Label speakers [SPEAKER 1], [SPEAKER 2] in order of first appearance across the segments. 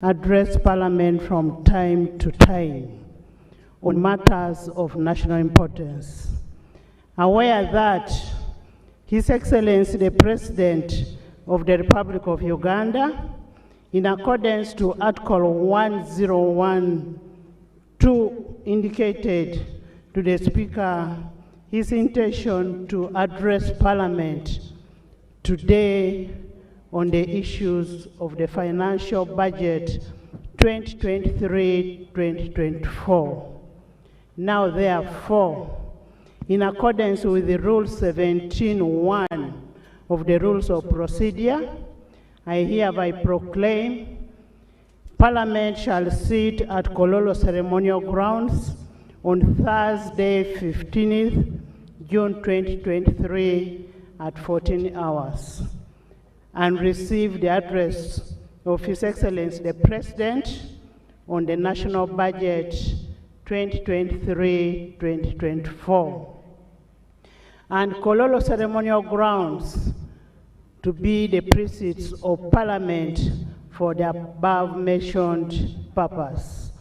[SPEAKER 1] address Parliament from time to time on matters of national importance. Aware that His Excellency the President of the Republic of Uganda, in accordance to Article 1012, indicated to the Speaker his intention to address Parliament today on the issues of the financial budget 2023-2024. Now, therefore, in accordance with the Rule 17.1 of the Rules of Procedure, I hereby proclaim Parliament shall sit at Kololo Ceremonial Grounds on Thursday, 15th June 2023 at 14 hours and receive the address of His Excellency the President on the National Budget 2023-2024. And Kololo Ceremonial Grounds to be the precincts of Parliament for the above-mentioned purpose,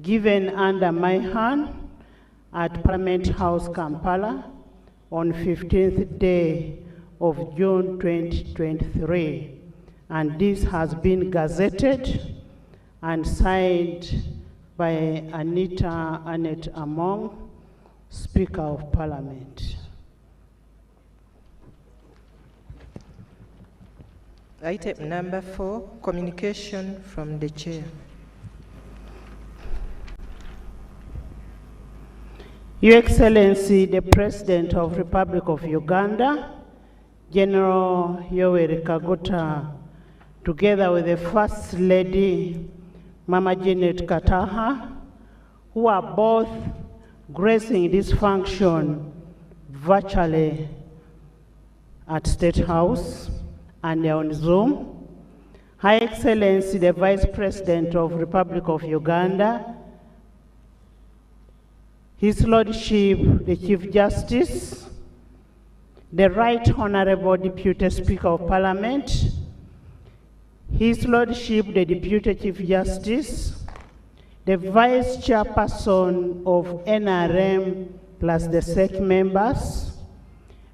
[SPEAKER 1] given under my hand at Parliament House, Kampala, on 15th day of June 2023. And this has been gazetted and signed by Anita Annette Among, Speaker of Parliament.
[SPEAKER 2] Item number 4, communication from the Chair.
[SPEAKER 1] Your Excellency, the President of the Republic of Uganda, General Yoweri Kaguta, together with the First Lady, Mama Janet Kataha, who are both gracing this function virtually at State House and they're on Zoom. High Excellency, the Vice President of the Republic of Uganda, His Lordship, the Chief Justice, the Right Honorable Deputy Speaker of Parliament, His Lordship, the Deputy Chief Justice, the Vice Chairperson of NRM plus the SEC members,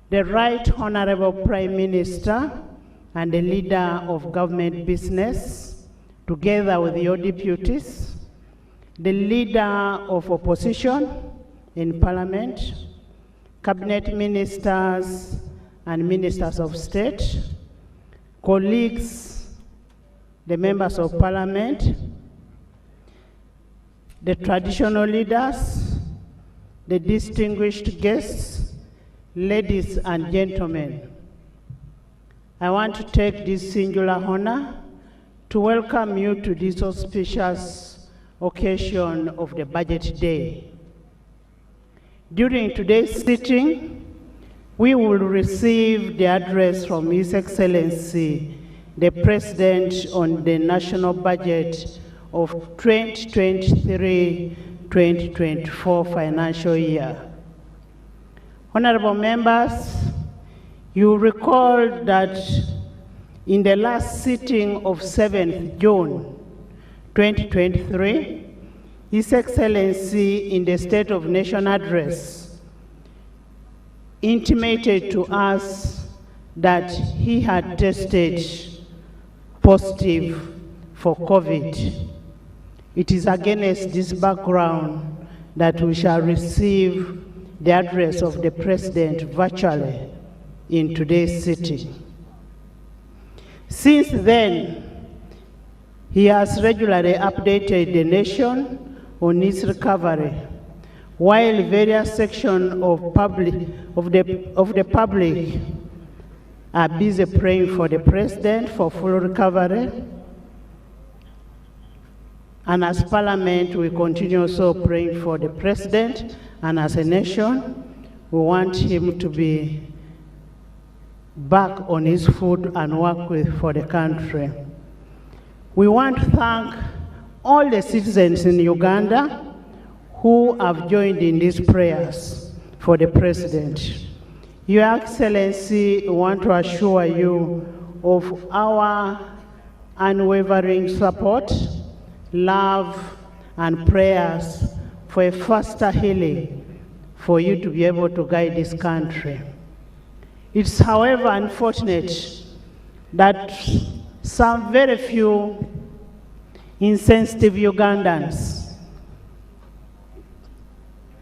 [SPEAKER 1] the Right Honorable Prime Minister, and the Leader of Government Business, together with your deputies, the Leader of Opposition in Parliament, Cabinet Ministers and Ministers of State, colleagues, the Members of Parliament, the traditional leaders, the distinguished guests, ladies and gentlemen. I want to take this singular honor to welcome you to this auspicious occasion of the Budget Day. During today's sitting, we will receive the address from His Excellency, the President on the National Budget of 2023-2024 financial year. Honorable members, you recall that in the last sitting of 7th June 2023, His Excellency in the State of Nation Address intimated to us that he had tested positive for COVID. It is against this background that we shall receive the address of the President virtually in today's sitting. Since then, he has regularly updated the nation on its recovery, while various sections of the public are busy praying for the President for full recovery. And as Parliament, we continue also praying for the President, and as a nation, we want him to be back on his foot and work for the country. We want to thank all the citizens in Uganda who have joined in these prayers for the President. Your Excellency, we want to assure you of our unwavering support love, and prayers for a faster healing for you to be able to guide this country. It's, however, unfortunate that some very few insensitive Ugandans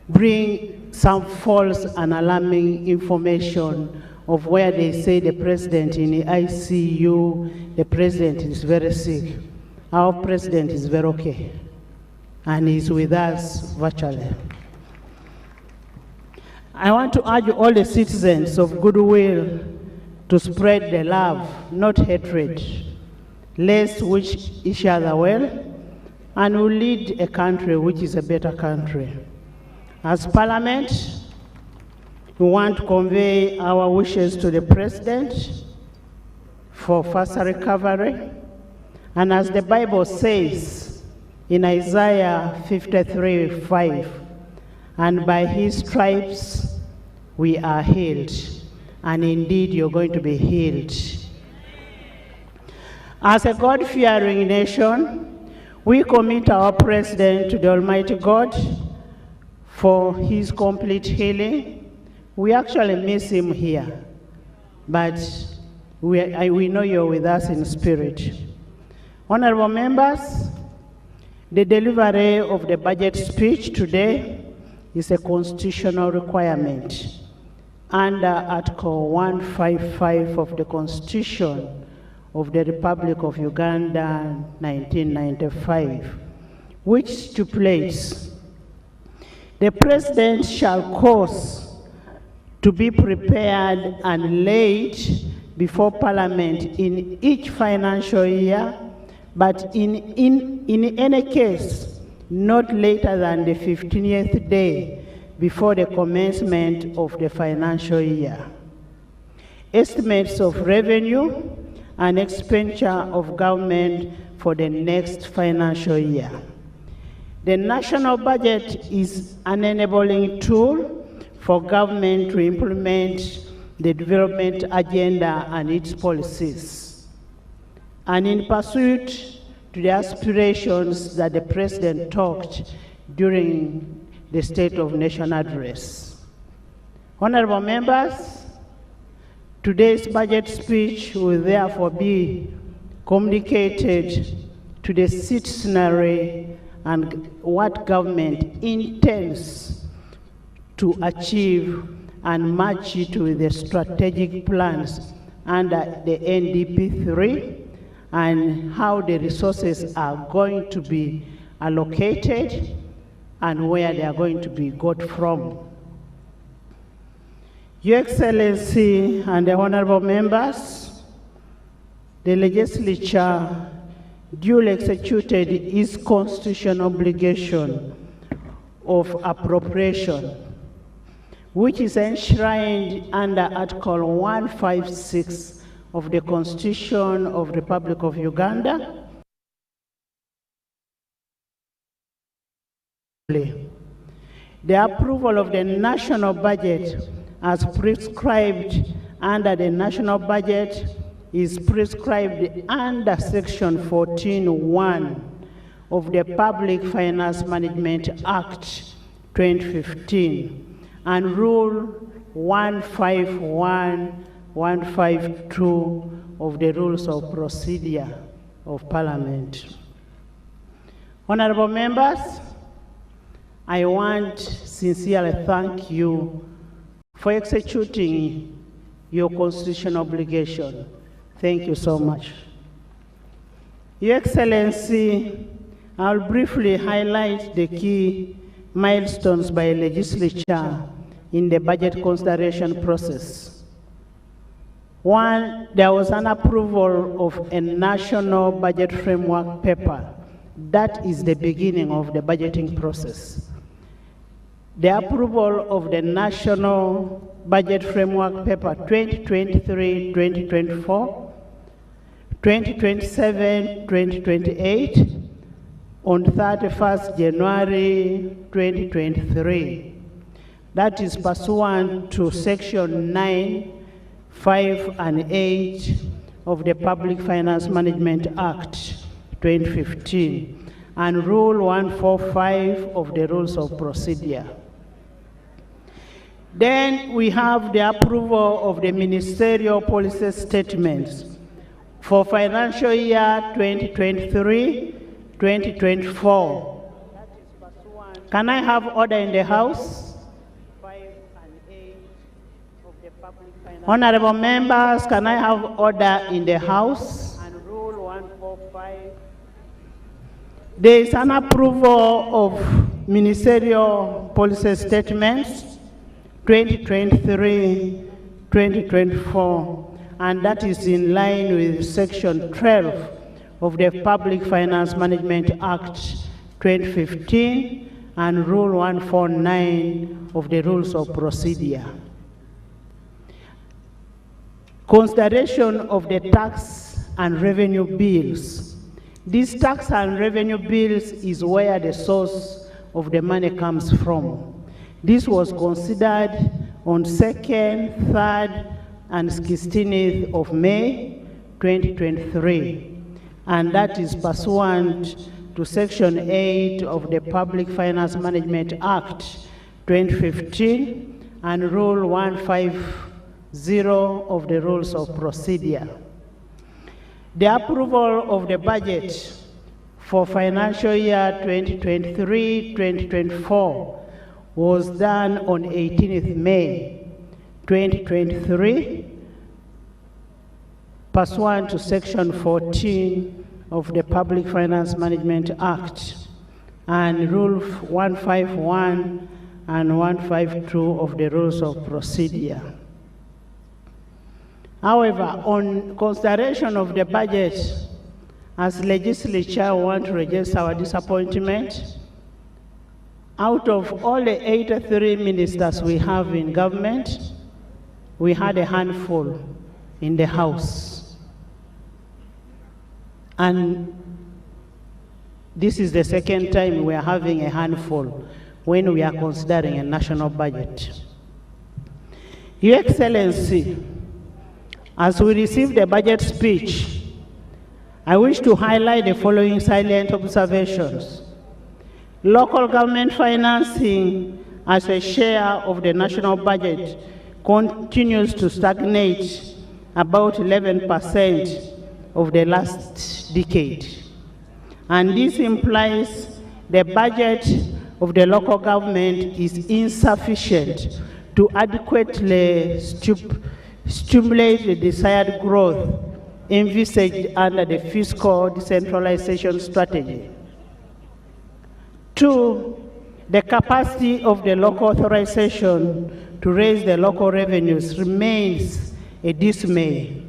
[SPEAKER 1] bring some false and alarming information of where they say the president in the ICU, the president is very sick. Our president is very okay, and he's with us virtually. I want to urge all the citizens of goodwill to spread the love, not hatred. Let's wish each other well, and we'll lead a country which is a better country. As Parliament, we want to convey our wishes to the President for faster recovery. And as the Bible says in Isaiah 53:5, and by his stripes we are healed. And indeed, you're going to be healed. As a God-fearing nation, we commit our President to the Almighty God for his complete healing. We actually miss him here, but we know you're with us in spirit. Honorable members, the delivery of the budget speech today is a constitutional requirement under Article 155 of the Constitution of the Republic of Uganda, 1995, which stipulates the President shall cause to be prepared and laid before Parliament in each financial year, but in any case, not later than the 15th day before the commencement of the financial year. Estimates of revenue and expenditure of government for the next financial year. The national budget is an enabling tool for government to implement the development agenda and its policies, and in pursuit to the aspirations that the President talked during the State of Nation address. Honorable members, today's budget speech will therefore be communicated to the citizenry and what government intends to achieve and match it with the strategic plans under the NDP3 and how the resources are going to be allocated and where they are going to be got from. Your Excellency and the honorable members, the legislature duly executed its constitutional obligation of appropriation, which is enshrined under Article 156 of the Constitution of the Republic of Uganda. The approval of the national budget as prescribed under the national budget is prescribed under Section 14(1) of the Public Finance Management Act 2015 and Rule 151, 152 of the Rules of Procedure of Parliament. Honorable members, I want to sincerely thank you for executing your constitutional obligation. Thank you so much. Your Excellency, I'll briefly highlight the key milestones by legislature in the budget consideration process. One, there was an approval of a national budget framework paper. That is the beginning of the budgeting process. The approval of the National Budget Framework Paper 2023-2024, 2027-2028 on 31st January 2023. That is pursuant to Section 9, 5, and 8 of the Public Finance Management Act 2015 and Rule 145 of the Rules of Procedure. Then we have the approval of the ministerial policy statements for financial year 2023-2024. Can I have order in the House? 5 and 8 of the public finance. Honorable members, can I have order in the House? And Rule 145. There is an approval of ministerial policy statements 2023-2024, and that is in line with Section 12 of the Public Finance Management Act 2015 and Rule 149 of the Rules of Procedure. Consideration of the tax and revenue bills. These tax and revenue bills is where the source of the money comes from. This was considered on 2nd, 3rd, and 16th of May 2023, and that is pursuant to Section 8 of the Public Finance Management Act 2015 and Rule 150 of the Rules of Procedure. The approval of the budget for financial year 2023-2024 was done on 18th May 2023, pursuant to Section 14 of the Public Finance Management Act and Rule 151 and 152 of the Rules of Procedure. However, on consideration of the budget, as legislature, we want to register our disappointment. Out of all the 83 ministers we have in government, we had a handful in the House. And this is the second time we are having a handful when we are considering a national budget. Your Excellency, as we receive the budget speech, I wish to highlight the following salient observations. Local government financing as a share of the national budget continues to stagnate about 11% of the last decade. And this implies the budget of the local government is insufficient to adequately stimulate the desired growth envisaged under the fiscal decentralization strategy. 2, the capacity of the local authorization to raise the local revenues remains a dismay.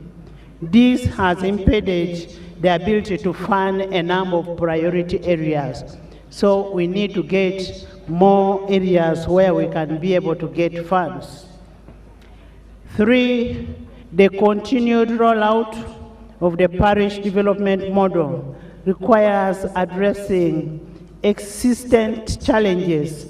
[SPEAKER 1] This has impeded the ability to fund a number of priority areas. So we need to get more areas where we can be able to get funds. 3, the continued rollout of the parish development model requires addressing existent challenges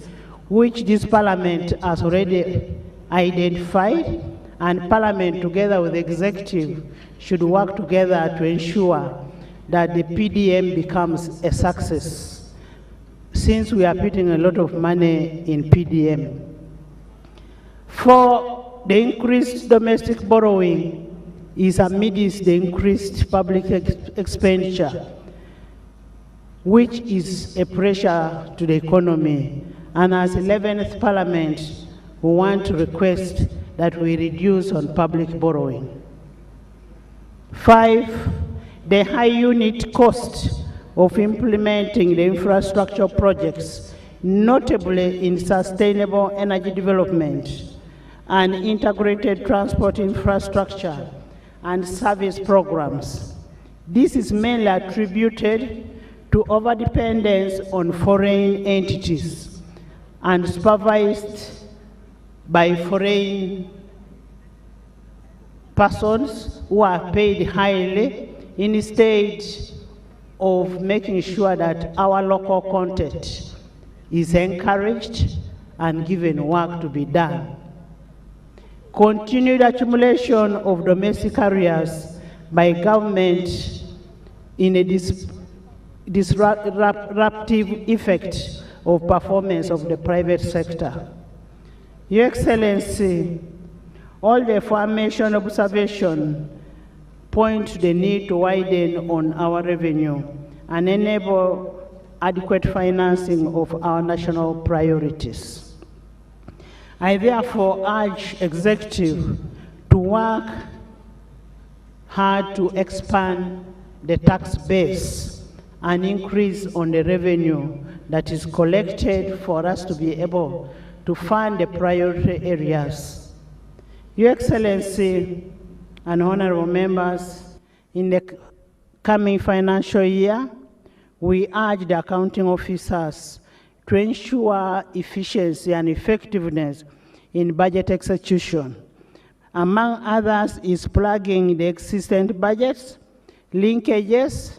[SPEAKER 1] which this Parliament has already identified, and Parliament together with the Executive should work together to ensure that the PDM becomes a success, since we are putting a lot of money in PDM. 4, the increased domestic borrowing is amidst the increased public expenditure, which is a pressure to the economy. And as 11th Parliament, we want to request that we reduce on public borrowing. 5, the high unit cost of implementing the infrastructure projects, notably in sustainable energy development and integrated transport infrastructure and service programs. This is mainly attributed to overdependence on foreign entities and supervised by foreign persons who are paid highly, instead of making sure that our local content is encouraged and given work to be done. Continued accumulation of domestic areas by government in a disruptive effect of performance of the private sector. Your Excellency, all the aforementioned observations point to the need to widen on our revenue and enable adequate financing of our national priorities. I therefore urge Executive to work hard to expand the tax base and increase on the revenue that is collected for us to be able to fund the priority areas. Your Excellency and honorable members, in the coming financial year, we urge the accounting officers to ensure efficiency and effectiveness in budget execution. Among others is plugging the existing budgets, linkages,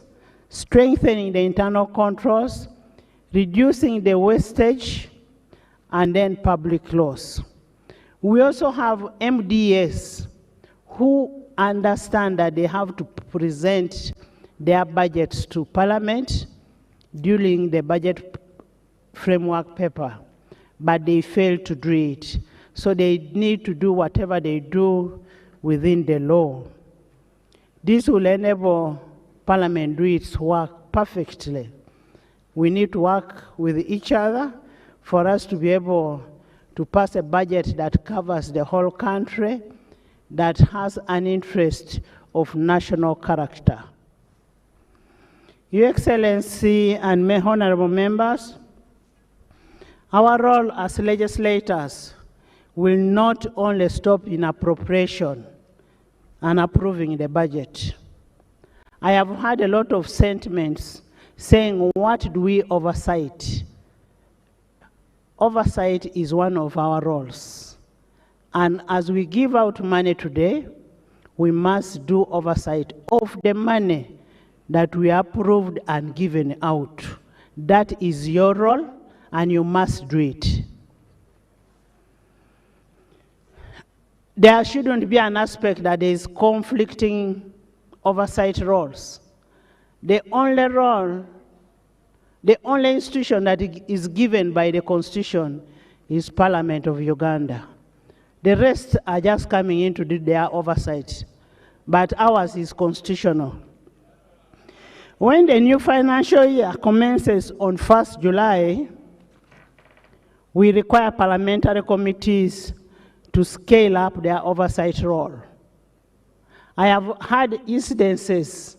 [SPEAKER 1] strengthening the internal controls, reducing the wastage, and then public loss. We also have MDS who understand that they have to present their budgets to Parliament during the budget framework paper, but they fail to do it. So they need to do whatever they do within the law. This will enable Parliament to do its work perfectly. We need to work with each other for us to be able to pass a budget that covers the whole country, that has an interest of national character. Your Excellency and honorable members, our role as legislators will not only stop in appropriation and approving the budget. I have had a lot of sentiments saying, what do we oversight? Oversight is one of our roles. And as we give out money today, we must do oversight of the money that we approved and given out. That is your role, and you must do it. There shouldn't be an aspect that is conflicting oversight roles. The only institution that is given by the Constitution is Parliament of Uganda. The rest are just coming in to do their oversight, but ours is constitutional. When the new financial year commences on 1st July, we require parliamentary committees to scale up their oversight role. I have had incidences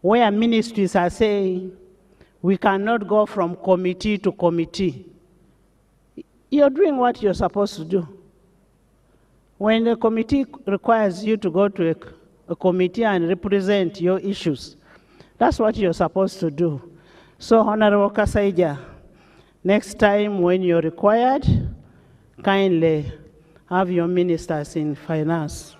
[SPEAKER 1] where ministries are saying, we cannot go from committee to committee. You're doing what you're supposed to do. When the committee requires you to go to a committee and represent your issues, that's what you're supposed to do. So, Honorable Kasaija, next time when you're required, kindly have your ministers in finance.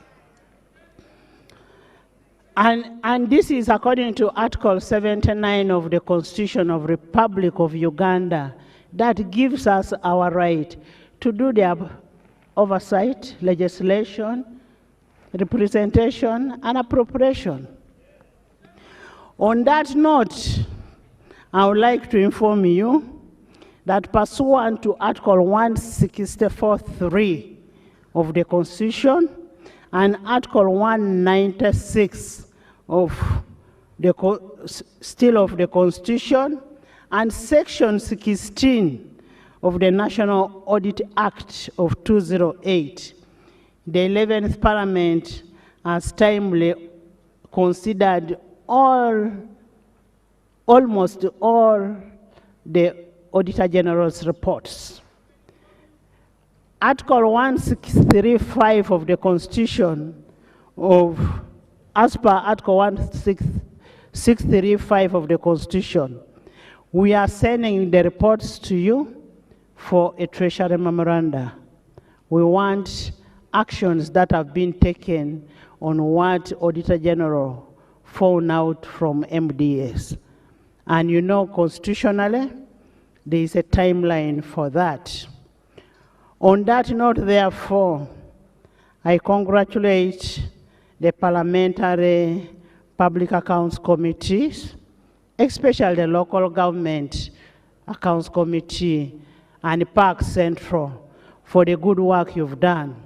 [SPEAKER 1] And this is according to Article 79 of the Constitution of the Republic of Uganda that gives us our right to do the oversight, legislation, representation, and appropriation. On that note, I would like to inform you that pursuant to Article 164(3) of the Constitution and Article 196 of the Constitution and Section 16 of the National Audit Act of 2008, the 11th Parliament has timely considered almost all the Auditor General's reports. Article 163(5) of the Constitution as per Article 163(5) of the Constitution, we are sending the reports to you for a Treasury memoranda. We want actions that have been taken on what Auditor General found out from MDS. And you know, constitutionally, there is a timeline for that. On that note, therefore, I congratulate the Parliamentary Public Accounts Committees especially the local government accounts committee and Park Central for the good work you've done.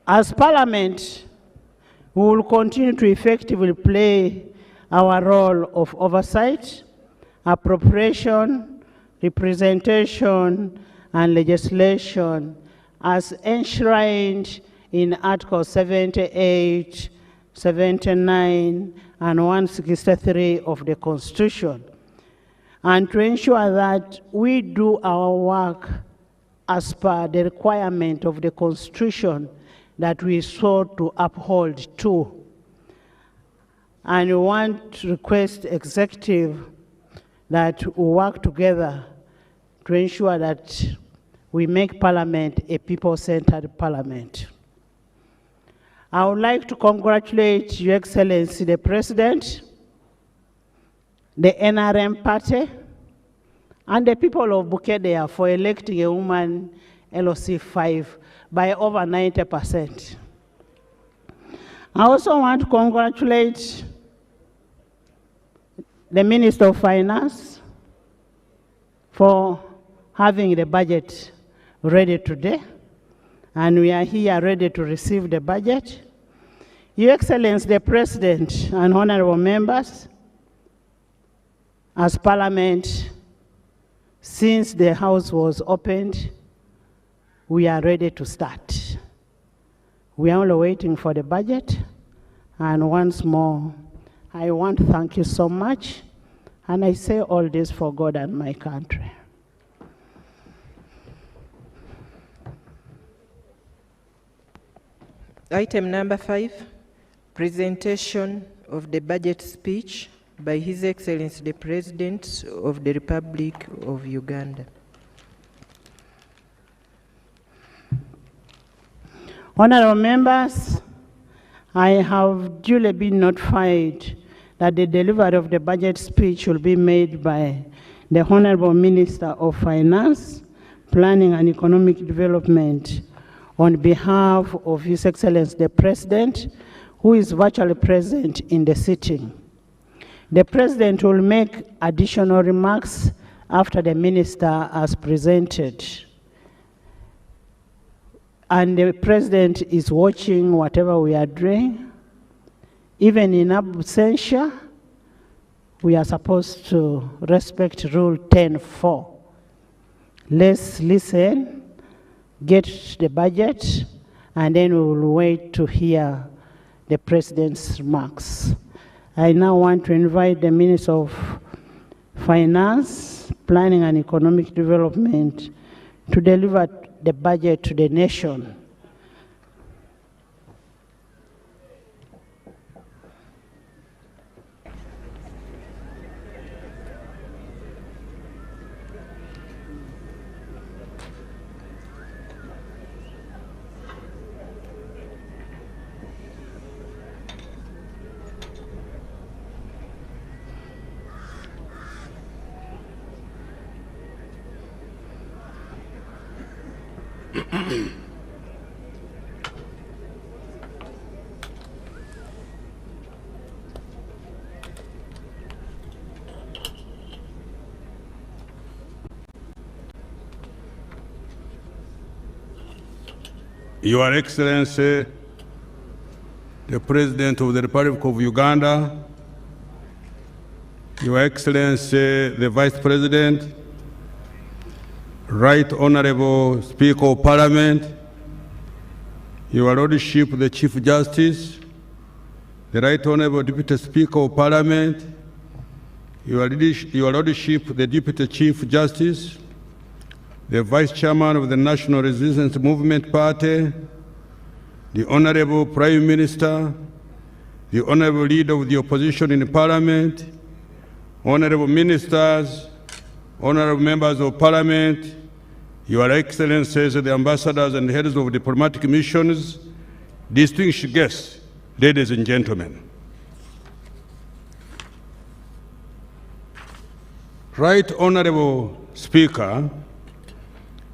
[SPEAKER 1] As Parliament, we will continue to effectively play our role of oversight, appropriation, representation, and legislation as enshrined in Article 78, 79, and 163 of the Constitution, and to ensure that we do our work as per the requirement of the Constitution that we sought to uphold to. And we want to request executive that we work together to ensure that we make Parliament a people-centered Parliament. I would like to congratulate Your Excellency the President, the NRM party, and the people of Bukedea for electing a woman LOC 5 by over 90%. I also want to congratulate the Minister of Finance for having the budget ready today, and we are here ready to receive the budget. Your Excellency the President and honorable members, as Parliament, since the House was opened, we are ready to start. We are only waiting for the budget, and once more, I want to thank you so much, and I say all this for God and my country.
[SPEAKER 2] Item number 5, presentation of the budget speech by His Excellency the President of the Republic of Uganda.
[SPEAKER 1] Honorable members, I have duly been notified that the delivery of the budget speech will be made by the Honorable Minister of Finance, Planning and Economic Development on behalf of His Excellency the President, who is virtually present in the sitting. The President will make additional remarks after the Minister has presented. And the President is watching whatever we are doing. Even in absentia, we are supposed to respect Rule 10.4. Let's listen, get the budget, and then we will wait to hear the President's remarks. I now want to invite the Minister of Finance, Planning and Economic Development to deliver the budget to the nation.
[SPEAKER 3] Your Excellency, the President of the Republic of Uganda, Your Excellency, the Vice President, Right Honorable Speaker of Parliament, Your Lordship, the Chief Justice, the Right Honorable Deputy Speaker of Parliament, Your Lordship, the Deputy Chief Justice, the Vice Chairman of the National Resistance Movement Party, the Honorable Prime Minister, the Honorable Leader of the Opposition in Parliament, Honorable Ministers, Honorable Members of Parliament, Your Excellencies, the Ambassadors and Heads of Diplomatic Missions, distinguished guests, ladies and gentlemen. Right Honorable Speaker,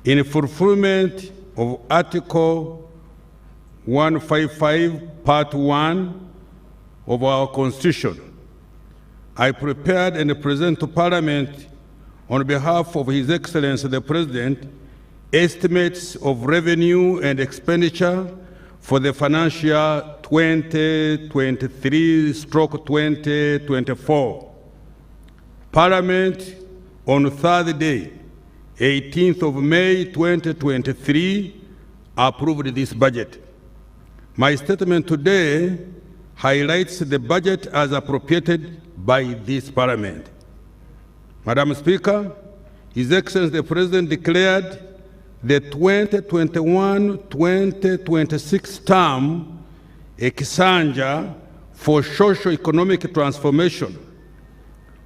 [SPEAKER 3] in fulfillment of Article 155, Part 1 of our Constitution, I prepared and present to Parliament on behalf of His Excellency the President estimates of revenue and expenditure for the financial 2023/2024. Parliament on Thursday, 18th of May 2023, approved this budget. My statement today highlights the budget as appropriated by this Parliament. Madam Speaker, His Excellency the President declared the 2021-2026 term a Kisanja for socio-economic transformation.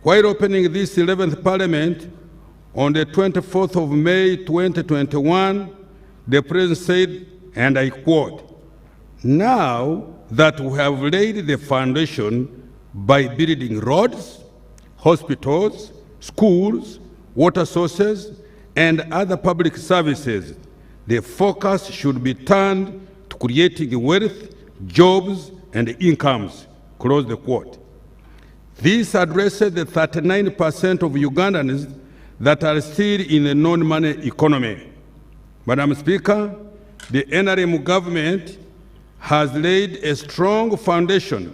[SPEAKER 3] While opening this 11th Parliament on the 24th of May 2021, the President said, and I quote, "Now that we have laid the foundation by building roads, hospitals, schools, water sources, and other public services, the focus should be turned to creating wealth, jobs, and incomes," close the quote. This addresses the 39% of Ugandans that are still in the non-money economy. Madam Speaker, the NRM government has laid a strong foundation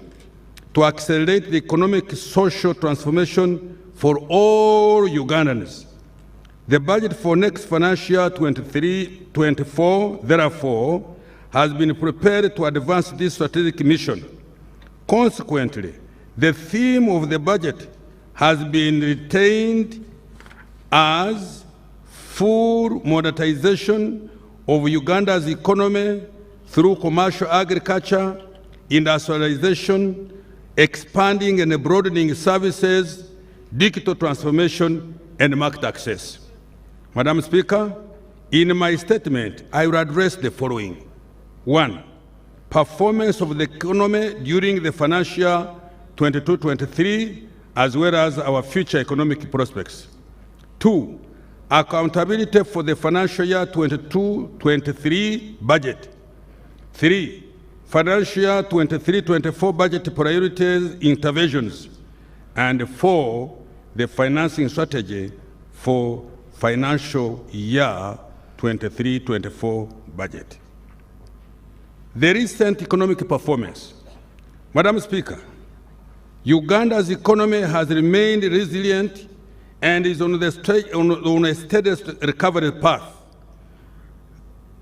[SPEAKER 3] to accelerate the economic social transformation for all Ugandans. The budget for next financial year 23-24, therefore, has been prepared to advance this strategic mission. Consequently, the theme of the budget has been retained as full monetization of Uganda's economy through commercial agriculture, industrialization, expanding and broadening services, digital transformation, and market access. Madam Speaker, in my statement, I will address the following. 1. Performance of the economy during the financial 22-23, as well as our future economic prospects. 2. Accountability for the financial year 22-23 budget. 3. Financial year 23-24 budget priorities, interventions. And 4. The financing strategy for financial year 23-24 budget. The recent economic performance. Madam Speaker, Uganda's economy has remained resilient and is on a steady recovery path.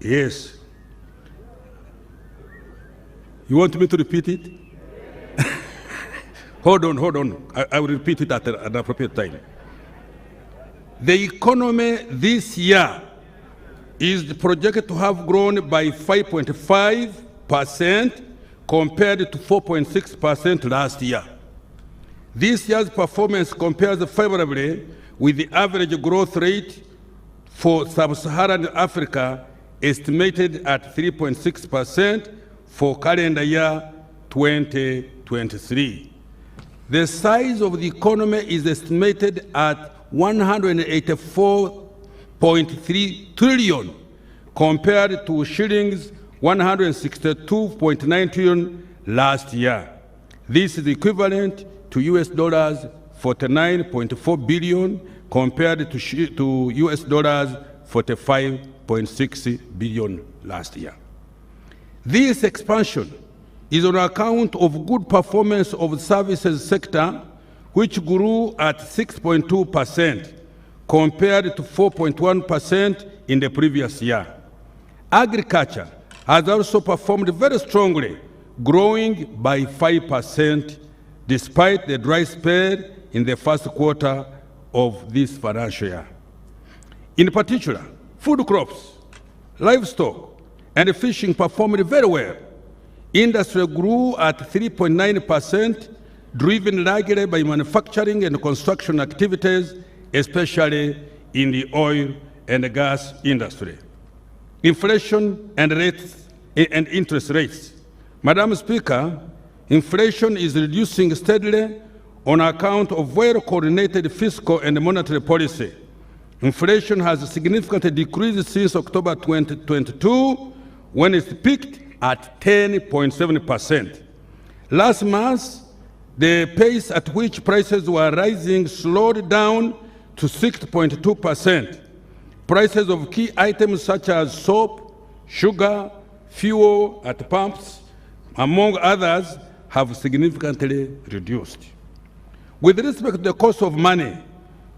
[SPEAKER 3] Yes. You want me to repeat it? Hold on. I will repeat it at an appropriate time. The economy this year is projected to have grown by 5.5% compared to 4.6% last year. This year's performance compares favorably with the average growth rate for sub-Saharan Africa, estimated at 3.6% for calendar year 2023. The size of the economy is estimated at 184.3 trillion compared to shillings 162.9 trillion last year. This is equivalent to US dollars 49.4 billion compared to US dollars 45.6 billion last year. This expansion is on account of good performance of the services sector, which grew at 6.2% compared to 4.1% in the previous year. Agriculture has also performed very strongly, growing by 5% despite the dry spell in the first quarter of this financial year. In particular, food crops, livestock, and fishing performed very well. Industry grew at 3.9%, driven largely by manufacturing and construction activities, especially in the oil and gas industry. Inflation and interest rates. Madam Speaker, inflation is reducing steadily on account of well-coordinated fiscal and monetary policy. Inflation has significantly decreased since October 2022, when it peaked at 10.7%. Last month, the pace at which prices were rising slowed down to 6.2%. Prices of key items such as soap, sugar, fuel at pumps, among others, have significantly reduced. With respect to the cost of money,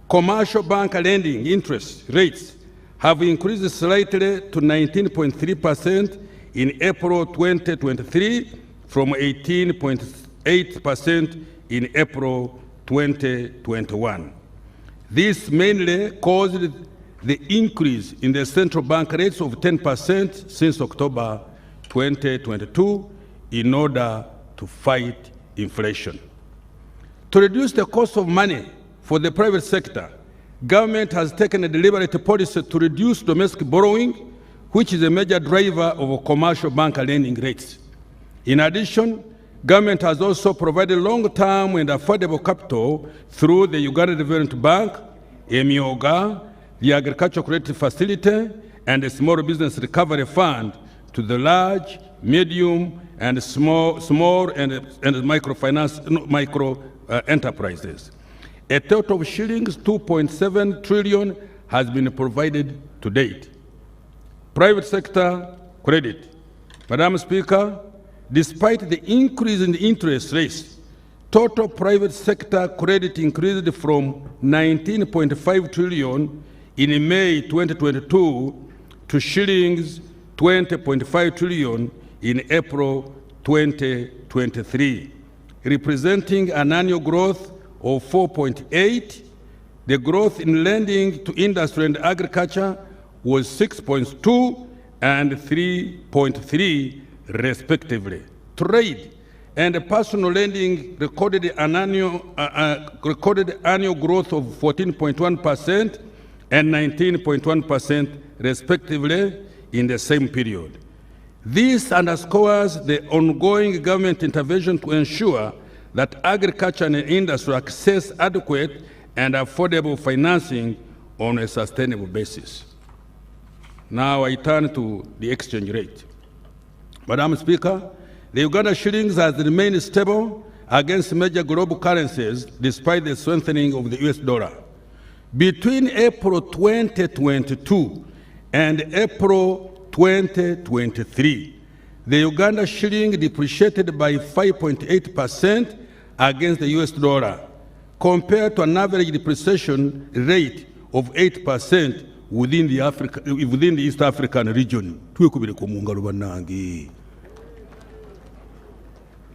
[SPEAKER 3] commercial bank lending interest rates have increased slightly to 19.3% in April 2023 from 18.8% in April 2021. This mainly caused the increase in the central bank rates of 10% since October 2022 in order to fight inflation. To reduce the cost of money for the private sector, government has taken a deliberate policy to reduce domestic borrowing, which is a major driver of commercial bank lending rates. In addition, government has also provided long-term and affordable capital through the Uganda Development Bank, EMIOGA, the Agricultural Credit Facility, and the Small Business Recovery Fund to the large, medium, and small and micro enterprises. A total of shillings 2.7 trillion has been provided to date. Private sector credit. Madam Speaker, despite the increase in the interest rates, total private sector credit increased from 19.5 trillion in May 2022 to shillings 20.5 trillion in April 2023, representing an annual growth of 4.8. The growth in lending to industry and agriculture was 6.2 and 3.3 respectively. Trade and personal lending recorded an annual growth of 14.1% and 19.1% respectively in the same period. This underscores the ongoing government intervention to ensure that agriculture and industry access adequate and affordable financing on a sustainable basis. Now I turn to the exchange rate. Madam Speaker, the Uganda shillings has remained stable against major global currencies despite the strengthening of the US dollar. Between April 2022 and April 2023, the Uganda shilling depreciated by 5.8% against the US dollar, compared to an average depreciation rate of 8% within the East African region.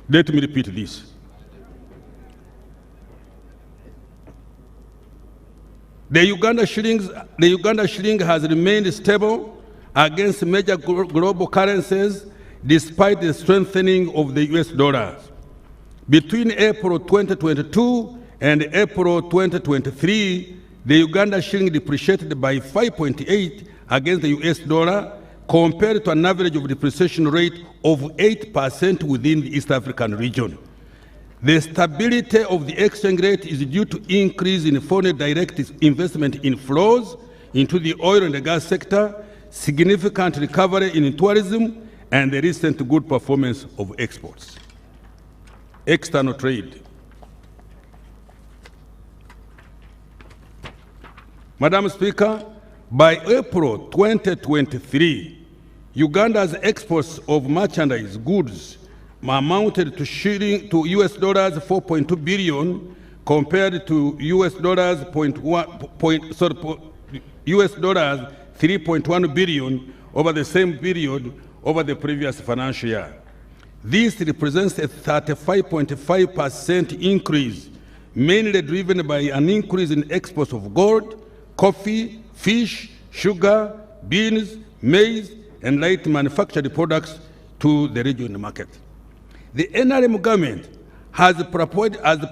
[SPEAKER 3] Let me repeat this. The Uganda shilling has remained stable against major global currencies despite the strengthening of the US dollar. Between April 2022 and April 2023, the Uganda shilling depreciated by 5.8% against the US dollar, compared to an average of depreciation rate of 8% within the East African region. The stability of the exchange rate is due to increase in foreign direct investment inflows into the oil and the gas sector, significant recovery in tourism, and the recent good performance of exports. External trade. Madam Speaker, by April 2023, Uganda's exports of merchandise goods amounted to US dollars 4.2 billion compared to US dollars 3.1 billion over the same period over the previous financial year. This represents a 35.5% increase, mainly driven by an increase in exports of gold, coffee, fish, sugar, beans, maize, and light manufactured products to the regional market. The NRM government has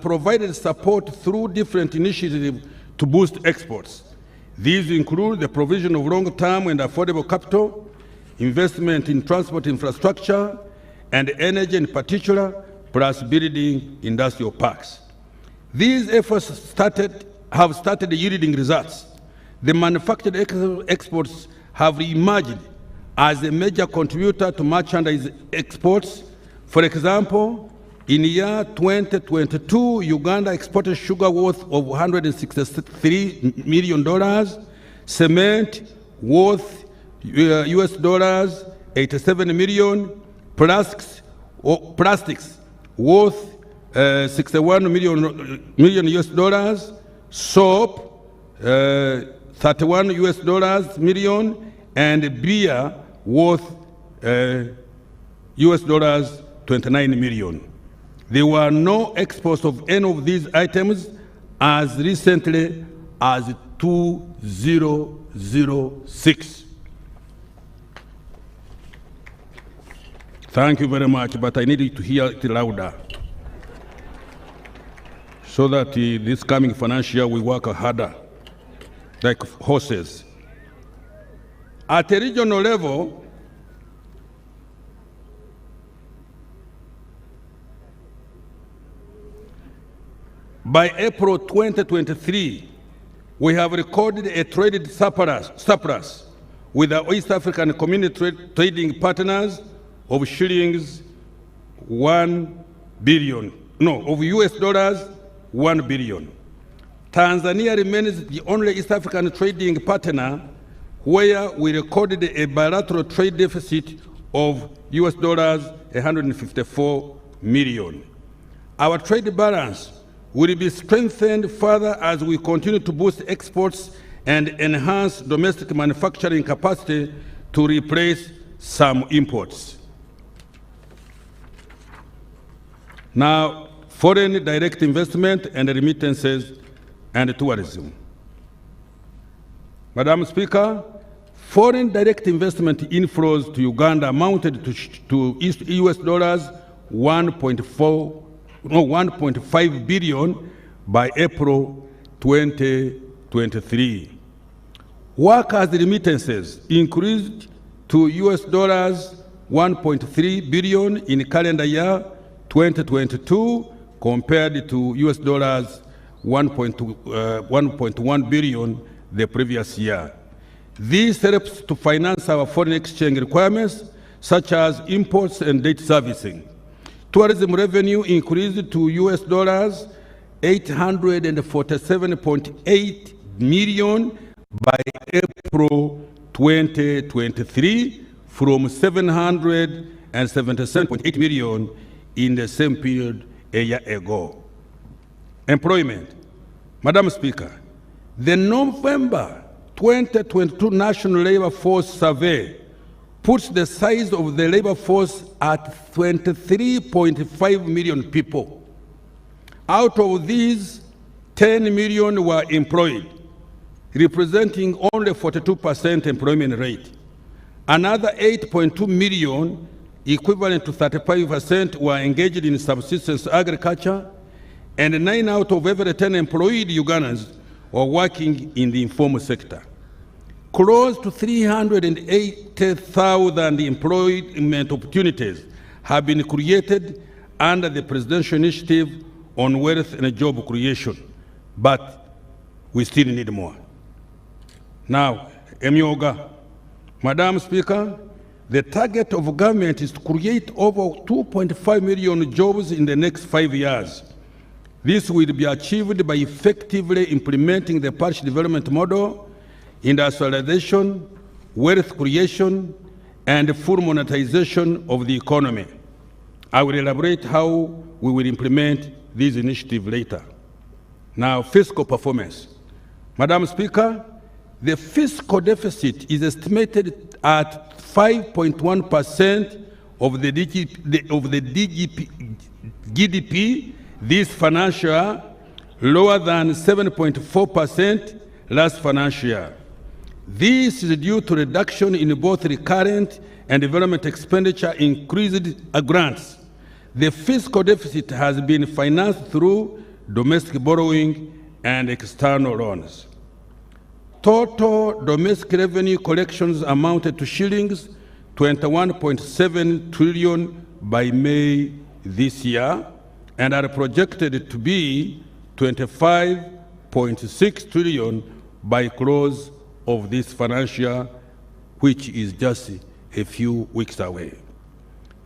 [SPEAKER 3] provided support through different initiatives to boost exports. These include the provision of long-term and affordable capital, investment in transport infrastructure, and energy in particular, plus building industrial parks. These efforts have started yielding results. The manufactured exports have emerged as a major contributor to merchandise exports. For example, In year 2022, Uganda exported sugar worth of $163 million, cement worth US dollars 87 million, plastics worth 61 million US dollars, soap 31 US dollars million, and beer worth US dollars 29 million. There were no exports of any of these items as recently as 2006. Thank you very much, but I need you to hear it louder so that this coming financial year we work harder like horses. At a regional level, by April 2023, we have recorded a trade surplus with our East African community trading partners of shillings 1 billion, no, of US dollars 1 billion. Tanzania remains the only East African trading partner where we recorded a bilateral trade deficit of US dollars 154 million. Our trade balance will be strengthened further as we continue to boost exports and enhance domestic manufacturing capacity to replace some imports. Now, foreign direct investment and remittances and tourism. Madam Speaker, foreign direct investment inflows to Uganda amounted to US dollars 1.5 billion by April 2023. Workers' remittances increased to US dollars 1.3 billion in calendar year 2022 compared to US dollars 1.1 billion the previous year. This helps to finance our foreign exchange requirements, such as imports and debt servicing. Tourism revenue increased to US dollars 847.8 million by April 2023 from 777.8 million in the same period a year ago. Employment. Madam Speaker, the November 2022 National Labor Force Survey puts the size of the labor force at 23.5 million people. Out of these, 10 million were employed, representing only 42% employment rate. Another 8.2 million, equivalent to 35%, were engaged in subsistence agriculture, and 9 out of every 10 employed Ugandans were working in the informal sector. Close to 380,000 employment opportunities have been created under the Presidential Initiative on Wealth and Job Creation, but we still need more. Now, Emyoga, Madam Speaker, the target of government is to create over 2.5 million jobs in the next 5 years. This will be achieved by effectively implementing the parish development model, industrialization, wealth creation, and full monetization of the economy. I will elaborate how we will implement these initiatives later. Now, fiscal performance. Madam Speaker, the fiscal deficit is estimated at 5.1% of the GDP this financial year, lower than 7.4% last financial year. This is due to reduction in both recurrent and development expenditure, increased grants. The fiscal deficit has been financed through domestic borrowing and external loans. Total domestic revenue collections amounted to shillings 21.7 trillion by May this year and are projected to be 25.6 trillion by close of this financial year, which is just a few weeks away.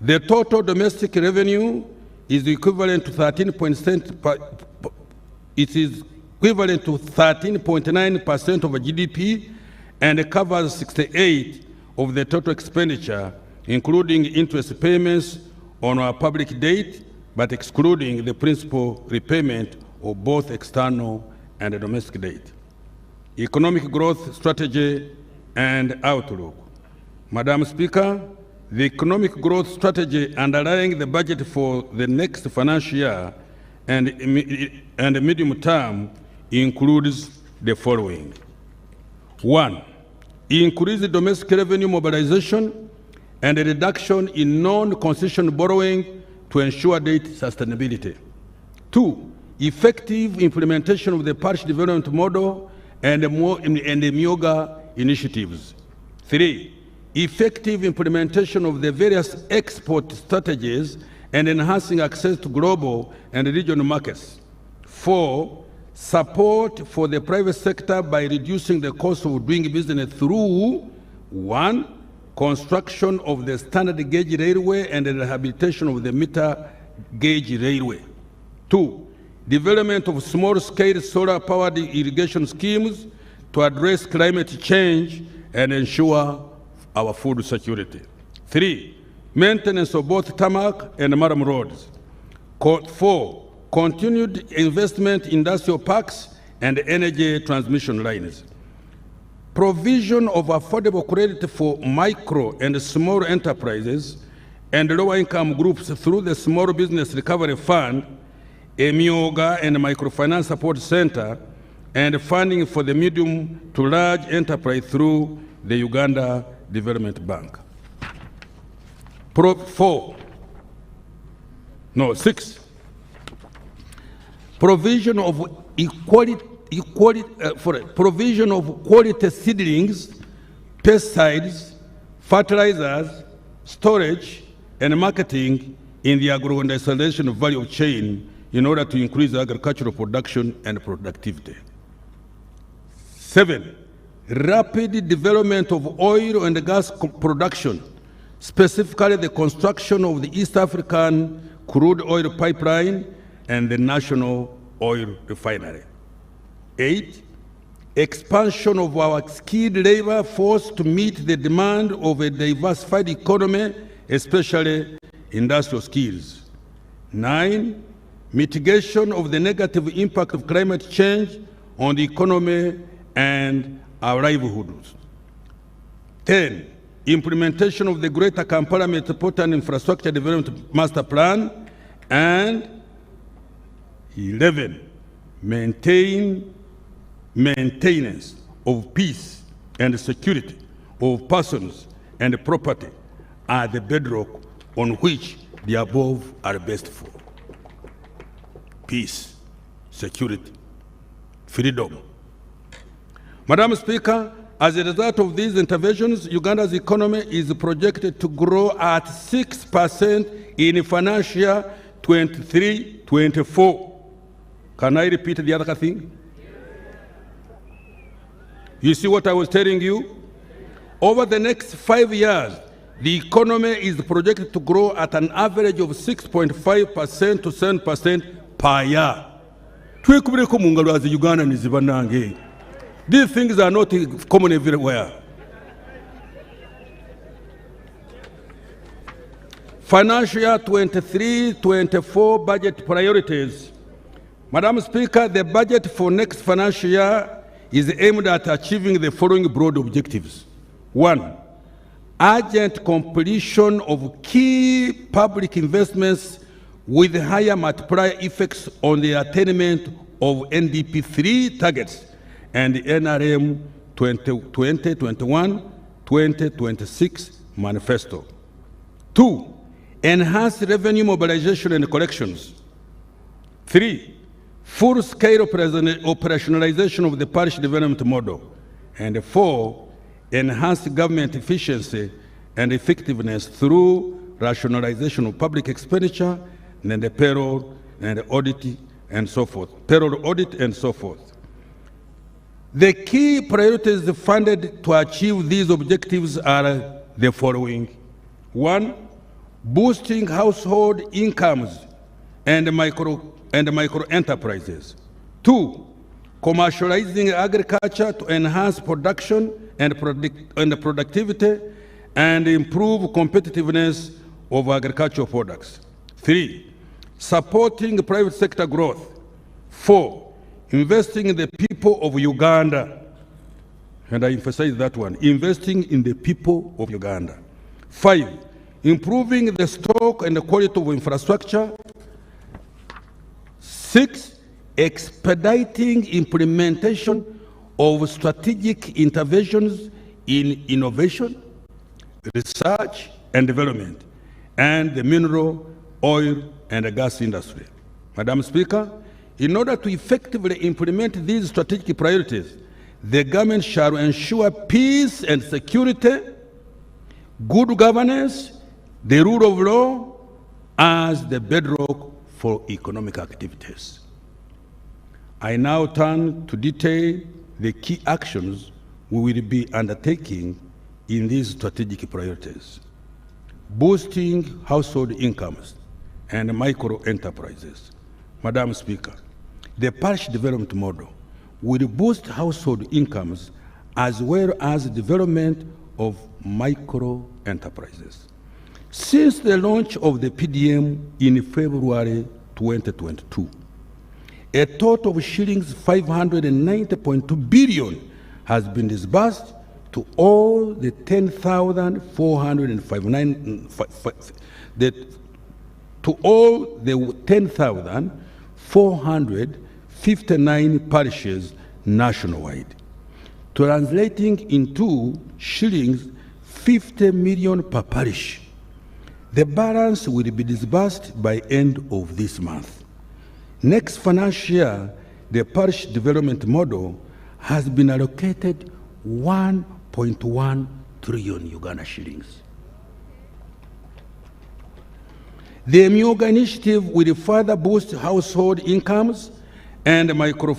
[SPEAKER 3] The total domestic revenue is equivalent to 13.9% of GDP and covers 68% of the total expenditure, including interest payments on our public debt, but excluding the principal repayment of both external and domestic debt. Economic growth strategy and outlook. Madam Speaker, the economic growth strategy underlying the budget for the next financial year and medium term includes the following. 1, increase domestic revenue mobilization and a reduction in non-concession borrowing to ensure debt sustainability. 2, effective implementation of the parish development model and the MIOGA initiatives. 3, effective implementation of the various export strategies and enhancing access to global and regional markets. 4, support for the private sector by reducing the cost of doing business through 1, construction of the standard gauge railway and the rehabilitation of the meter gauge railway. 2, development of small-scale solar-powered irrigation schemes to address climate change and ensure our food security. 3, maintenance of both tarmac and mudam roads. 4, continued investment in industrial parks and energy transmission lines. Provision of affordable credit for micro and small enterprises and lower-income groups through the Small Business Recovery Fund, a MIOGA and Microfinance Support Center, and funding for the medium to large enterprise through the Uganda Development Bank. 6. Provision of provision of quality seedlings, pesticides, fertilizers, storage, and marketing in the agro-industrialization value chain in order to increase agricultural production and productivity. 7, rapid development of oil and gas production, specifically the construction of the East African crude oil pipeline and the national oil refinery. 8, expansion of our skilled labor force to meet the demand of a diversified economy, especially industrial skills. 9, mitigation of the negative impact of climate change on the economy and our livelihoods. 10, implementation of the Greater Kampala Metropolitan Infrastructure Development Master Plan. And 11, maintenance of peace and security of persons and property are the bedrock on which the above are based for. Peace, security, freedom. Madam Speaker, as a result of these interventions, Uganda's economy is projected to grow at 6% in financial year 23-24. Can I repeat the other thing? You see what I was telling you? Over the next 5 years, the economy is projected to grow at an average of 6.5% to 7% per year. These things are not common everywhere. Financial year 23-24 budget priorities. Madam Speaker, the budget for next financial year is aimed at achieving the following broad objectives. 1, urgent completion of key public investments with higher multiplier effects on the attainment of NDP 3 targets and the NRM 2021-2026 manifesto. 2, enhance revenue mobilization and collections. 3, full-scale operationalization of the parish development model. And 4, enhance government efficiency and effectiveness through rationalization of public expenditure and the payroll and audit and so forth. Payroll audit and so forth. The key priorities funded to achieve these objectives are the following. 1, boosting household incomes and micro enterprises. 2, commercializing agriculture to enhance production and productivity and improve competitiveness of agricultural products. 3, supporting private sector growth. 4, investing in the people of Uganda. And I emphasize that one, investing in the people of Uganda. 5, improving the stock and the quality of infrastructure. 6, expediting implementation of strategic interventions in innovation, research and development, and the mineral, oil, and the gas industry. Madam Speaker, in order to effectively implement these strategic priorities, the government shall ensure peace and security, good governance, the rule of law as the bedrock for economic activities. I now turn to detail the key actions we will be undertaking in these strategic priorities. Boosting household incomes and micro enterprises. Madam Speaker, the parish development model will boost household incomes as well as development of micro enterprises. Since the launch of the PDM in February 2022, a total of shillings 590.2 billion has been disbursed to all the 10,459 parishes nationwide, translating into shillings 50 million per parish. The balance will be disbursed by end of this month. Next financial year, the parish development model has been allocated 1.1 trillion Uganda shillings. The Myoga initiative will further boost household incomes and micro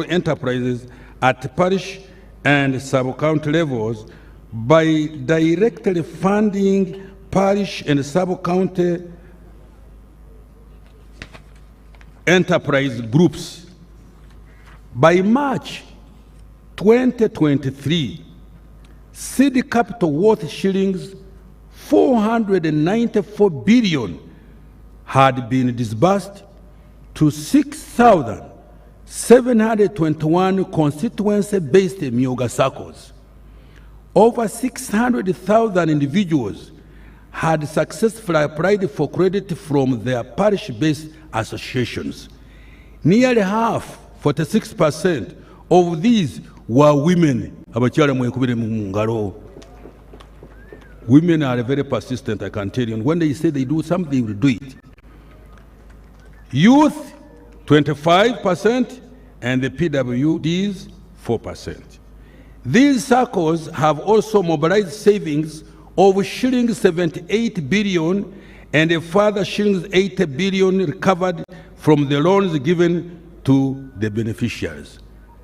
[SPEAKER 3] enterprises at parish and sub-county levels by directly funding parish and sub-county enterprise groups. By March 2023, seed capital worth shillings 494 billion had been disbursed to 6,721 constituency-based Myoga circles. Over 600,000 individuals had successfully applied for credit from their parish-based associations. Nearly half, 46%, of these were women. Women are very persistent, I can tell you. And when they say they do something, they will do it. Youth, 25%, and the PWDs, 4%. These circles have also mobilized savings of shillings 78 billion and a further shillings 80 billion recovered from the loans given to the beneficiaries.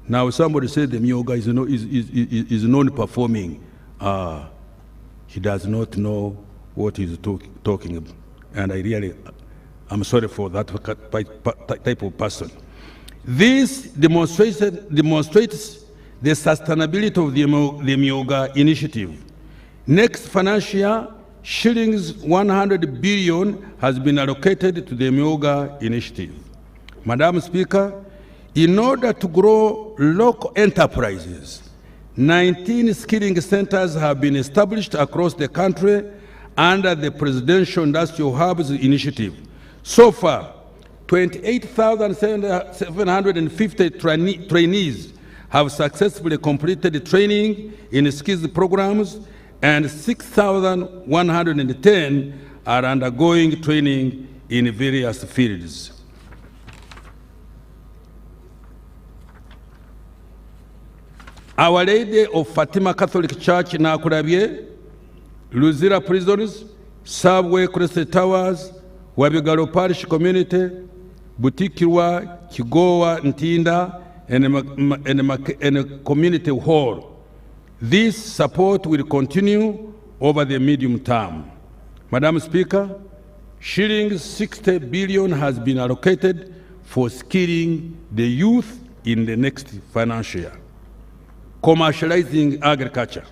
[SPEAKER 3] Now, somebody said the Myoga is non-performing. He does not know what he's talking about. And I'm sorry for that type of person. This demonstrates the sustainability of the Myoga initiative. Next financial year, shillings 100 billion has been allocated to the Myoga initiative. Madam Speaker, in order to grow local enterprises, 19 skilling centers have been established across the country under the Presidential Industrial Hubs initiative. So far, 28,750 trainees have successfully completed training in skills programs, and 6,110 are undergoing training in various fields. Our Lady of Fatima Catholic Church Nakurabye, Luzira Prisons, Subway Crest Towers, Wabigaro Parish Community, Butikirwa, Kigowa, Ntinda, and a community hall. This support will continue over the medium term. Madam Speaker, Shillings 60 billion has been allocated for skilling the youth in the next financial year. Commercializing agriculture.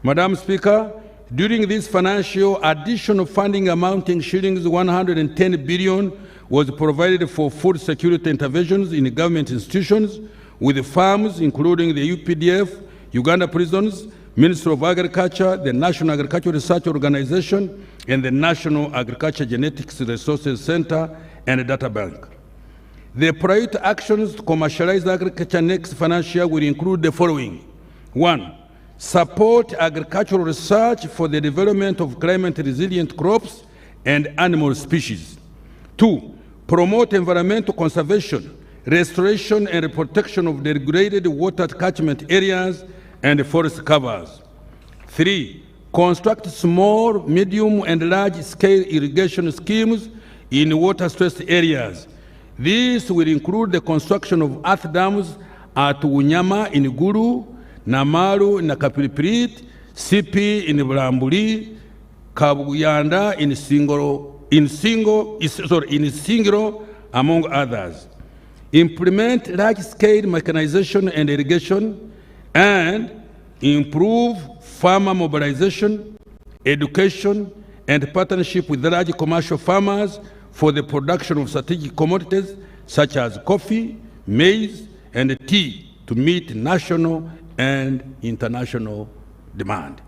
[SPEAKER 3] Madam Speaker, during this financial, additional funding amounting shillings 110 billion was provided for food security interventions in government institutions with farms, including the UPDF, Uganda Prisons, Ministry of Agriculture, the National Agricultural Research Organization, and the National Agriculture Genetics Resources Center and Data Bank. The priority actions to commercialize agriculture next financial year will include the following. 1. Support agricultural research for the development of climate-resilient crops and animal species. 2. Promote environmental conservation, restoration and protection of the degraded water catchment areas and forest covers. 3. Construct small, medium, and large-scale irrigation schemes in water-stressed areas. This will include the construction of earth dams at Unyama in Gulu, Namaru in Kapiliprit, Sipi in Bulambuli, Kabuyanda in Singro, among others. Implement large-scale mechanization and irrigation, and improve farmer mobilization, education, and partnership with large commercial farmers for the production of strategic commodities such as coffee, maize, and tea to meet national and international demand.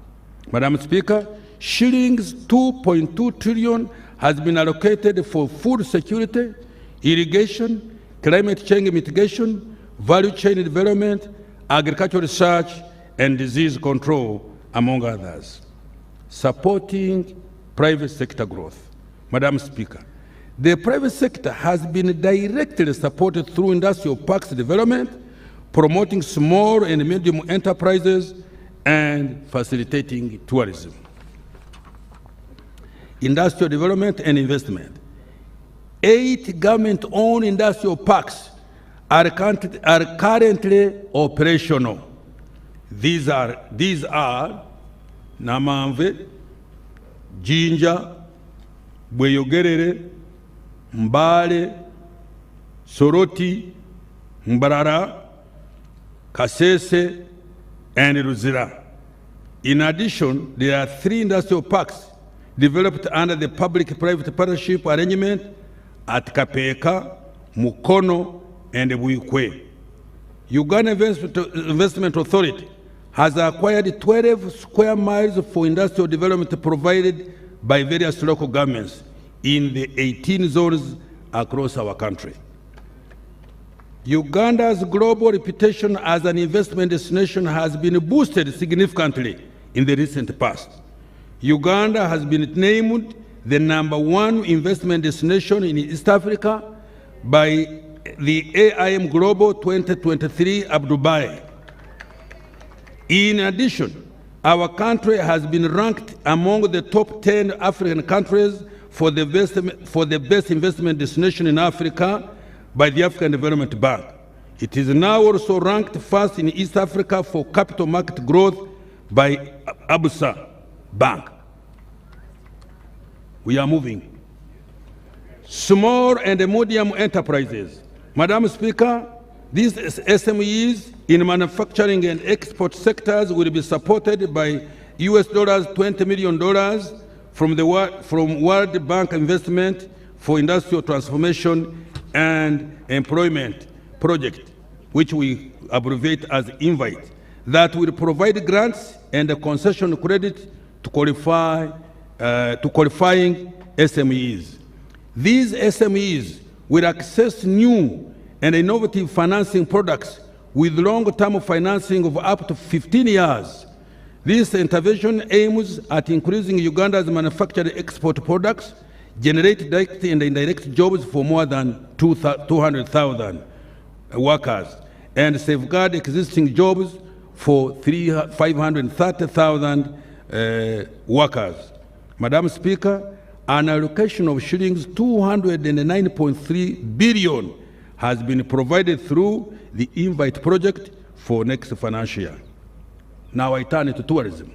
[SPEAKER 3] Madam Speaker, shillings 2.2 trillion has been allocated for food security, irrigation, climate change mitigation, value chain development, agricultural research, and disease control, among others. Supporting private sector growth. Madam Speaker, the private sector has been directly supported through industrial parks development, promoting small and medium enterprises, and facilitating tourism. Industrial development and investment. 8 government-owned industrial parks are currently operational. These are Namamve, Jinja, Bweyogerere, Mbale, Soroti, Mbarara, Kasese, and Ruzira. In addition, there are 3 industrial parks developed under the public-private partnership arrangement at Kapeka, Mukono, and Buikwe. Uganda Investment Authority has acquired 12 square miles for industrial development provided by various local governments in the 18 zones across our country. Uganda's global reputation as an investment destination has been boosted significantly in the recent past. Uganda has been named the #1 investment destination in East Africa by the AIM Global 2023 Abu Dhabi. In addition, our country has been ranked among the top 10 African countries for the best investment destination in Africa by the African Development Bank. It is now also ranked first in East Africa for capital market growth by Abusa Bank. We are moving. Small and medium enterprises. Madam Speaker, these SMEs in manufacturing and export sectors will be supported by $20 million from World Bank Investment for Industrial Transformation and Employment Project, which we abbreviate as INVITE, that will provide grants and a concession credit to qualifying SMEs. These SMEs will access new and innovative financing products with long-term financing of up to 15 years. This intervention aims at increasing Uganda's manufactured export products, generate direct and indirect jobs for more than 200,000 workers, and safeguard existing jobs for 530,000 workers. Madam Speaker, an allocation of shillings 209.3 billion has been provided through the INVITE project for next financial year. Now I turn to tourism.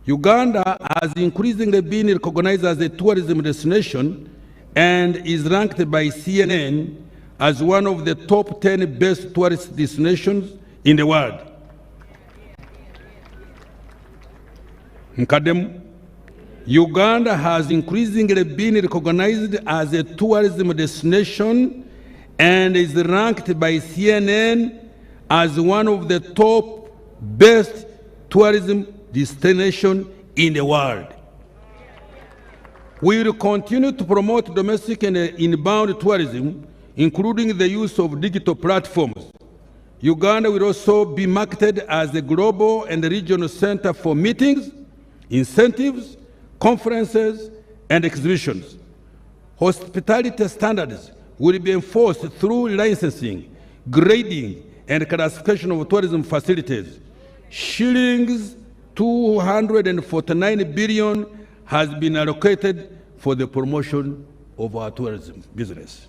[SPEAKER 3] Uganda has increasingly been recognized as a tourism destination and is ranked by CNN as one of the top 10 best tourist destinations in the world. Uganda has increasingly been recognized as a tourism destination and is ranked by CNN as one of the top best tourism destinations in the world. We will continue to promote domestic and inbound tourism, including the use of digital platforms. Uganda will also be marketed as a global and regional center for meetings, incentives, conferences, and exhibitions. Hospitality standards will be enforced through licensing, grading, and classification of tourism facilities. Shillings 249 billion has been allocated for the promotion of our tourism business.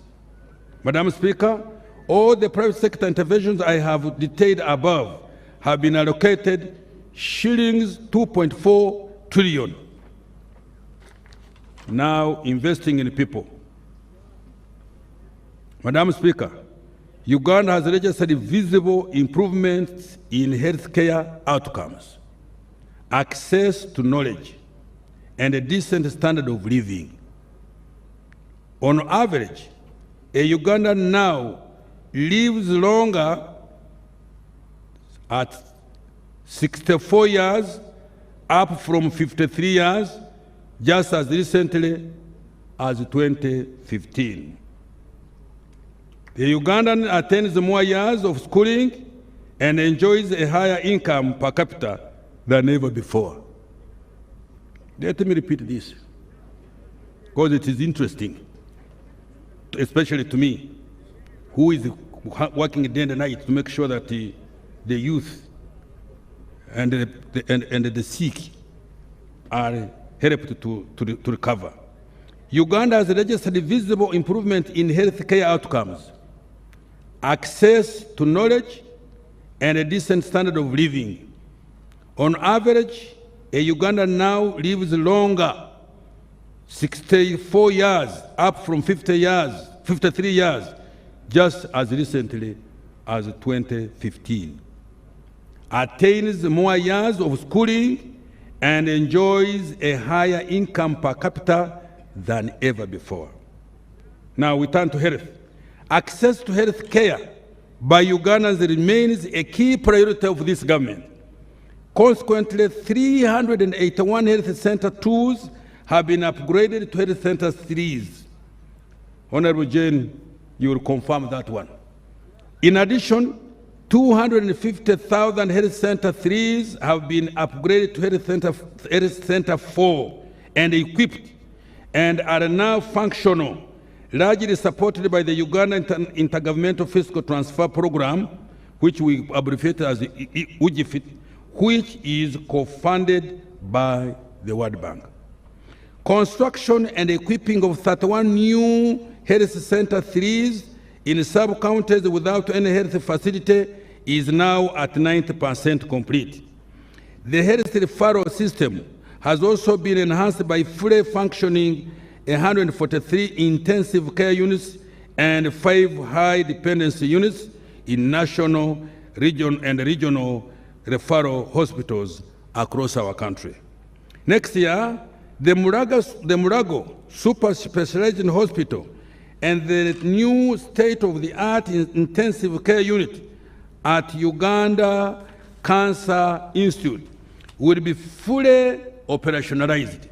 [SPEAKER 3] Madam Speaker, all the private sector interventions I have detailed above have been allocated shillings 2.4 trillion. Now investing in people. Madam Speaker, Uganda has registered visible improvements in healthcare outcomes, access to knowledge, and a decent standard of living. On average, a Ugandan now lives longer at 64 years, up from 53 years, just as recently as 2015. The Ugandan attains more years of schooling and enjoys a higher income per capita than ever before. Let me repeat this, because it is interesting, especially to me, who is working day and night to make sure that the youth and the sick are helped to recover. Uganda has registered visible improvement in healthcare outcomes, access to knowledge, and a decent standard of living. On average, a Ugandan now lives longer, 64 years, up from 53 years, just as recently as 2015. Attains more years of schooling and enjoys a higher income per capita than ever before. Now we turn to health. Access to health care by Ugandans remains a key priority of this government. Consequently, 381 health center 2s have been upgraded to health center 3s. Honorable Jane, you will confirm that one. In addition, 250,000 health center 3s have been upgraded to health center 4 and equipped and are now functional, largely supported by the Uganda Intergovernmental Fiscal Transfer Program, which we abbreviate as UGFIT, which is co-funded by the World Bank. Construction and equipping of 31 new health center 3s in sub-counties without any health facility is now at 90% complete. The health referral system has also been enhanced by fully functioning 143 intensive care units and 5 high dependency units in national, regional referral hospitals across our country. Next year, the Murago Super Specialized Hospital and the new state-of-the-art intensive care unit at Uganda Cancer Institute will be fully operationalized.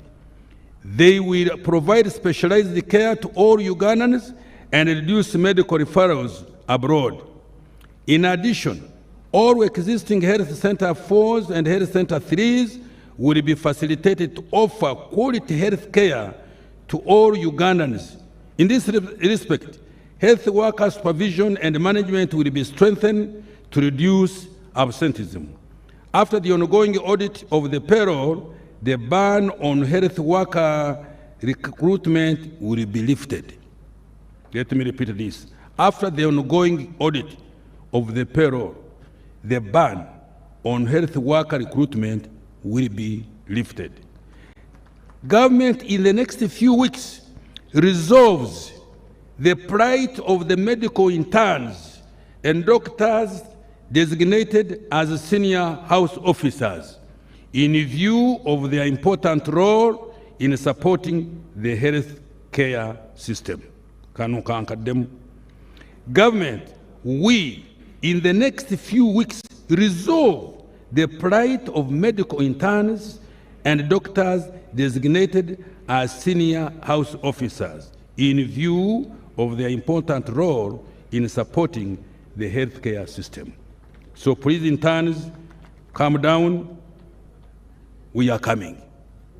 [SPEAKER 3] They will provide specialized care to all Ugandans and reduce medical referrals abroad. In addition, all existing health center 4s and health center 3s will be facilitated to offer quality health care to all Ugandans. In this respect, health worker supervision and management will be strengthened to reduce absenteeism. After the ongoing audit of the payroll, the ban on health worker recruitment will be lifted. Let me repeat this. After the ongoing audit of the payroll, the ban on health worker recruitment will be lifted. Government in the next few weeks resolves the plight of the medical interns and doctors designated as senior house officers in view of their important role in supporting the health care system. Government, we, in the next few weeks, resolve the plight of medical interns and doctors designated as senior house officers in view of their important role in supporting the healthcare system. So please, interns, calm down. We are coming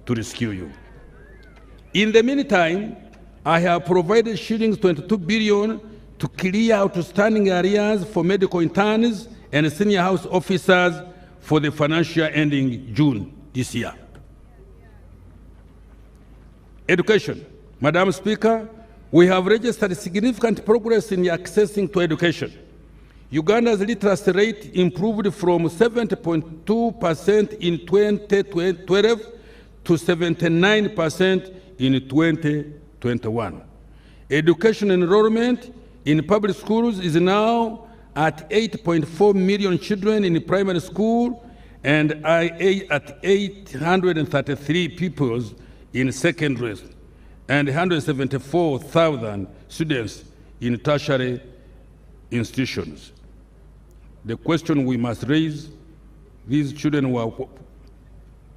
[SPEAKER 3] to rescue you. In the meantime, I have provided shillings 22 billion to clear outstanding areas for medical interns and senior house officers for the financial year ending June this year. Education. Madam Speaker, we have registered significant progress in accessing to education. Uganda's literacy rate improved from 70.2% in 2012 to 79% in 2021. Education enrollment in public schools is now at 8.4 million children in primary school and at 833 pupils in secondary and 174,000 students in tertiary institutions. The question we must raise, these children were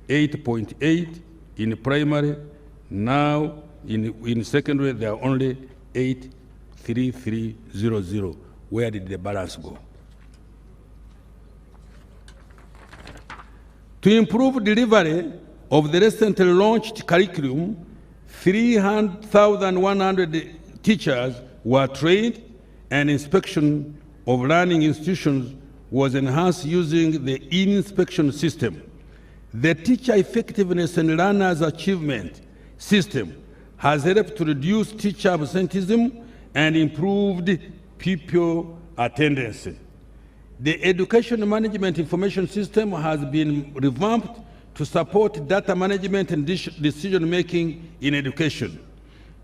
[SPEAKER 3] 8.8 in primary, now in secondary they are only 83300. Where did the balance go? To improve delivery of the recently launched curriculum, 300,100 teachers were trained and inspection of learning institutions was enhanced using the inspection system. The teacher effectiveness and learners achievement system has helped to reduce teacher absenteeism and improved pupil attendance. The education management information system has been revamped to support data management and decision-making in education.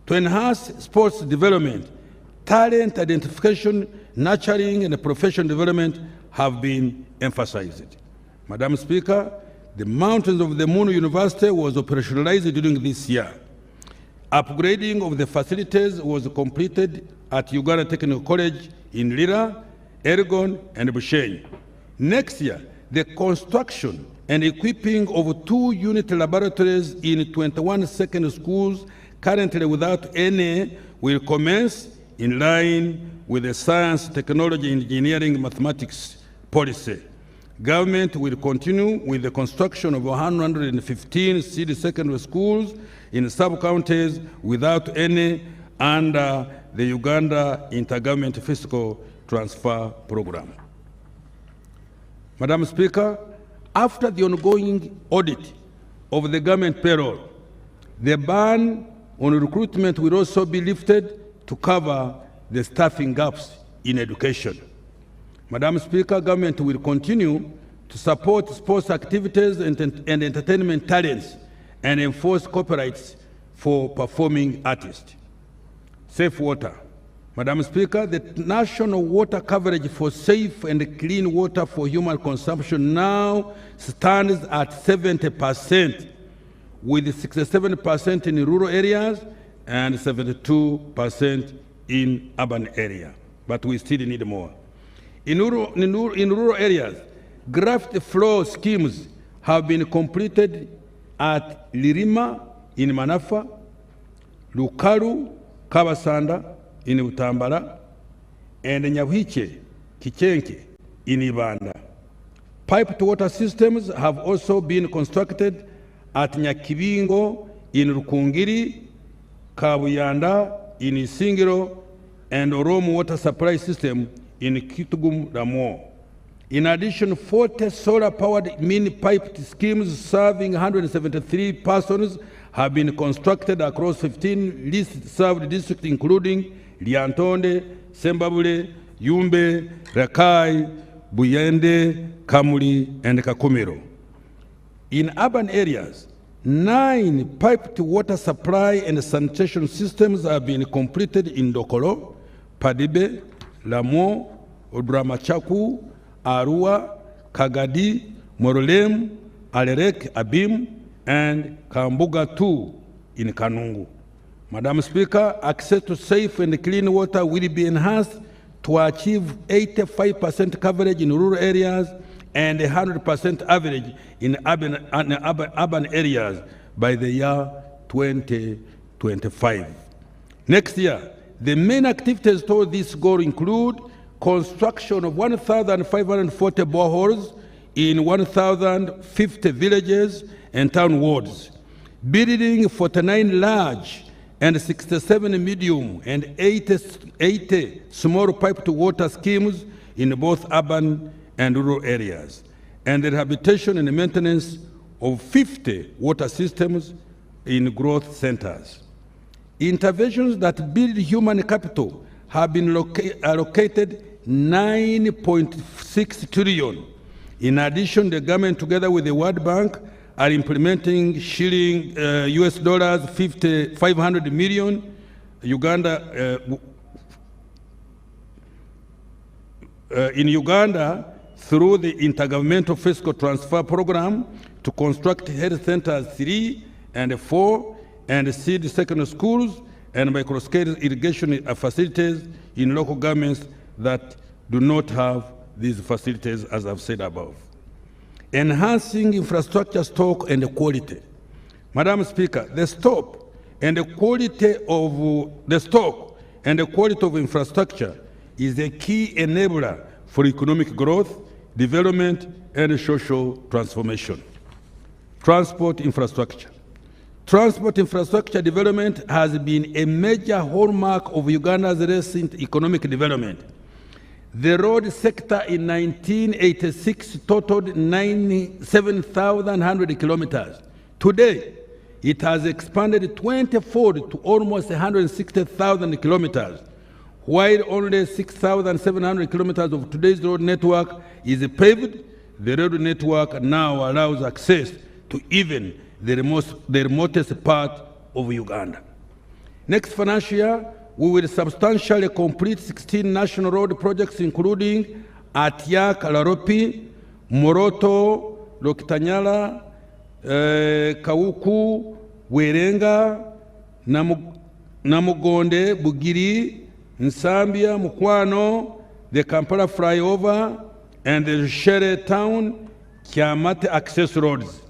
[SPEAKER 3] To enhance sports development, talent identification, nurturing, and professional development have been emphasized. Madam Speaker, the Mountains of the Moon University was operationalized during this year. Upgrading of the facilities was completed at Uganda Technical College in Lira, Elgon, and Bushenyi. Next year, the construction and equipping of 2-unit laboratories in 21 secondary schools currently without any will commence in line with the science, technology, engineering, mathematics policy. Government will continue with the construction of 115 city secondary schools in sub-counties without any under the Uganda Intergovernment Fiscal Transfer Program. Madam Speaker, after the ongoing audit of the government payroll, the ban on recruitment will also be lifted to cover the staffing gaps in education. Madam Speaker, government will continue to support sports activities and entertainment talents and enforce copyrights for performing artists. Safe water. Madam Speaker, the national water coverage for safe and clean water for human consumption now stands at 70%, with 67% in rural areas and 72% in urban areas. But we still need more. In rural areas, graft flow schemes have been completed at Lirima in Manafa, Lukalu, Kabasanda in Utambala, and Nyawiche, Kichenke in Ibanda. Piped water systems have also been constructed at Nyakibingo in Rukungiri, Kabuyanda in Isingiro, and Oromo water supply system in Kitugum Ramo. In addition, 40 solar-powered mini-piped schemes serving 173 persons have been constructed across 15 least-served districts, including Liantonde, Sembabule, Yumbe, Rakai, Buyende, Kamuli, and Kakumiro. In urban areas, 9 piped water supply and sanitation systems have been completed in Dokolo, Padibe, Lamo, Odramachaku, Arua, Kagadi, Morolem, Alerek, Abim, and Kambuga 2 in Kanungu. Madam Speaker, access to safe and clean water will be enhanced to achieve 85% coverage in rural areas and 100% average in urban areas by the year 2025. Next year, the main activities toward this goal include construction of 1,540 boreholes in 1,050 villages and town wards, building 49 large and 67 medium and 80 small piped water schemes in both urban and rural areas, and the rehabilitation and maintenance of 50 water systems in growth centers. Interventions that build human capital have been allocated 9.6 trillion. In addition, the government, together with the World Bank, are implementing shilling US dollars 500 million. In Uganda, through the Intergovernmental Fiscal Transfer Program, to construct health centers 3 and 4 and seed secondary schools and microscale irrigation facilities in local governments that do not have these facilities, as I've said above. Enhancing infrastructure stock and quality. Madam Speaker, the stock and the quality of infrastructure is a key enabler for economic growth, development, and social transformation. Transport infrastructure. Transport infrastructure development has been a major hallmark of Uganda's recent economic development. The road sector in 1986 totaled 97,100 kilometers. Today, it has expanded 20-fold to almost 160,000 kilometers, while only 6,700 kilometers of today's road network is paved. The road network now allows access to even the remotest part of Uganda. Next financial year, we will substantially complete 16 national road projects, including Atiak, Laropi, Moroto, Lokitanyala, Kawuku, Werenga, Namugonde, Bugiri, Nsambia, Mukwano, the Kampala flyover, and the Shere town, Kiamate access roads.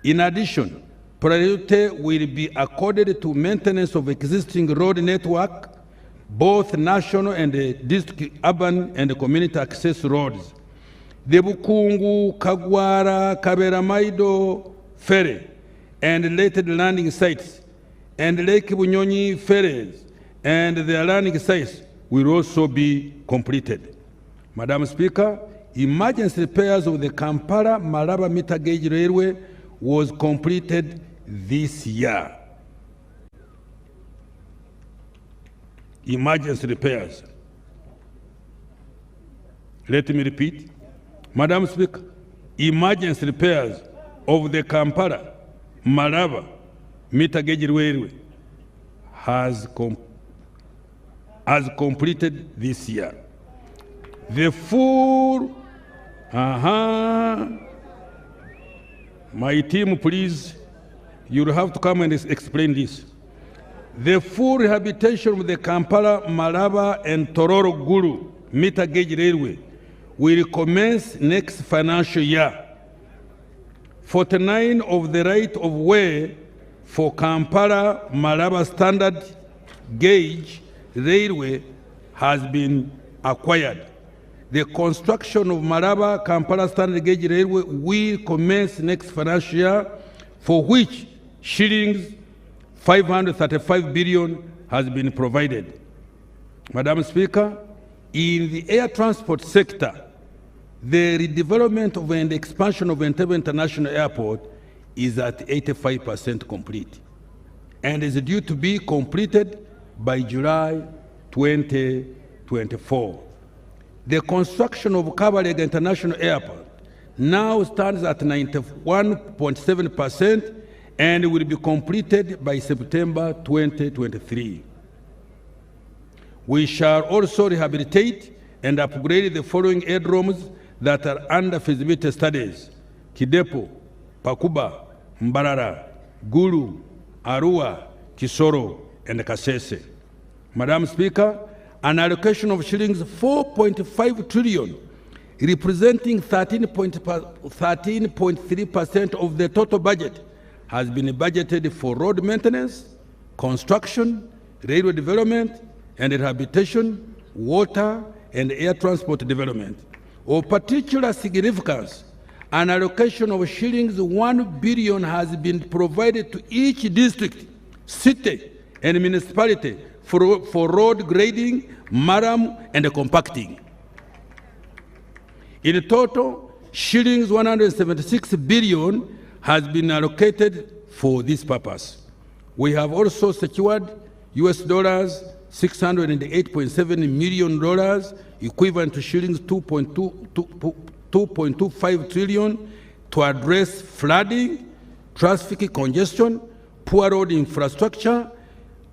[SPEAKER 3] In addition, priority will be accorded to maintenance of existing road network, both national and district, urban and community access roads. The Bukungu, Kagwara, Kaberamaido ferry and related landing sites, and Lake Bunyonyi ferries and their landing sites will also be completed. Madam Speaker, emergency repairs of the Kampala-Malaba meter gauge railway was completed this year. Emergency repairs. Let me repeat. Madam Speaker, emergency repairs of the Kampala-Malaba meter gauge railway has completed this year. The full, my team, please, you'll have to come and explain this. The full rehabilitation of the Kampala, Malaba, and Tororo Gulu meter gauge railway will commence next financial year. 49 of the right of way for Kampala, Malaba standard gauge railway has been acquired. The construction of Malaba Kampala standard gauge railway will commence next financial year, for which shillings 535 billion has been provided. Madam Speaker, in the air transport sector, the redevelopment of and expansion of Entebbe International Airport is at 85% complete and is due to be completed by July 2024. The construction of Kabalega International Airport, now stands at 91.7% and will be completed by September 2023. We shall also rehabilitate and upgrade the following aerodromes that are under feasibility studies: Kidepo, Pakuba, Mbarara, Gulu, Arua, Kisoro, and Kasese. Madam Speaker, an allocation of shillings 4.5 trillion, representing 13.3% of the total budget, has been budgeted for road maintenance, construction, railway development and rehabilitation, water and air transport development. Of particular significance, an allocation of shillings 1 billion has been provided to each district, city and municipality for road grading, maram and compacting. In total, shillings 176 billion has been allocated for this purpose. We have also secured $608.7 million, equivalent to shillings 2.25 trillion, to address flooding, traffic congestion, poor road infrastructure,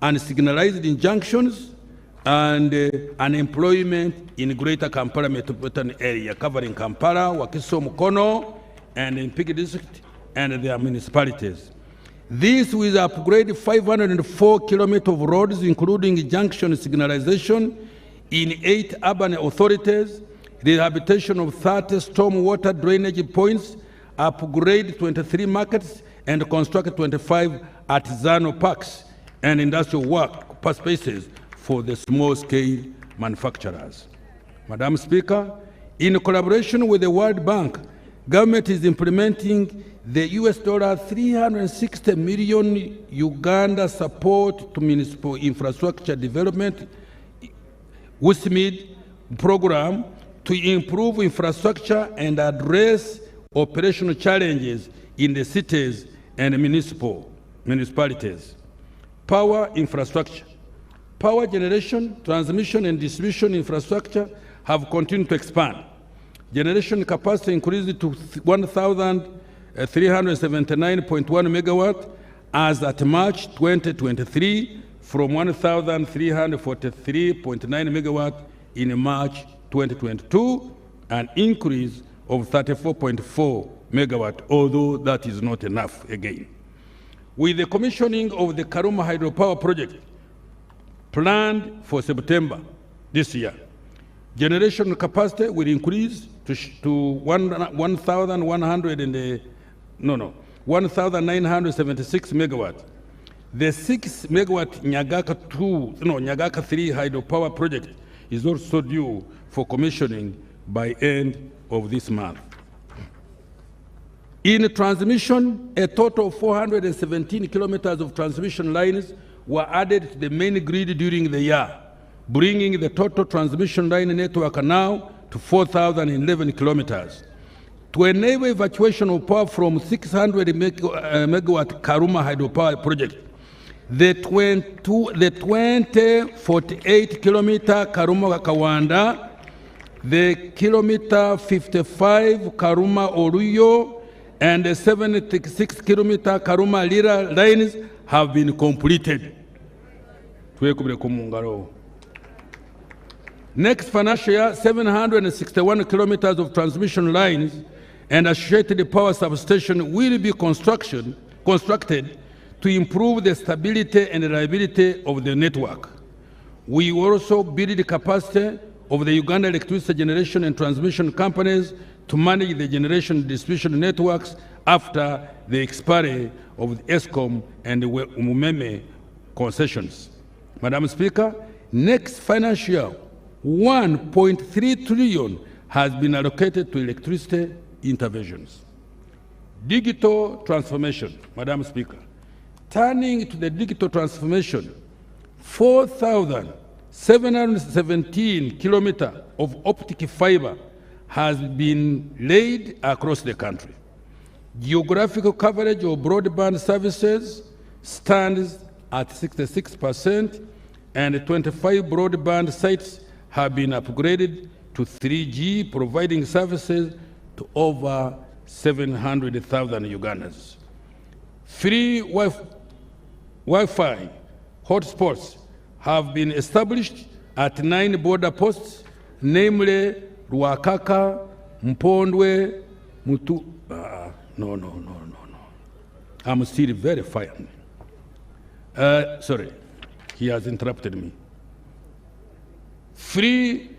[SPEAKER 3] and signalized injunctions, and unemployment in Greater Kampala metropolitan area, covering Kampala, Wakiso, Mukono, and in Pigi District and their municipalities. This will upgrade 504 kilometers of roads, including junction signalization in 8 urban authorities, rehabilitation of 30 stormwater drainage points, upgrade 23 markets, and construct 25 artisanal parks and industrial work spaces for the small-scale manufacturers. Madam Speaker, in collaboration with the World Bank, government is implementing the $360 million Uganda support to municipal infrastructure development USMID program to improve infrastructure and address operational challenges in the cities and municipalities. Power infrastructure. Power generation, transmission, and distribution infrastructure have continued to expand. Generation capacity increased to 1,379.1 megawatt as at March 2023 from 1,343.9 megawatt in March 2022, an increase of 34.4 megawatt, although that is not enough again. With the commissioning of the Karuma hydropower project planned for September this year, generation capacity will increase to 1,976 megawatt. The 6 megawatt Nyagaka 3 hydropower project is also due for commissioning by end of this month. In transmission, a total of 417 kilometers of transmission lines were added to the main grid during the year, bringing the total transmission line network now to 4,011 kilometers. To enable evacuation of power from 600 megawatt Karuma hydropower project, the 2048 kilometer Karuma Kawanda, the kilometer 55 Karuma Oruyo, and the 76 kilometer Karuma Lira lines have been completed. Next financial year, 761 kilometers of transmission lines and associated power substation will be constructed to improve the stability and reliability of the network. We also build the capacity of the Uganda electricity generation and transmission companies to manage the generation and distribution networks after the expiry of the ESCOM and the Umeme concessions. Madam Speaker, next financial year, 1.3 trillion has been allocated to electricity interventions. Digital transformation, Madam Speaker. Turning to the digital transformation, 4,717 kilometers of optic fiber has been laid across the country. Geographical coverage of broadband services stands at 66%, and 25 broadband sites have been upgraded to 3G, providing services to to over 700,000 Ugandans. Free Wi-Fi hotspots have been established at 9 border posts, namely Ruakaka, Mpondwe, Mutu. No. I'm still verifying. Sorry, he has interrupted me. Free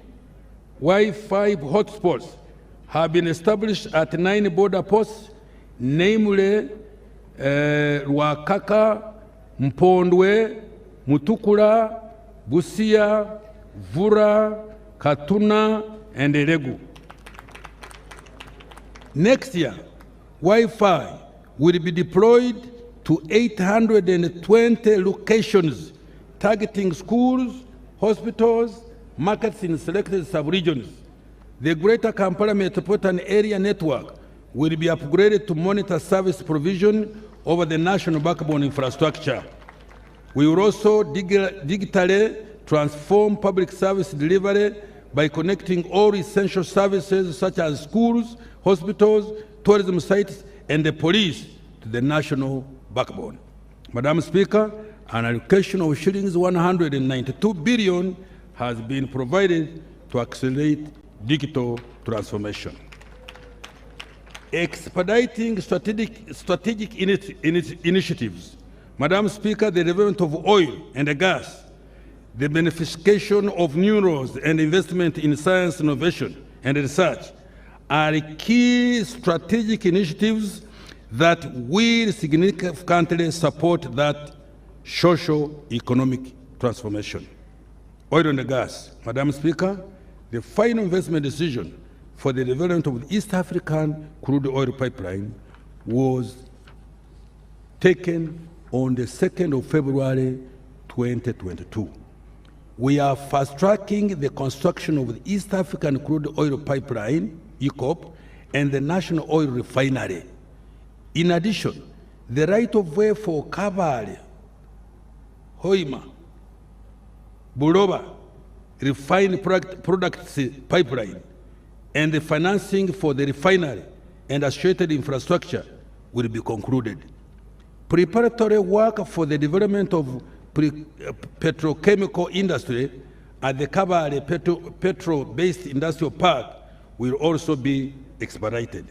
[SPEAKER 3] Wi-Fi hotspots have been established at 9 border posts, namely Ruakaka, Mpondwe, Mutukula, Busia, Vura, Katuna, and Eregu. Next year, Wi-Fi will be deployed to 820 locations, targeting schools, hospitals, markets in selected sub-regions. The Greater Kampala Metropolitan Area Network will be upgraded to monitor service provision over the national backbone infrastructure. We will also digitally transform public service delivery by connecting all essential services such as schools, hospitals, tourism sites, and the police to the national backbone. Madam Speaker, an allocation of shillings 192 billion has been provided to accelerate digital transformation. Expediting strategic initiatives. Madam Speaker, the development of oil and gas, the beneficiation of minerals and investment in science, innovation, and research are key strategic initiatives that will significantly support that socio-economic transformation. Oil and gas. Madam Speaker, the final investment decision for the development of the East African crude oil pipeline was taken on the 2nd of February 2022. We are fast-tracking the construction of the East African crude oil pipeline, EACOP, and the National Oil Refinery. In addition, the right-of-way for Kabale, Hoima, Buloba refined products pipeline and the financing for the refinery and associated infrastructure will be concluded. Preparatory work for the development of petrochemical industry at the Kabale Petro-based industrial park will also be expedited.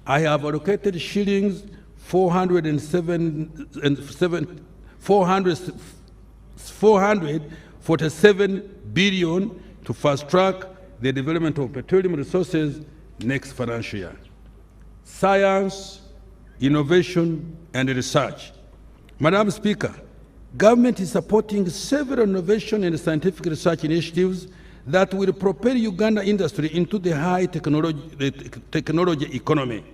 [SPEAKER 3] I have allocated shillings 447 billion to fast-track the development of petroleum resources next financial year. Science, innovation, and research. Madam Speaker, government is supporting several innovation and scientific research initiatives that will propel Uganda industry into the high technology economy.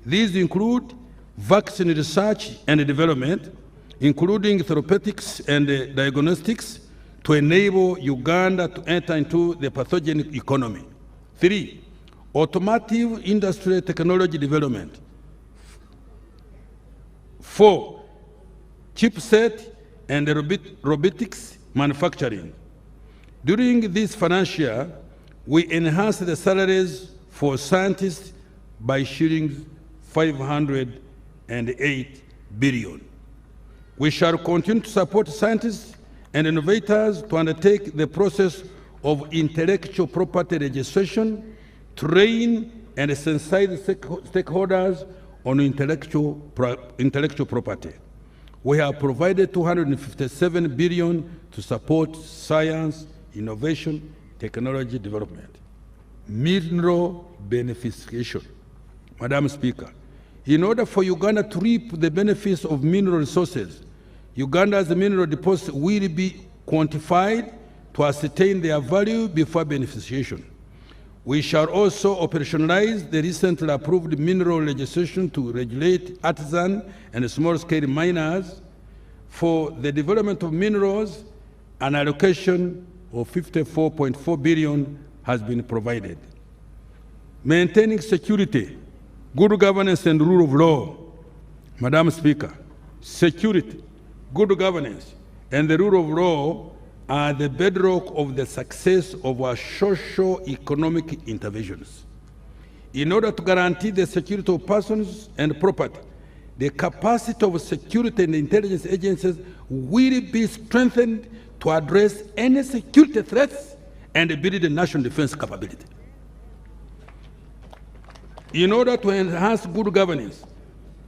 [SPEAKER 3] These include vaccine research and development, including therapeutics and diagnostics, to enable Uganda to enter into the pathogenic economy. 3, automotive industry technology development. 4, chipset and robotics manufacturing. During this financial year, we enhanced the salaries for scientists by shillings 508 billion. We shall continue to support scientists and innovators to undertake the process of intellectual property registration, train and sensitize stakeholders on intellectual property. We have provided 257 billion to support science, innovation, technology development. Mineral beneficiation. Madam Speaker, in order for Uganda to reap the benefits of mineral resources, Uganda's mineral deposits will be quantified to ascertain their value before beneficiation. We shall also operationalize the recently approved mineral legislation to regulate artisan and small-scale miners. For the development of minerals, an allocation of 54.4 billion has been provided. Maintaining security, good governance and rule of law. Madam Speaker, security, good governance, and the rule of law are the bedrock of the success of our socio-economic interventions. in order to guarantee the security of persons and property, the capacity of security and intelligence agencies will be strengthened to address any security threats and build the national defense capability. In order to enhance good governance,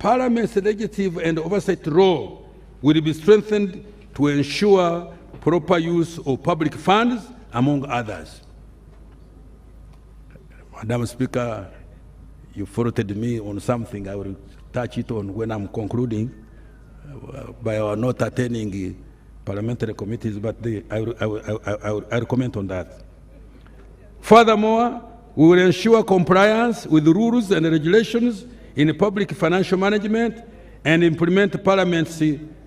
[SPEAKER 3] Parliament's legislative and oversight role will be strengthened to ensure proper use of public funds, among others. Madam Speaker, you forwarded me on something. I will touch it on when I'm concluding by our not attending parliamentary committees, but I will comment on that. Furthermore, we will ensure compliance with rules and regulations in public financial management and implement Parliament's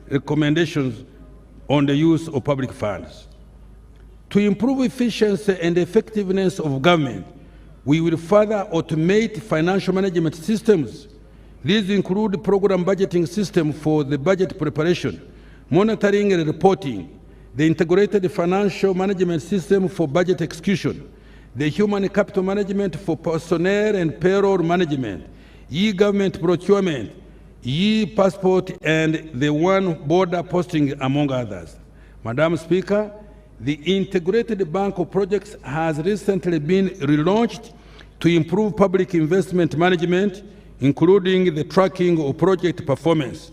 [SPEAKER 3] recommendations on the use of public funds. To improve efficiency and effectiveness of government, we will further automate financial management systems. These include program budgeting system for the budget preparation, monitoring and reporting, the integrated financial management system for budget execution, the human capital management for personnel and payroll management, e-government procurement, e-passport, and the one border posting, among others. Madam Speaker, the Integrated Bank of Projects has recently been relaunched to improve public investment management, including the tracking of project performance.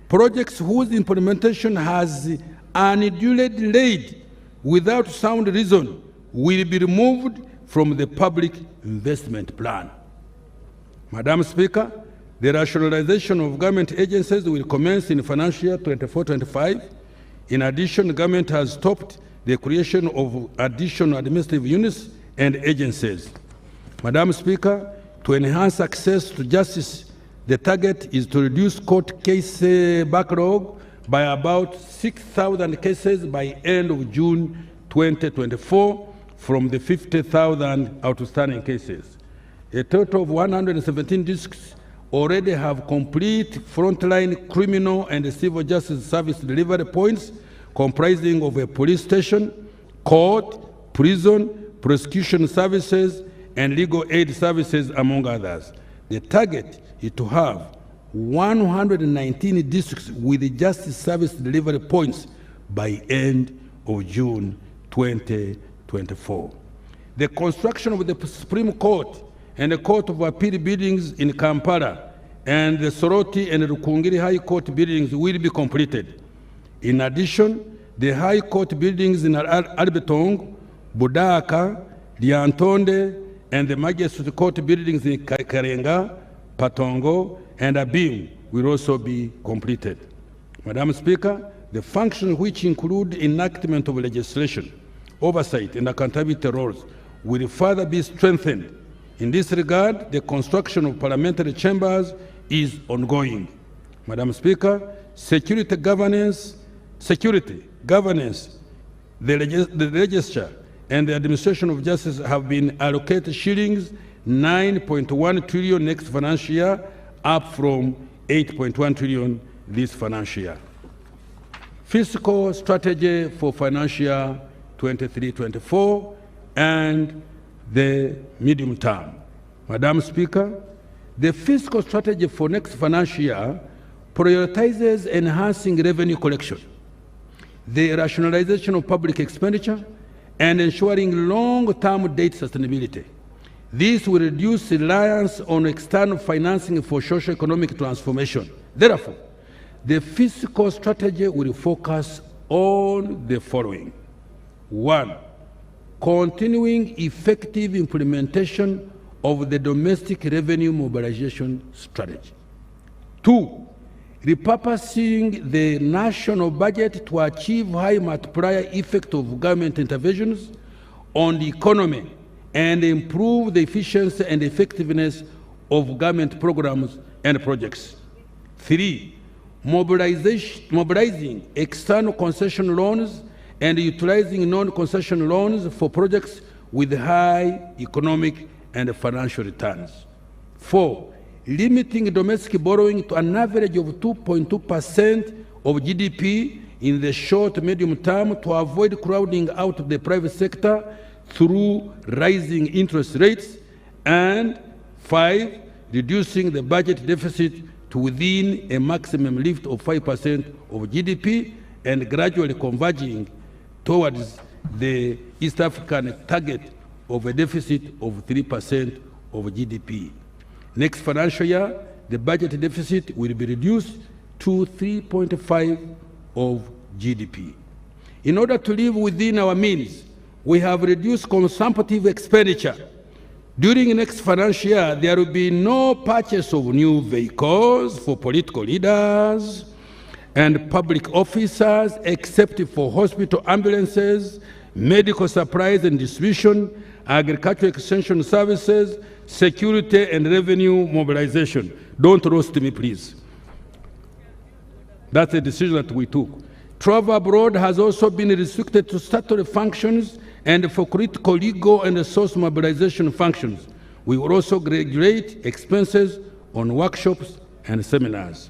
[SPEAKER 3] Projects whose implementation has unduly delayed without sound reason will be removed from the public investment plan. Madam Speaker, the rationalization of government agencies will commence in financial year 24-25. In addition, the government has stopped the creation of additional administrative units and agencies. Madam Speaker, to enhance access to justice, the target is to reduce court case backlog by about 6,000 cases by end of June 2024 from the 50,000 outstanding cases. A total of 117 districts already have complete frontline criminal and civil justice service delivery points comprising of a police station, court, prison, prosecution services, and legal aid services, among others. The target is to have 119 districts with justice service delivery points by end of June 2024. The construction of the Supreme Court and the Court of Appeal buildings in Kampala and the Soroti and Rukungiri High Court buildings will be completed. In addition, the High Court buildings in Albetong, Budaka, Liantonde, and the Magistrate Court buildings in Karenga, Patongo, and Abim will also be completed. Madam Speaker, the functions which include enactment of legislation, oversight, and accountability roles will further be strengthened. In this regard, the construction of parliamentary chambers is ongoing. Madam Speaker, security governance, the legislature, and the administration of justice have been allocated shillings 9.1 trillion next financial year, up from 8.1 trillion this financial year. Fiscal strategy for financial year 23-24 and the medium term. Madam Speaker, the fiscal strategy for next financial year prioritizes enhancing revenue collection, the rationalization of public expenditure, and ensuring long-term debt sustainability. This will reduce reliance on external financing for socio-economic transformation. Therefore, the fiscal strategy will focus on the following. 1, continuing effective implementation of the domestic revenue mobilization strategy. 2, repurposing the national budget to achieve high multiplier effect of government interventions on the economy and improve the efficiency and effectiveness of government programs and projects. 3, mobilizing external concession loans and utilizing non-concession loans for projects with high economic and financial returns. 4, limiting domestic borrowing to an average of 2.2% of GDP in the short medium term to avoid crowding out of the private sector through rising interest rates. And 5, reducing the budget deficit to within a maximum lift of 5% of GDP and gradually converging towards the East African target of a deficit of 3% of GDP. Next financial year, the budget deficit will be reduced to 3.5% of GDP. In order to live within our means, we have reduced consumptive expenditure. During the next financial year, there will be no purchase of new vehicles for political leaders and public officers, except for hospital ambulances, medical supplies and distribution, agricultural extension services, security and revenue mobilization. Don't roast me, please. That's a decision that we took. Travel abroad has also been restricted to statutory functions and for critical legal and resource mobilization functions. We will also regulate expenses on workshops and seminars.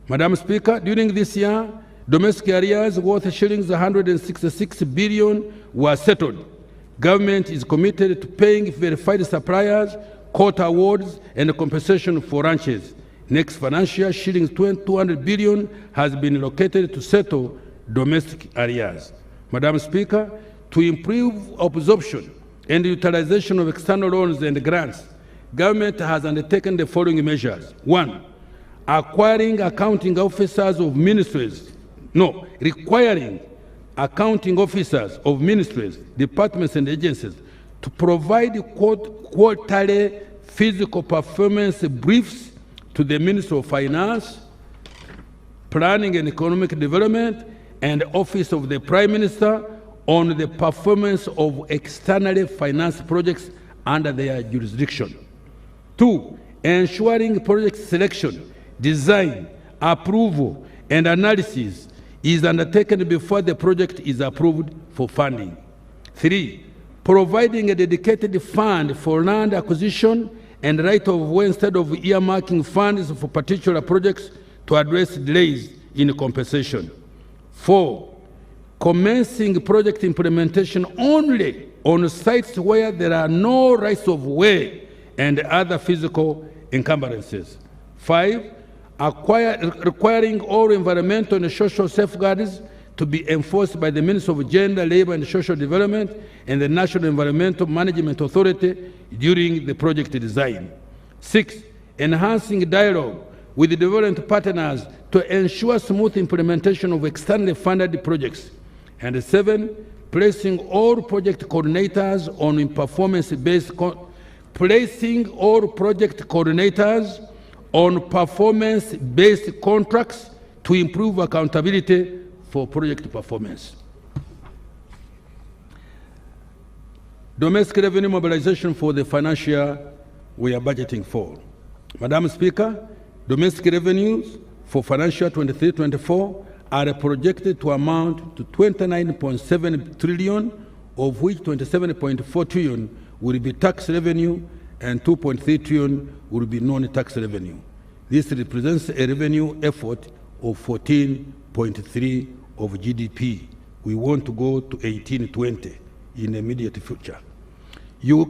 [SPEAKER 3] Madam Speaker, during this year, domestic arrears worth shillings 166 billion were settled. Government is committed to paying verified suppliers, quota awards, and compensation for ranches. Next financial year, shillings 200 billion has been allocated to settle domestic arrears. Madam Speaker, to improve absorption and utilization of external loans and grants, government has undertaken the following measures. 1, requiring accounting officers of ministries, departments and agencies to provide quarterly physical performance briefs to the Ministry of Finance, Planning and Economic Development, and Office of the Prime Minister on the performance of externally financed projects under their jurisdiction. 2, ensuring project selection, design, approval, and analysis is undertaken before the project is approved for funding. 3, providing a dedicated fund for land acquisition and right of way instead of earmarking funds for particular projects to address delays in compensation. 4, commencing project implementation only on sites where there are no rights of way and other physical encumbrances. 5, requiring all environmental and social safeguards to be enforced by the Ministry of Gender, Labor and Social Development and the National Environmental Management Authority during the project design. 6, enhancing dialogue with the development partners to ensure smooth implementation of externally funded projects. And 7, placing all project coordinators on performance-based contracts to improve accountability for project performance. Domestic revenue mobilization for the financial year we are budgeting for. Madam Speaker, domestic revenues for financial 23-24 are projected to amount to 29.7 trillion, of which 27.4 trillion will be tax revenue and 2.3 trillion will be non-tax revenue. This represents a revenue effort of 14.3% of GDP. We want to go to 18-20 in the immediate future.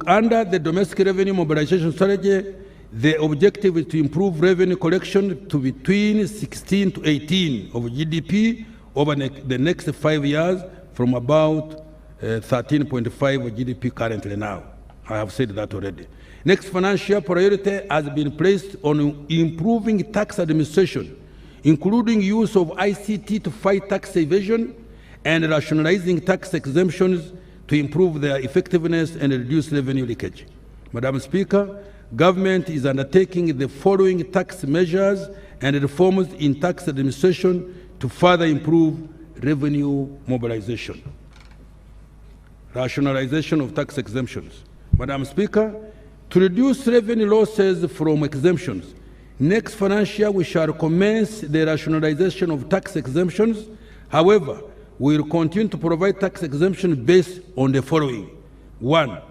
[SPEAKER 3] Under the domestic revenue mobilization strategy, the objective is to improve revenue collection to between 16 to 18 of GDP over the next 5 years from about 13.5 of GDP currently now. I have said that already. Next financial priority has been placed on improving tax administration, including use of ICT to fight tax evasion and rationalizing tax exemptions to improve their effectiveness and reduce revenue leakage. Madam Speaker, government is undertaking the following tax measures and reforms in tax administration to further improve revenue mobilization. Rationalization of tax exemptions. Madam Speaker, to reduce revenue losses from exemptions, next financial year we shall commence the rationalization of tax exemptions. However, we will continue to provide tax exemption based on the following. 1,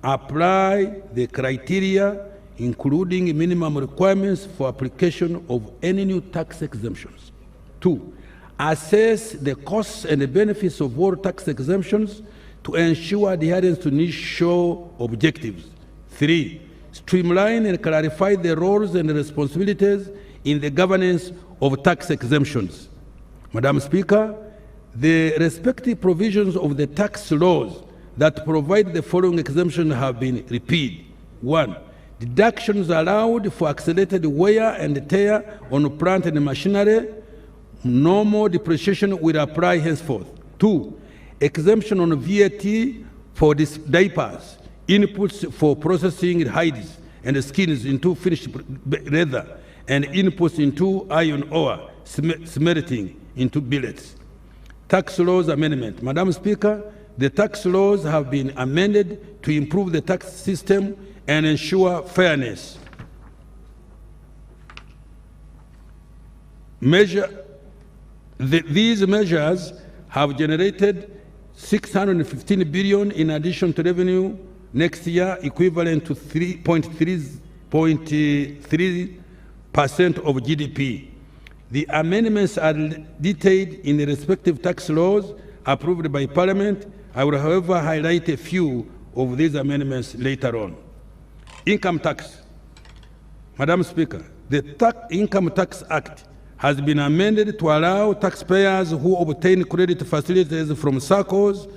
[SPEAKER 3] apply the criteria including minimum requirements for application of any new tax exemptions. 2, assess the costs and the benefits of all tax exemptions to ensure adherence to initial objectives. 3, streamline and clarify the roles and responsibilities in the governance of tax exemptions. Madam Speaker, the respective provisions of the tax laws that provide the following exemptions have been repealed. 1. Deductions allowed for accelerated wear and tear on plant and machinery. No more depreciation will apply henceforth. 2. Exemption on VAT for diapers, inputs for processing hides and skins into finished leather, and inputs into iron ore, smelting into billets. Tax laws amendment. Madam Speaker, the tax laws have been amended to improve the tax system and ensure fairness. These measures have generated 615 billion in addition to revenue next year, equivalent to 3.3% of GDP. The amendments are detailed in the respective tax laws approved by Parliament. I will, however, highlight a few of these amendments later on. Income tax. Madam Speaker, the Income Tax Act has been amended to allow taxpayers who obtain credit facilities from SACCOs,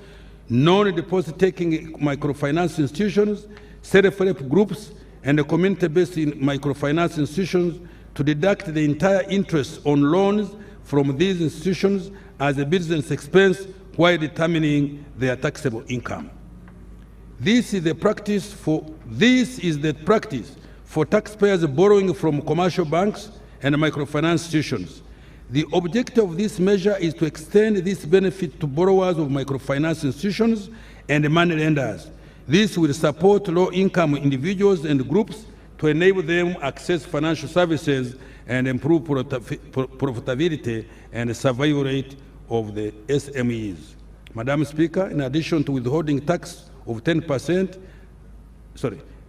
[SPEAKER 3] non-deposit-taking microfinance institutions, self-help groups, and community-based microfinance institutions to deduct the entire interest on loans from these institutions as a business expense while determining their taxable income. This is the practice for taxpayers borrowing from commercial banks and microfinance institutions. The objective of this measure is to extend this benefit to borrowers of microfinance institutions and money lenders. This will support low-income individuals and groups to enable them access financial services and improve profitability and survival rate of the SMEs. Madam Speaker, in addition to withholding tax of 10%,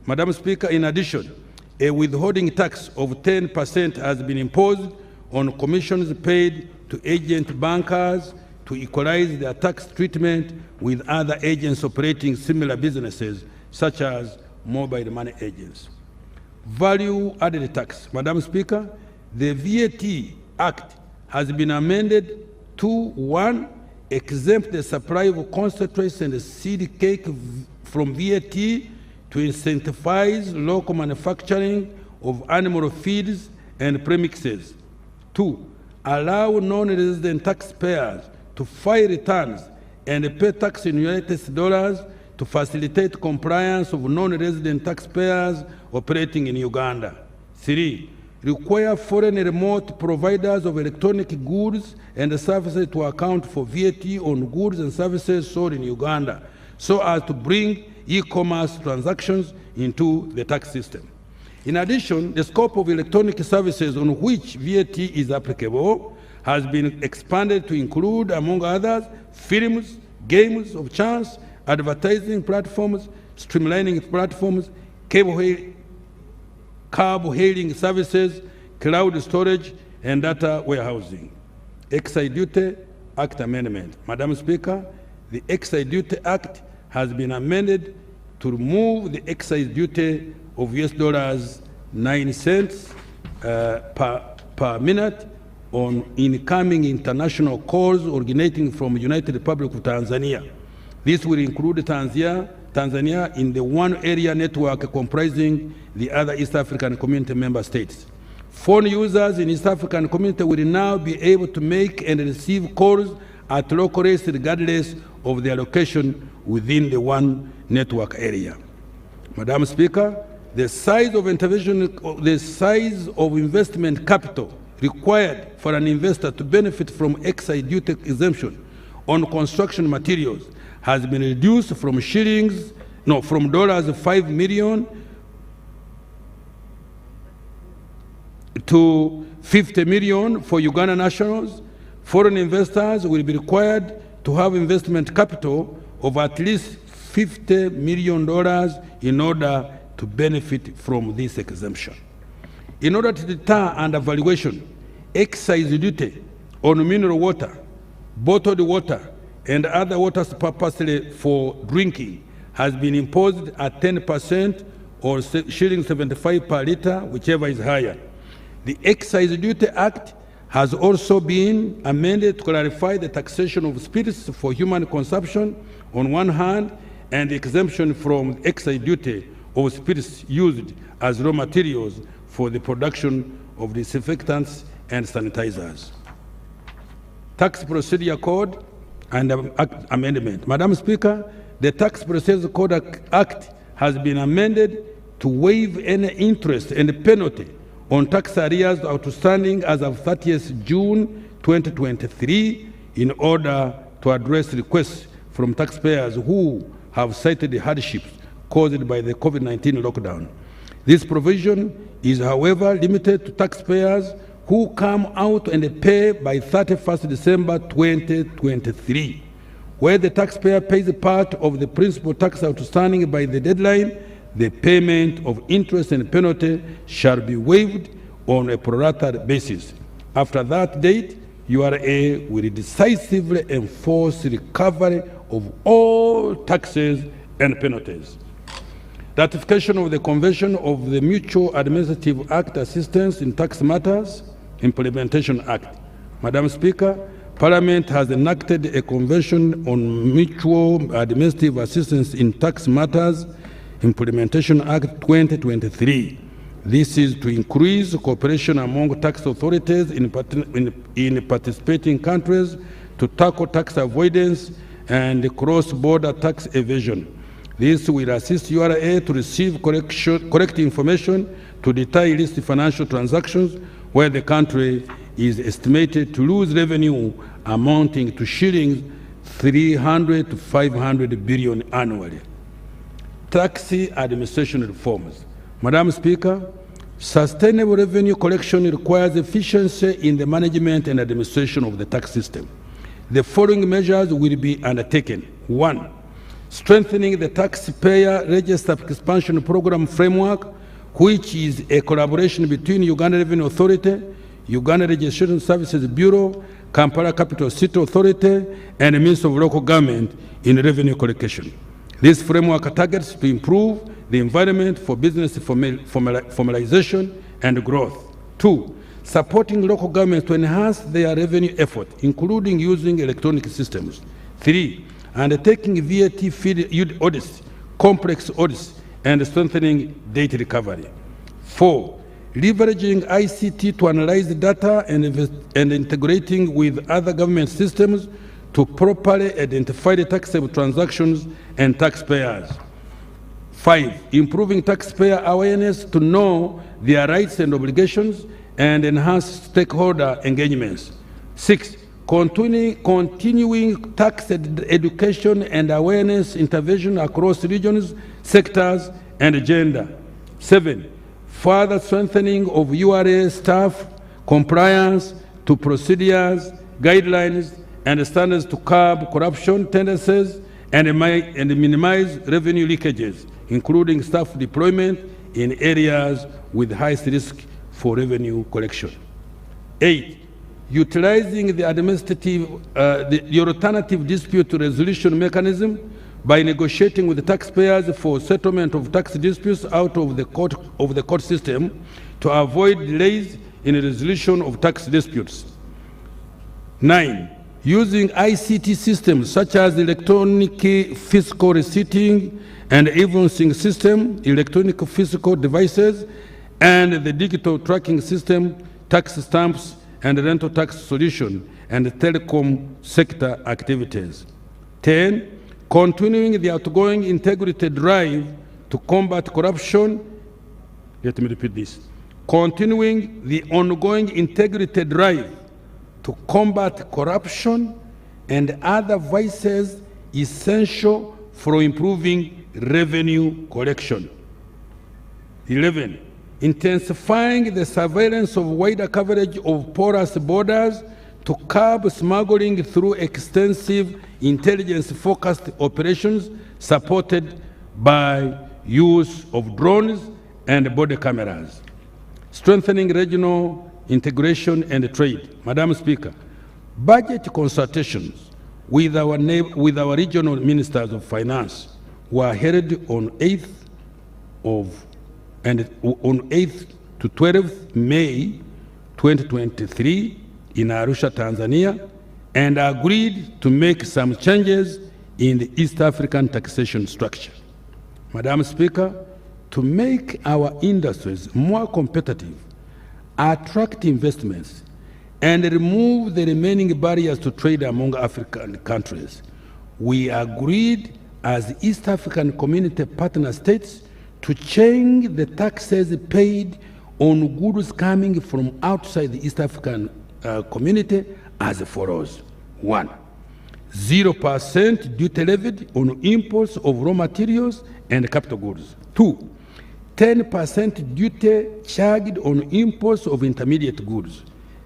[SPEAKER 3] Madam Speaker, in addition, a withholding tax of 10% has been imposed on commissions paid to agent bankers to equalize their tax treatment with other agents operating similar businesses, such as mobile money agents. Value added tax. Madam Speaker, the VAT Act has been amended to 1. Exempt the supply of concentrates and seed cake from VAT to incentivize local manufacturing of animal feeds and premixes. 2. Allow non-resident taxpayers to file returns and pay tax in United dollars to facilitate compliance of non-resident taxpayers operating in Uganda. 3. Require foreign remote providers of electronic goods and services to account for VAT on goods and services sold in Uganda, so as to bring e-commerce transactions into the tax system. In addition, the scope of electronic services on which VAT is applicable has been expanded to include, among others, films, games of chance, advertising platforms, streamlining platforms, cab hailing services, cloud storage, and data warehousing. Excise Duty Act Amendment. Madam Speaker, the Excise Duty Act has been amended to remove the excise duty of $9 per minute on incoming international calls originating from the United Republic of Tanzania. This will include Tanzania in the one area network comprising the other East African Community member states. Phone users in East African Community will now be able to make and receive calls at local rates regardless of their location within the one network area. Madam Speaker, the size of investment capital required for an investor to benefit from excise duty exemption on construction materials has been reduced from $5 million to $50 million for Uganda nationals. Foreign investors will be required to have investment capital of at least $50 million in order to benefit from this exemption. In order to deter undervaluation, excise duty on mineral water, bottled water, and other waters purposely for drinking has been imposed at 10% or shilling 75 per litre, whichever is higher. The Excise Duty Act has also been amended to clarify the taxation of spirits for human consumption on one hand, and the exemption from excise duty of spirits used as raw materials for the production of disinfectants and sanitizers. Tax Procedure Code and Amendment. Madam Speaker, the Tax Procedure Code Act has been amended to waive any interest and penalty on tax arrears outstanding as of 30th June 2023 in order to address requests from taxpayers who have cited the hardships caused by the COVID-19 lockdown. This provision is, however, limited to taxpayers who come out and pay by 31st December 2023. Where the taxpayer pays part of the principal tax outstanding by the deadline, the payment of interest and penalty shall be waived on a pro rata basis. After that date, URA will decisively enforce recovery of all taxes and penalties. Ratification of the Convention of the Mutual Administrative Act Assistance in Tax Matters, Implementation Act. Madam Speaker, Parliament has enacted a Convention on Mutual Administrative Assistance in Tax Matters, Implementation Act 2023. This is to increase cooperation among tax authorities in participating countries to tackle tax avoidance and cross-border tax evasion. This will assist URA to receive correct information to deter illicit financial transactions where the country is estimated to lose revenue amounting to shillings 300 to 500 billion annually. Tax administration reforms. Madam Speaker, sustainable revenue collection requires efficiency in the management and administration of the tax system. The following measures will be undertaken. 1. Strengthening the taxpayer register expansion program framework, which is a collaboration between Uganda Revenue Authority, Uganda Registration Services Bureau, Kampala Capital City Authority, and the Ministry of Local Government in revenue collection. This framework targets to improve the environment for business formalization and growth. 2. Supporting local governments to enhance their revenue effort, including using electronic systems. 3. Undertaking VAT field audits, complex audits, and strengthening data recovery. 4. Leveraging ICT to analyze data and integrating with other government systems to properly identify the taxable transactions and taxpayers. 5. Improving taxpayer awareness to know their rights and obligations and enhance stakeholder engagements. 6. Continuing tax education and awareness intervention across regions, sectors, and gender. 7. Further strengthening of URA staff compliance to procedures, guidelines, and standards to curb corruption tendencies and minimize revenue leakages, including staff deployment in areas with highest risk for revenue collection. 8. Utilizing the alternative dispute resolution mechanism by negotiating with the taxpayers for settlement of tax disputes out of the court system to avoid delays in the resolution of tax disputes. 9. Using ICT systems such as electronic fiscal receipting and evidencing system, electronic fiscal devices, and the digital tracking system, tax stamps, and rental tax solution, and telecom sector activities. 10. Continuing the outgoing integrity drive to combat corruption. Let me repeat this. Continuing the ongoing integrity drive to combat corruption and other vices essential for improving revenue collection. 11. Intensifying the surveillance of wider coverage of porous borders to curb smuggling through extensive intelligence-focused operations supported by use of drones and body cameras. Strengthening regional integration and trade. Madam Speaker, budget consultations with our regional ministers of finance were held on 8th of and on 8th to 12th May 2023 in Arusha, Tanzania, and agreed to make some changes in the East African taxation structure. Madam Speaker, to make our industries more competitive, attract investments, and remove the remaining barriers to trade among African countries, we agreed as East African Community partner states to change the taxes paid on goods coming from outside the East African Community as follows. 1. 0% duty levied on imports of raw materials and capital goods. 2. 10% duty charged on imports of intermediate goods.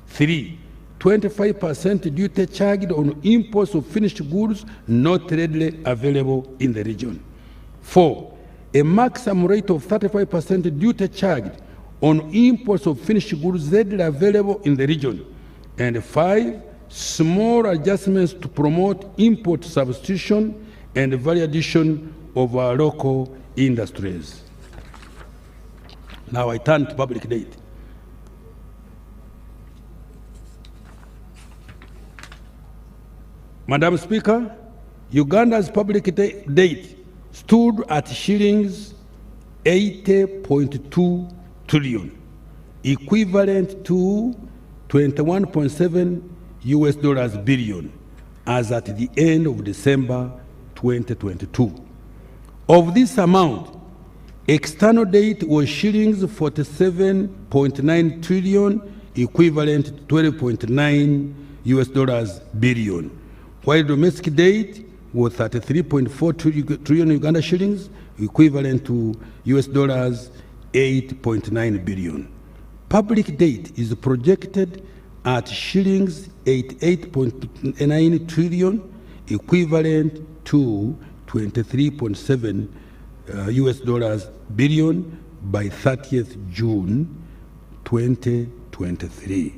[SPEAKER 3] 3. 25% duty charged on imports of finished goods not readily available in the region. 4. A maximum rate of 35% duty charged on imports of finished goods readily available in the region. And 5. Small adjustments to promote import substitution and value addition of our local industries. Now I turn to public debt. Madam Speaker, Uganda's public debt stood at shillings 80.2 trillion, equivalent to 21.7 US dollars billion as at the end of December 2022. Of this amount, external debt was shillings 47.9 trillion, equivalent to 12.9 US dollars billion, while domestic debt was 33.4 trillion Uganda shillings, equivalent to US dollars 8.9 billion. Public debt is projected at shillings 88.9 trillion, equivalent to 23.7 US dollars billion by 30th June 2023.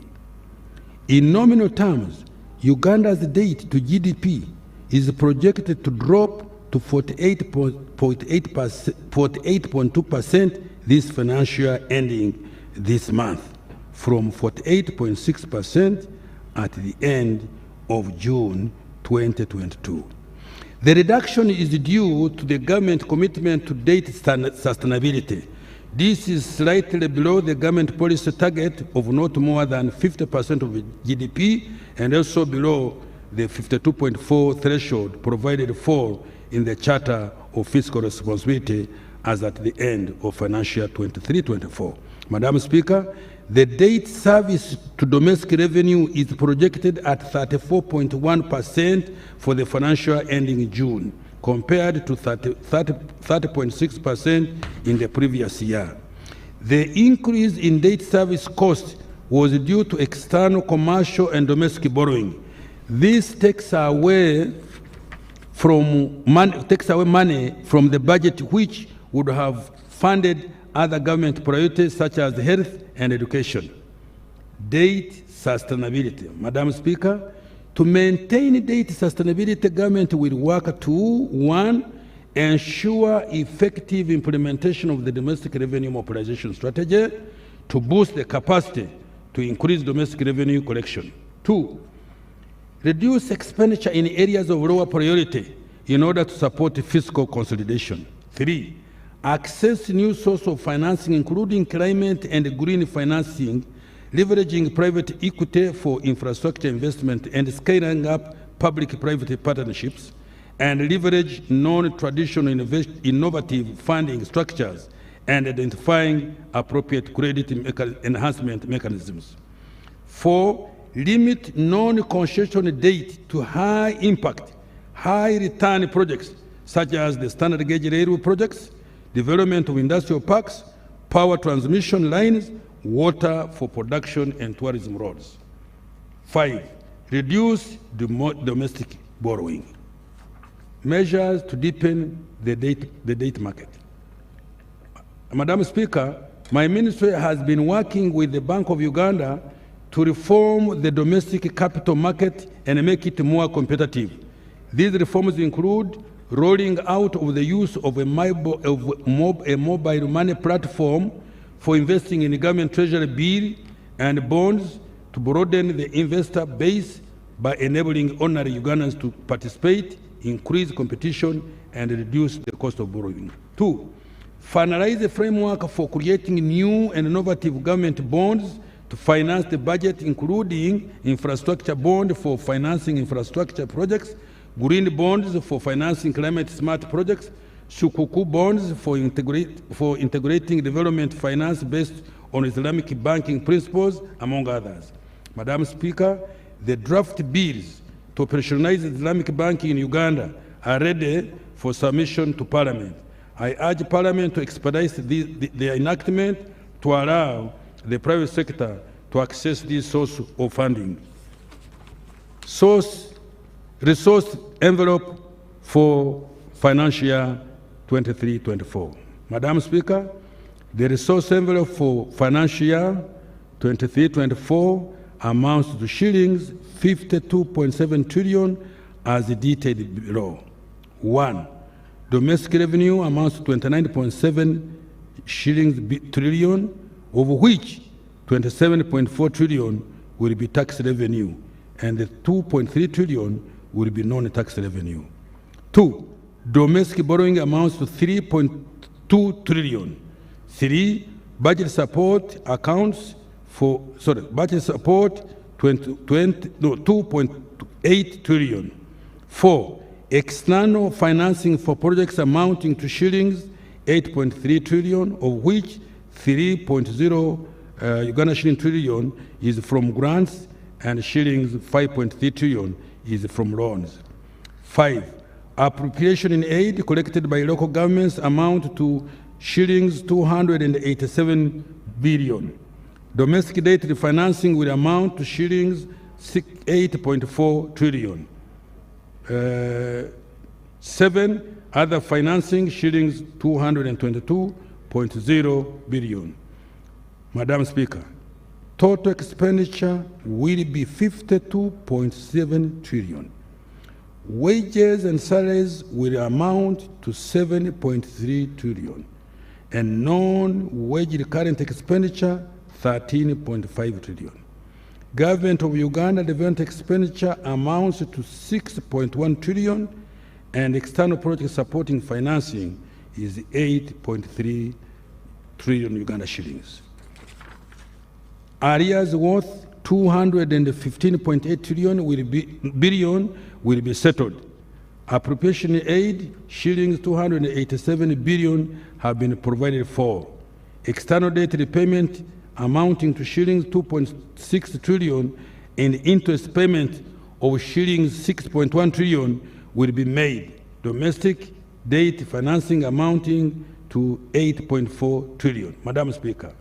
[SPEAKER 3] In nominal terms, Uganda's debt to GDP is projected to drop to 48.2% this financial year ending this month, from 48.6% at the end of June 2022. The reduction is due to the government commitment to debt sustainability. This is slightly below the government policy target of not more than 50% of GDP, and also below the 52.4 threshold provided for in the Charter of Fiscal Responsibility as at the end of financial year 23-24. Madam Speaker, the debt service to domestic revenue is projected at 34.1% for the financial year ending June, compared to 30.6% in the previous year. The increase in debt service cost was due to external commercial and domestic borrowing. This takes away money from the budget, which would have funded other government priorities such as health and education. Debt sustainability. Madam Speaker, to maintain debt sustainability, government will work to 1. Ensure effective implementation of the domestic revenue mobilization strategy to boost the capacity to increase domestic revenue collection. 2. Reduce expenditure in areas of lower priority in order to support fiscal consolidation. 3. Access new sources of financing, including climate and green financing, leveraging private equity for infrastructure investment and scaling up public-private partnerships, and leverage non-traditional innovative funding structures and identifying appropriate credit enhancement mechanisms. 4. Limit non-concessional debt to high-impact, high-return projects such as the standard gauge railway projects, development of industrial parks, power transmission lines, water for production and tourism roads. 5. Reduce domestic borrowing. Measures to deepen the debt market. Madam Speaker, my ministry has been working with the Bank of Uganda to reform the domestic capital market and make it more competitive. These reforms include rolling out of the use of a mobile money platform for investing in government treasury bill and bonds to broaden the investor base by enabling ordinary Ugandans to participate, increase competition, and reduce the cost of borrowing. 2, finalize the framework for creating new and innovative government bonds to finance the budget, including infrastructure bond for financing infrastructure projects, green bonds for financing climate-smart projects, Shukuku bonds for integrating development finance based on Islamic banking principles, among others. Madam Speaker, the draft bills to operationalize Islamic banking in Uganda are ready for submission to Parliament. I urge Parliament to expedite their enactment to allow the private sector to access this source of funding. Resource envelope for financial year 23-24. Madam Speaker, the resource envelope for financial year 23-24 amounts to shillings 52.7 trillion as detailed below. 1. Domestic revenue amounts to 29.7 trillion, of which 27.4 trillion will be tax revenue, and the 2.3 trillion will be non-tax revenue. 2. Domestic borrowing amounts to 3.2 trillion. 3. Budget support accounts for, budget support 2.8 trillion. 4. External financing for projects amounting to shillings 8.3 trillion, of which 3.0 Uganda shilling trillion is from grants and shillings 5.3 trillion is from loans. 5. Appropriation in aid collected by local governments amount to shillings 287 billion. Domestic debt refinancing will amount to shillings 8.4 trillion. 7. Other financing shillings 222.0 billion. Madam Speaker, total expenditure will be 52.7 trillion. Wages and salaries will amount to 7.3 trillion, and non-wage recurrent expenditure 13.5 trillion. Government of Uganda development expenditure amounts to 6.1 trillion, and external project supporting financing is 8.3 trillion Uganda shillings. Areas worth 215.8 billion will be settled. Appropriation aid shillings 287 billion have been provided for. External debt repayment amounting to shillings 2.6 trillion and interest payment of shillings 6.1 trillion will be made. Domestic debt financing amounting to 8.4 trillion. Madam Speaker,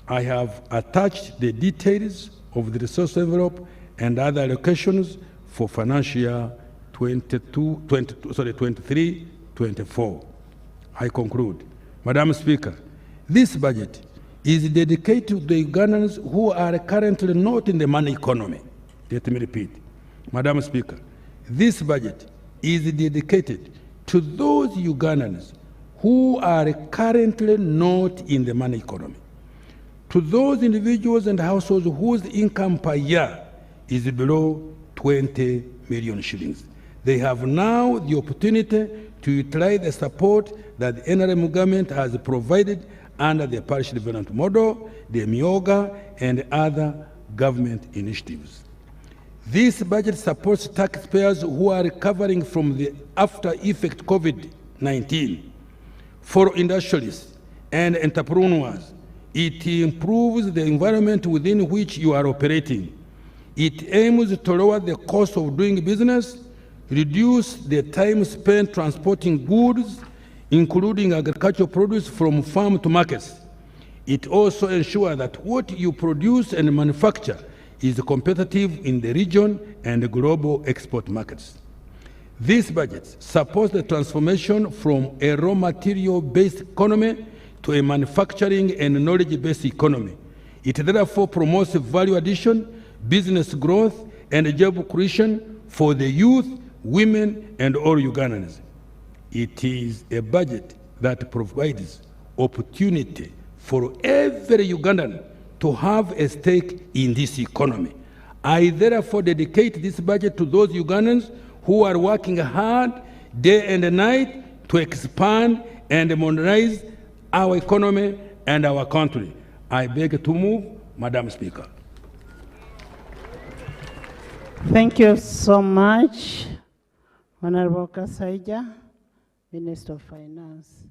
[SPEAKER 3] I have attached the details of the resource envelope and other allocations for financial year 23-24. I conclude. Madam Speaker, this budget is dedicated to the Ugandans who are currently not in the money economy. Let me repeat. Madam Speaker, this budget is dedicated to those Ugandans who are currently not in the money economy, to those individuals and households whose income per year is below 20 million shillings. They have now the opportunity to utilize the support that the NRM government has provided under the parish development model, the MIOGA, and other government initiatives. This budget supports taxpayers who are recovering from the after-effect COVID-19. For industrialists and entrepreneurs, it improves the environment within which you are operating. It aims to lower the cost of doing business, reduce the time spent transporting goods, including agricultural produce from farm to markets. It also ensures that what you produce and manufacture is competitive in the region and the global export markets. This budget supports the transformation from a raw material-based economy to a manufacturing and knowledge-based economy. It therefore promotes value addition, business growth, and job creation for the youth, women, and all Ugandans. It is a budget that provides opportunity for every Ugandan to have a stake in this economy. I therefore dedicate this budget to those Ugandans who are working hard day and night to expand and modernize our economy and our country. I beg to move, Madam Speaker.
[SPEAKER 1] Thank you so much, Honorable Kasaija, Minister of Finance.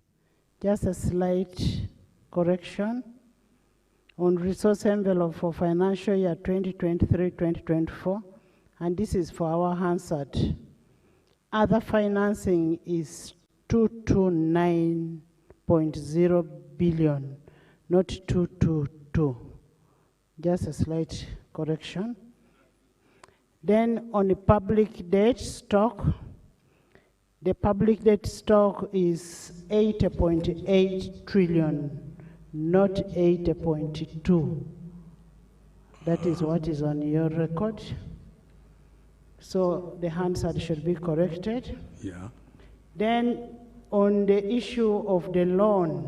[SPEAKER 1] Just a slight correction. On resource envelope for financial year 2023-2024, and this is for our Hansard. Other financing is 229.0 billion, not 222. Just a slight correction. Then on the public debt stock, the public debt stock is 80.8 trillion. Not 80.2. That is what is on your record. So the Hansard should be corrected.
[SPEAKER 3] Yeah.
[SPEAKER 1] Then on the issue of the loan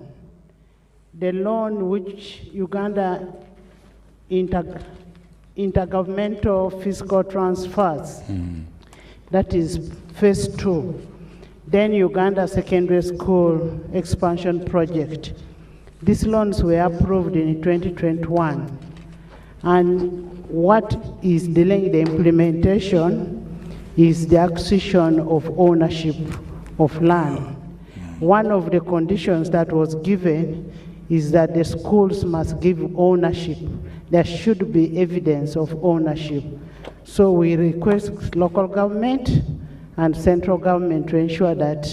[SPEAKER 1] which Uganda intergovernmental fiscal transfers, that is phase 2. Then Uganda Secondary School Expansion Project. These loans were approved in 2021. And what is delaying the implementation is the acquisition of ownership of land. One of the conditions that was given is that the schools must give ownership. There should be evidence of ownership. So we request local government and central government to ensure that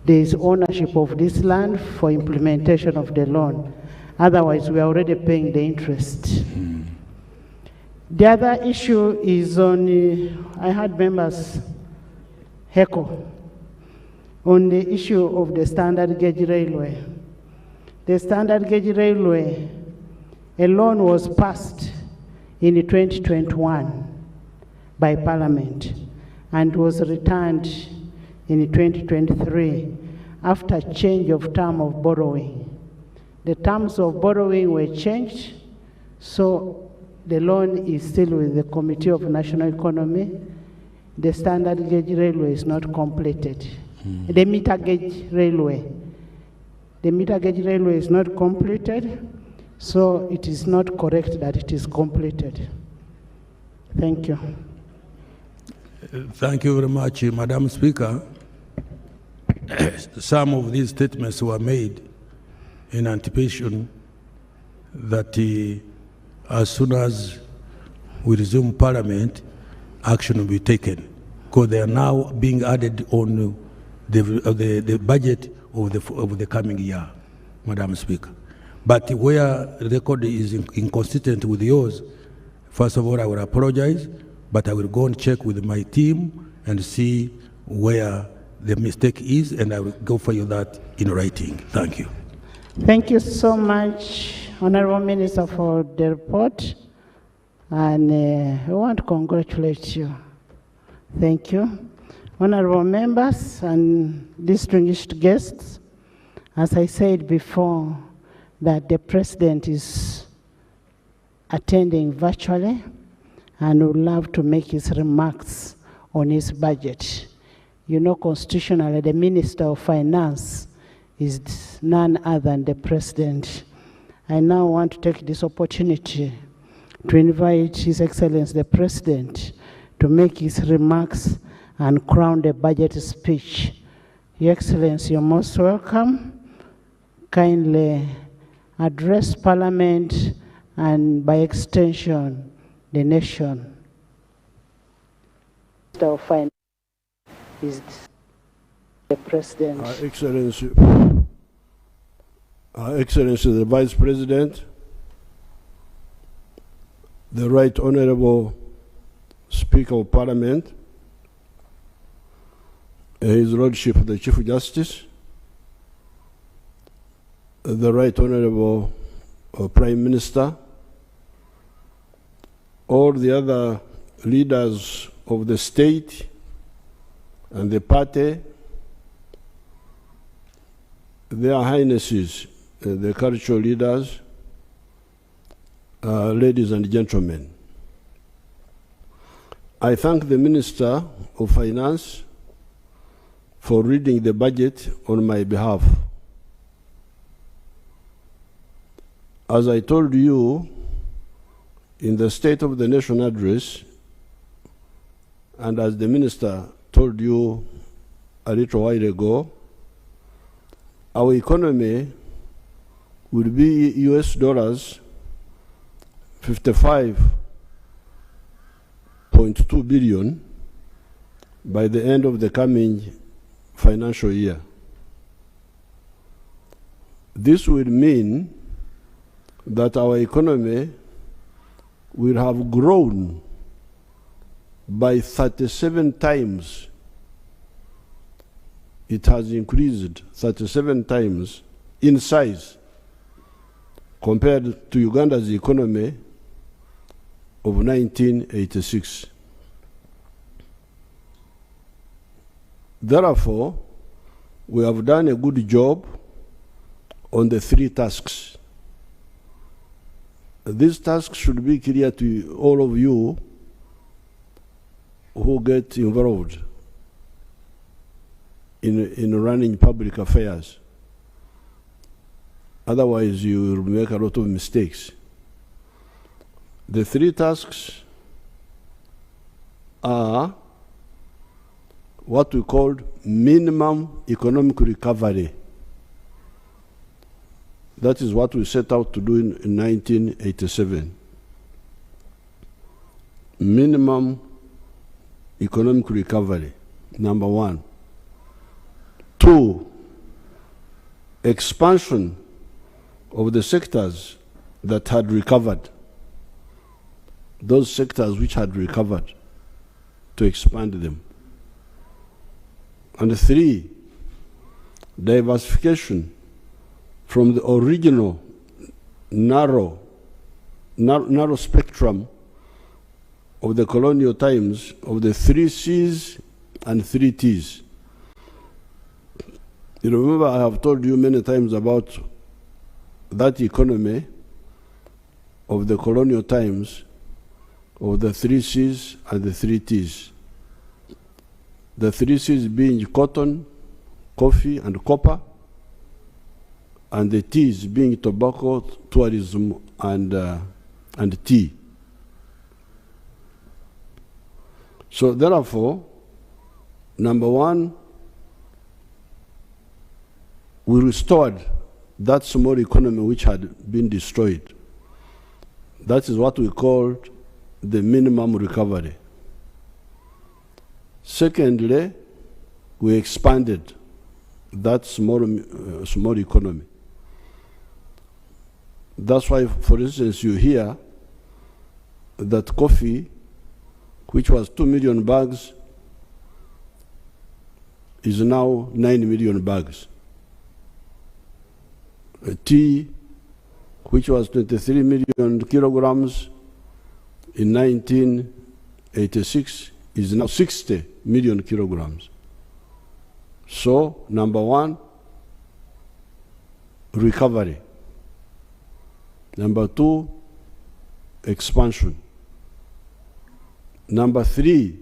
[SPEAKER 1] there is ownership of this land for implementation of the loan. Otherwise, we are already paying the interest. The other issue is on, I had members heckle on the issue of the standard gauge railway. The standard gauge railway, a loan was passed in 2021 by Parliament and was returned in 2023 after change of term of borrowing. The terms of borrowing were changed, so the loan is still with the Committee of National Economy. The standard gauge railway is not completed. The meter gauge railway. The meter gauge railway is not completed, so it is not correct that it is completed. Thank you.
[SPEAKER 3] Thank you very much, Madam Speaker. Some of these statements were made in anticipation that as soon as we resume Parliament, action will be taken, because they are now being added on the budget of the coming year, Madam Speaker. But where the record is inconsistent with yours, first of all, I will apologize, but I will go and check with my team and see where the mistake is, and I will go for you that in writing. Thank you.
[SPEAKER 1] Thank you so much, Honorable Minister, for the report. And we want to congratulate you. Thank you. Honorable members and distinguished guests, as I said before, that the President is attending virtually and would love to make his remarks on his budget. You know, constitutionally, the Minister of Finance is none other than the President. I now want to take this opportunity to invite His Excellency the President to make his remarks and crown the budget speech. Your Excellency, you're most welcome. Kindly address Parliament and by extension, the nation. Minister of Finance is the President.
[SPEAKER 4] Excellency the Vice President, the Right Honorable Speaker of Parliament, His Lordship the Chief Justice, the Right Honorable Prime Minister, all the other leaders of the state and the party, Their Highnesses, the cultural leaders, ladies and gentlemen, I thank the Minister of Finance for reading the budget on my behalf. As I told you in the State of the Nation address, and as the Minister told you a little while ago, our economy will be US dollars 55.2 billion by the end of the coming financial year. This will mean that our economy will have grown by 37 times. It has increased 37 times in size compared to Uganda's economy of 1986. Therefore, we have done a good job on the three tasks. These tasks should be clear to all of you who get involved in running public affairs. Otherwise, you will make a lot of mistakes. The three tasks are what we call minimum economic recovery. That is what we set out to do in 1987. Minimum economic recovery, number one. Two, expansion of the sectors that had recovered, those sectors which had recovered, to expand them. And three, diversification from the original narrow spectrum of the colonial times of the 3 C's and 3 T's. You remember I have told you many times about that economy of the colonial times of the 3 C's and the 3 T's. The 3 C's being cotton, coffee, and copper, and the T's being tobacco, tourism, and tea. So therefore, number one, we restored that small economy which had been destroyed. That is what we called the minimum recovery. Secondly, we expanded that small economy. That's why, for instance, you hear that coffee, which was 2 million bags, is now 9 million bags. Tea, which was 23 million kilograms in 1986, is now 60 million kilograms. So, number one, recovery. Number two, expansion. Number three,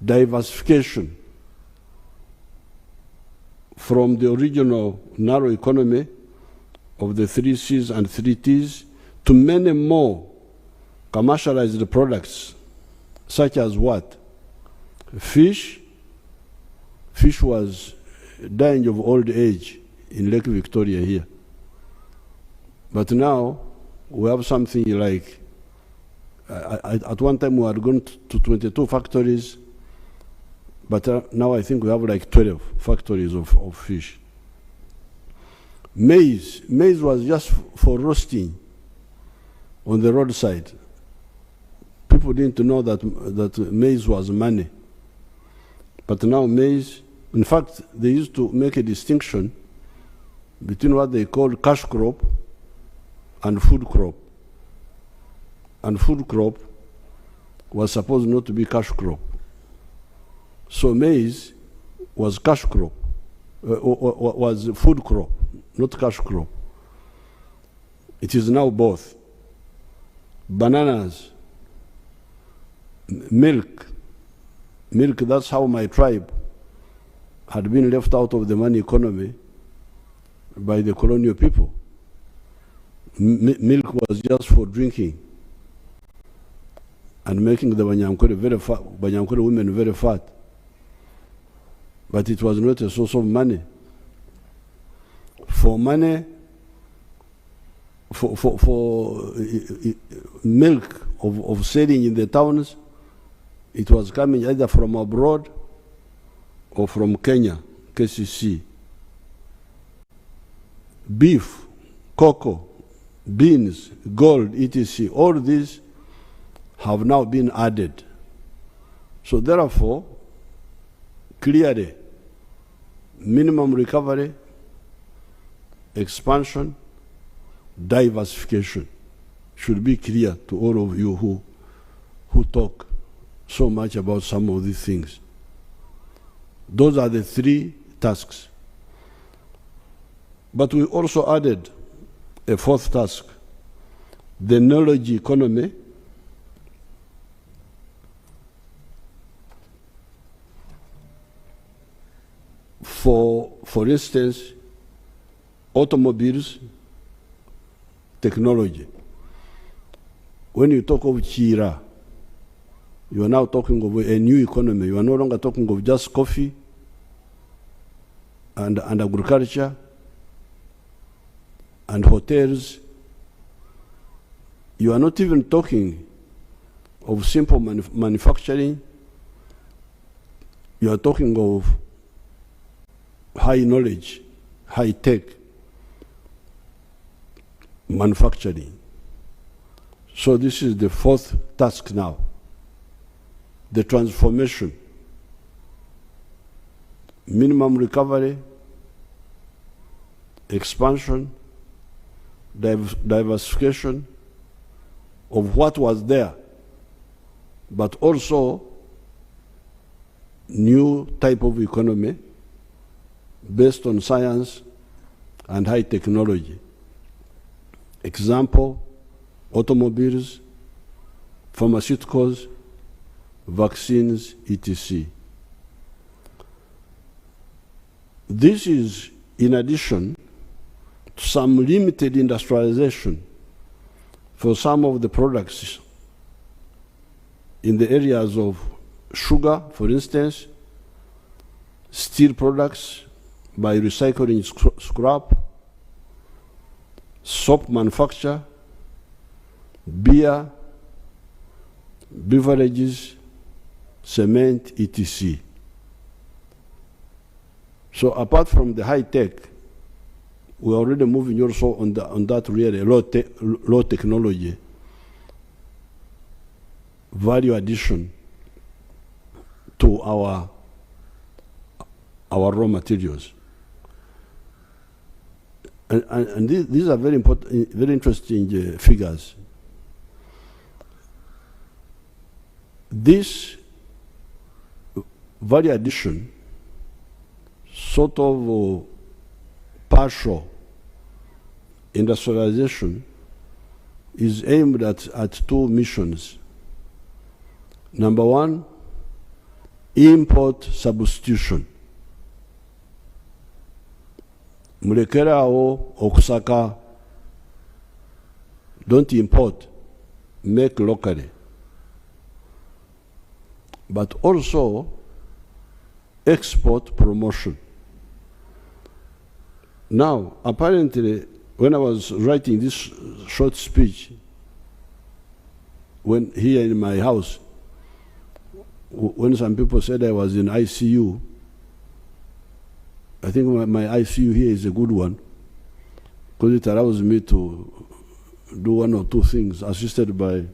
[SPEAKER 4] diversification from the original narrow economy of the 3 C's and 3 T's to many more commercialized products, such as what? Fish. Fish was dying of old age in Lake Victoria here. But now we have something like, at one time we had gone to 22 factories, but now I think we have like 12 factories of fish. Maize was just for roasting on the roadside. People didn't know that maize was money. But now maize, in fact, they used to make a distinction between what they call cash crop and food crop. And food crop was supposed not to be cash crop. So maize was cash crop. was food crop, not cash crop. It is now both. Bananas, milk, that's how my tribe had been left out of the money economy by the colonial people. Milk was just for drinking and making the Banyankore women very fat. But it was not a source of money. For money, for milk of selling in the towns, it was coming either from abroad or from Kenya, KCC. Beef, cocoa, beans, gold, etc. All these have now been added. So therefore, clearly, minimum recovery, expansion, diversification should be clear to all of you who talk so much about some of these things. Those are the three tasks. But we also added a fourth task, the knowledge economy. For instance, automobiles, technology. When you talk of Chira, you are now talking of a new economy. You are no longer talking of just coffee and agriculture and hotels. You are not even talking of simple manufacturing. You are talking of high knowledge, high tech manufacturing. So this is the fourth task now, the transformation, minimum recovery, expansion, diversification of what was there, but also new type of economy based on science and high technology. Example, automobiles, pharmaceuticals, vaccines, etc. This is in addition to some limited industrialization for some of the products in the areas of sugar, for instance, steel products by recycling scrap, soap manufacture, beer, beverages, cement, etc. So apart from the high tech, we're already moving also on that really low technology value addition to our raw materials. And these are very important, very interesting figures. This value addition, sort of partial industrialization, is aimed at two missions. Number one, import substitution. Mulekerawo okusaka, don't import, make locally. But also export promotion. Now, apparently, when I was writing this short speech, when here in my house, when some people said I was in ICU, I think my ICU here is a good one, because it allows me to do one or two things, assisted by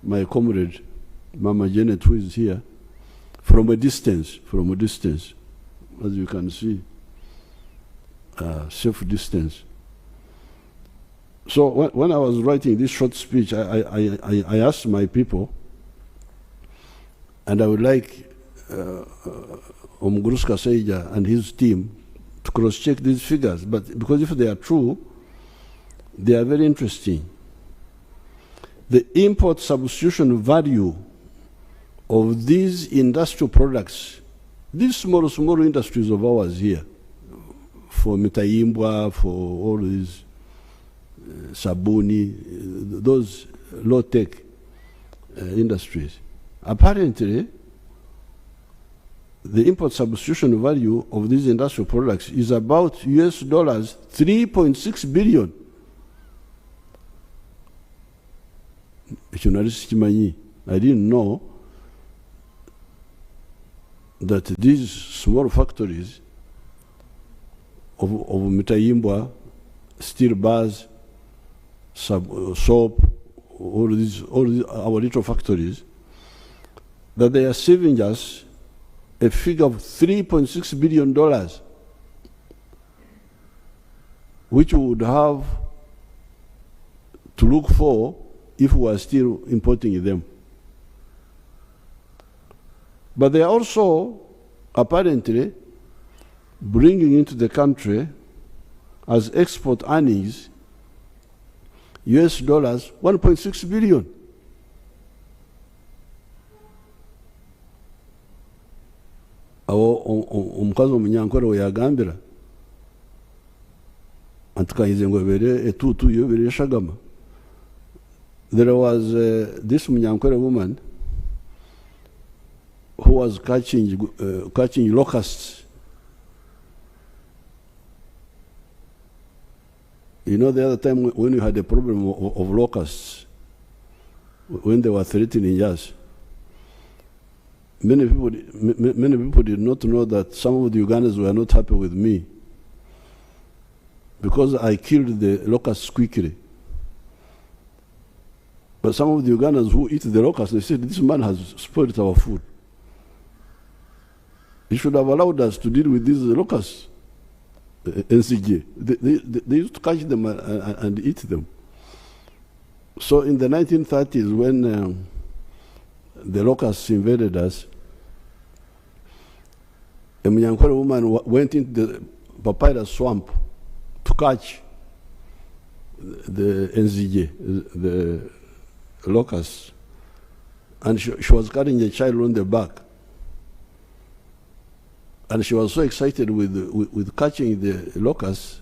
[SPEAKER 4] my comrade, Mama Janet, who is here, from a distance, as you can see, safe distance. So when I was writing this short speech, I asked my people, and I would like Omguruska Seija and his team to cross-check these figures, but because if they are true, they are very interesting. The import substitution value of these industrial products, these small industries of ours here, for Mitaimbwa, for all these Sabuni, those low-tech industries, apparently the import substitution value of these industrial products is about US dollars 3.6 billion. I didn't know that these small factories of Mitaimbwa, steel bars, soap, all these our little factories, that they are saving us a figure of $3.6 billion, which we would have to look for if we are still importing them. But they are also apparently bringing into the country as export earnings US dollars 1.6 billion. Omukazi omunyankore we yagambira antukahize ngo ebere etutu yo ebere shagama. There was this munyankore woman who was catching locusts. You know, the other time when we had a problem of locusts, when they were threatening us, many people did not know that some of the Ugandans were not happy with me because I killed the locusts quickly. But some of the Ugandans who eat the locusts, they said, this man has spoiled our food. He should have allowed us to deal with these locusts. NCJ. They used to catch them and eat them. So in the 1930s, when the locusts invaded us, a Munyankore woman went into the papyrus swamp to catch the NCJ, the locusts, and she was carrying a child on the back. And she was so excited with catching the locusts.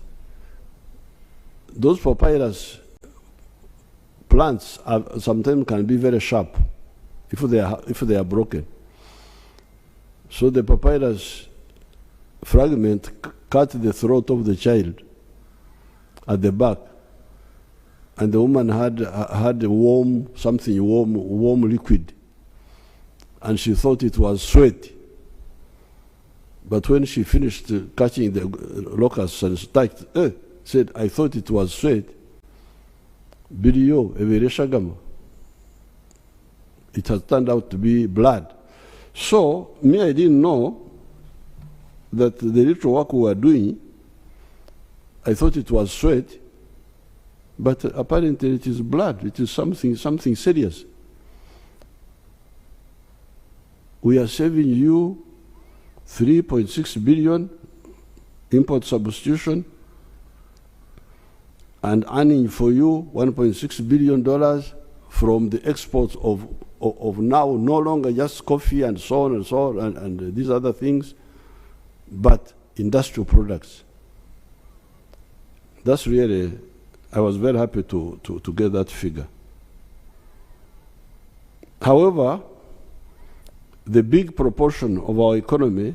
[SPEAKER 4] Those papyrus plants sometimes can be very sharp if they are broken. So the papyrus fragment cut the throat of the child at the back, and the woman had a warm liquid, and she thought it was sweat. But when she finished catching the locusts and said, I thought it was sweat. It has turned out to be blood. So, I didn't know that the little work we were doing, I thought it was sweat, but apparently it is blood. It is something serious. We are saving you 3.6 billion import substitution and earning for you $1.6 billion from the exports of now no longer just coffee and so on and these other things, but industrial products. That's really, I was very happy to get that figure. However, the big proportion of our economy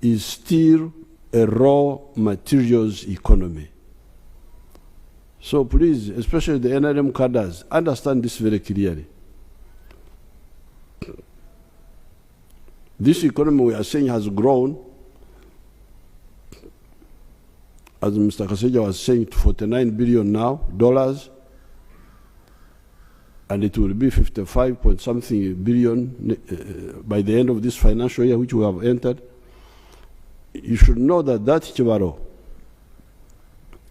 [SPEAKER 4] is still a raw materials economy. So please, especially the NRM cadres, understand this very clearly. This economy we are saying has grown, as Mr. Kaseja was saying, to $49 billion now, and it will be 55 point something billion by the end of this financial year, which we have entered. You should know that Chibaro,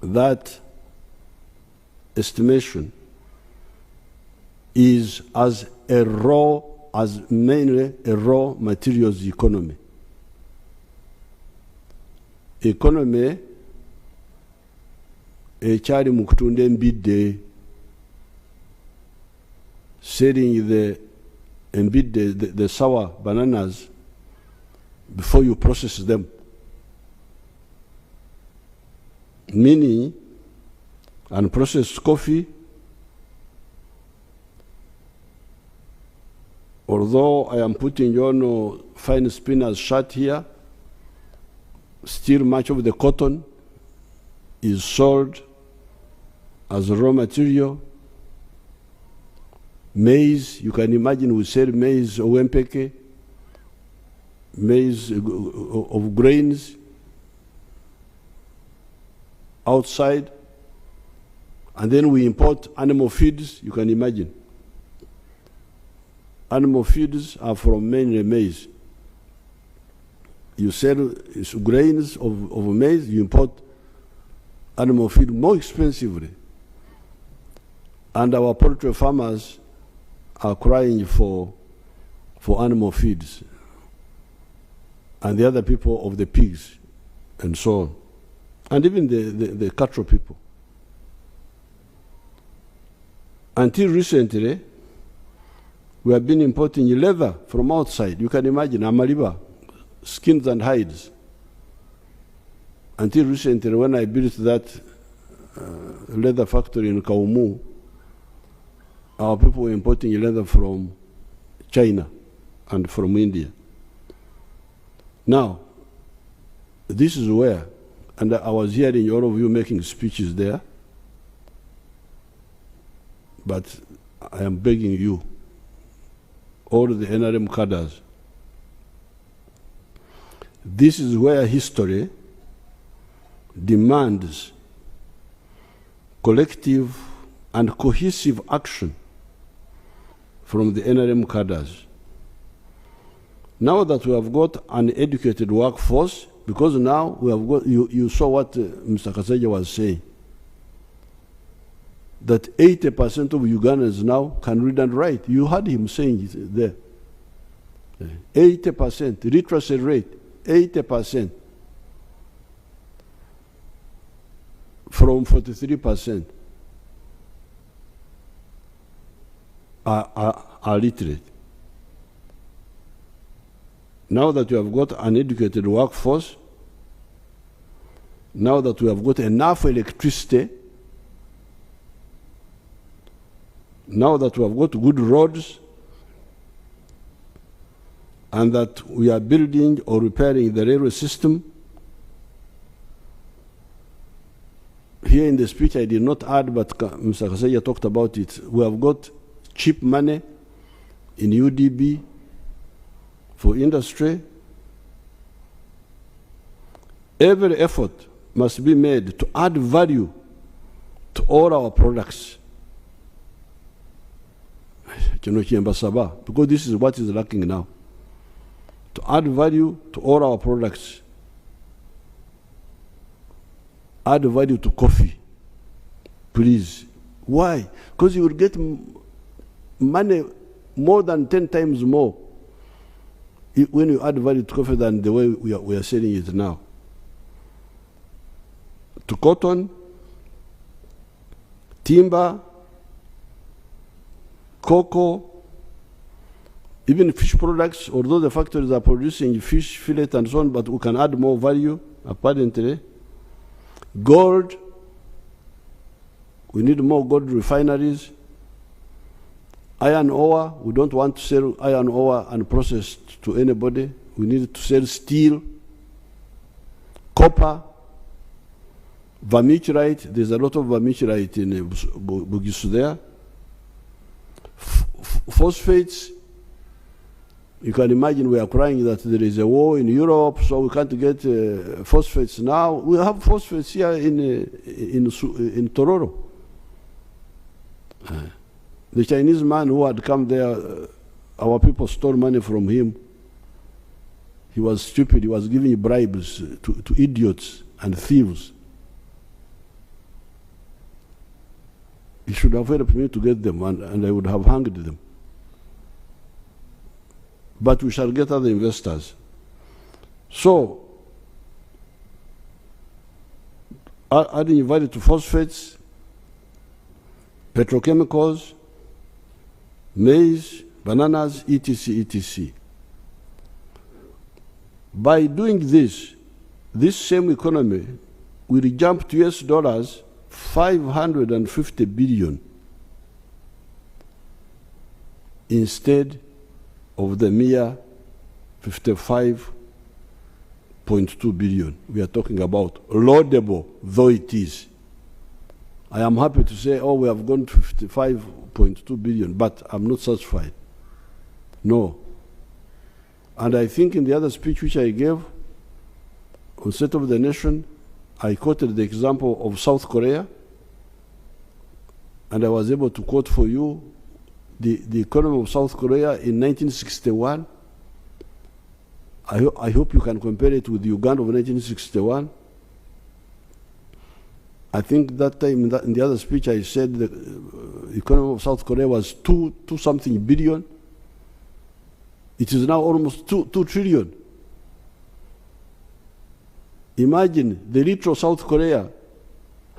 [SPEAKER 4] that estimation is mainly a raw materials economy. economy ekyali mu kutunda embidde, selling the embidde, the sour bananas before you process them. Meaning, unprocessed coffee, although I am putting on fine spinner's shirt here, still much of the cotton is sold as raw material. Maize, you can imagine we sell maize, owempeke, maize of grains outside, and then we import animal feeds, you can imagine. Animal feeds are from mainly maize. You sell grains of maize, you import animal feed more expensively. And our poultry farmers are crying for animal feeds. And the other people of the pigs, and so on. And even the cattle people. Until recently, we have been importing leather from outside. You can imagine, amaliba, skins and hides. Until recently, when I built that leather factory in Kaumu, our people were importing leather from China and from India. Now, this is where, and I was hearing all of you making speeches there, but I am begging you, all the NRM cadres, this is where history demands collective and cohesive action from the NRM cadres. Now that we have got an educated workforce, because now we have got, you saw what Mr. Kasaija was saying, that 80% of Ugandans now can read and write. You heard him saying it there. 80%, literacy rate, 80%. From 43% are literate. Now that you have got an educated workforce, now that we have got enough electricity, now that we have got good roads, and that we are building or repairing the railway system, here in the speech I did not add, but Mr. Kasaija talked about it. We have got cheap money in UDB for industry. Every effort must be made to add value to all our products. Because this is what is lacking now. To add value to all our products. Add value to coffee, please. Why? Because you will get money more than 10 times more when you add value to coffee than the way we are selling it now. To cotton, timber, cocoa, even fish products, although the factories are producing fish, fillet and so on, but we can add more value, apparently. Gold, we need more gold refineries. Iron ore, we don't want to sell iron ore unprocessed to anybody. We need to sell steel, copper, vermiculite. There's a lot of vermiculite in Bugisu there. Phosphates, you can imagine we are crying that there is a war in Europe, so we can't get phosphates now. We have phosphates here in Tororo. The Chinese man who had come there, our people stole money from him. He was stupid. He was giving bribes to idiots and thieves. He should have helped me to get them, and I would have hanged them. But we shall get other investors. So, adding value to phosphates, petrochemicals, maize, bananas, etc., etc. By doing this, this same economy will jump to US dollars 550 billion instead of the mere 55.2 billion we are talking about, laudable though it is. I am happy to say, oh, we have gone to 55.2 billion, but I'm not satisfied. No. And I think in the other speech which I gave on State of the Nation, I quoted the example of South Korea, and I was able to quote for you the economy of South Korea in 1961. I hope you can compare it with Uganda of 1961. I think that time in the other speech I said the economy of South Korea was two something billion. It is now almost 2 trillion. Imagine the little South Korea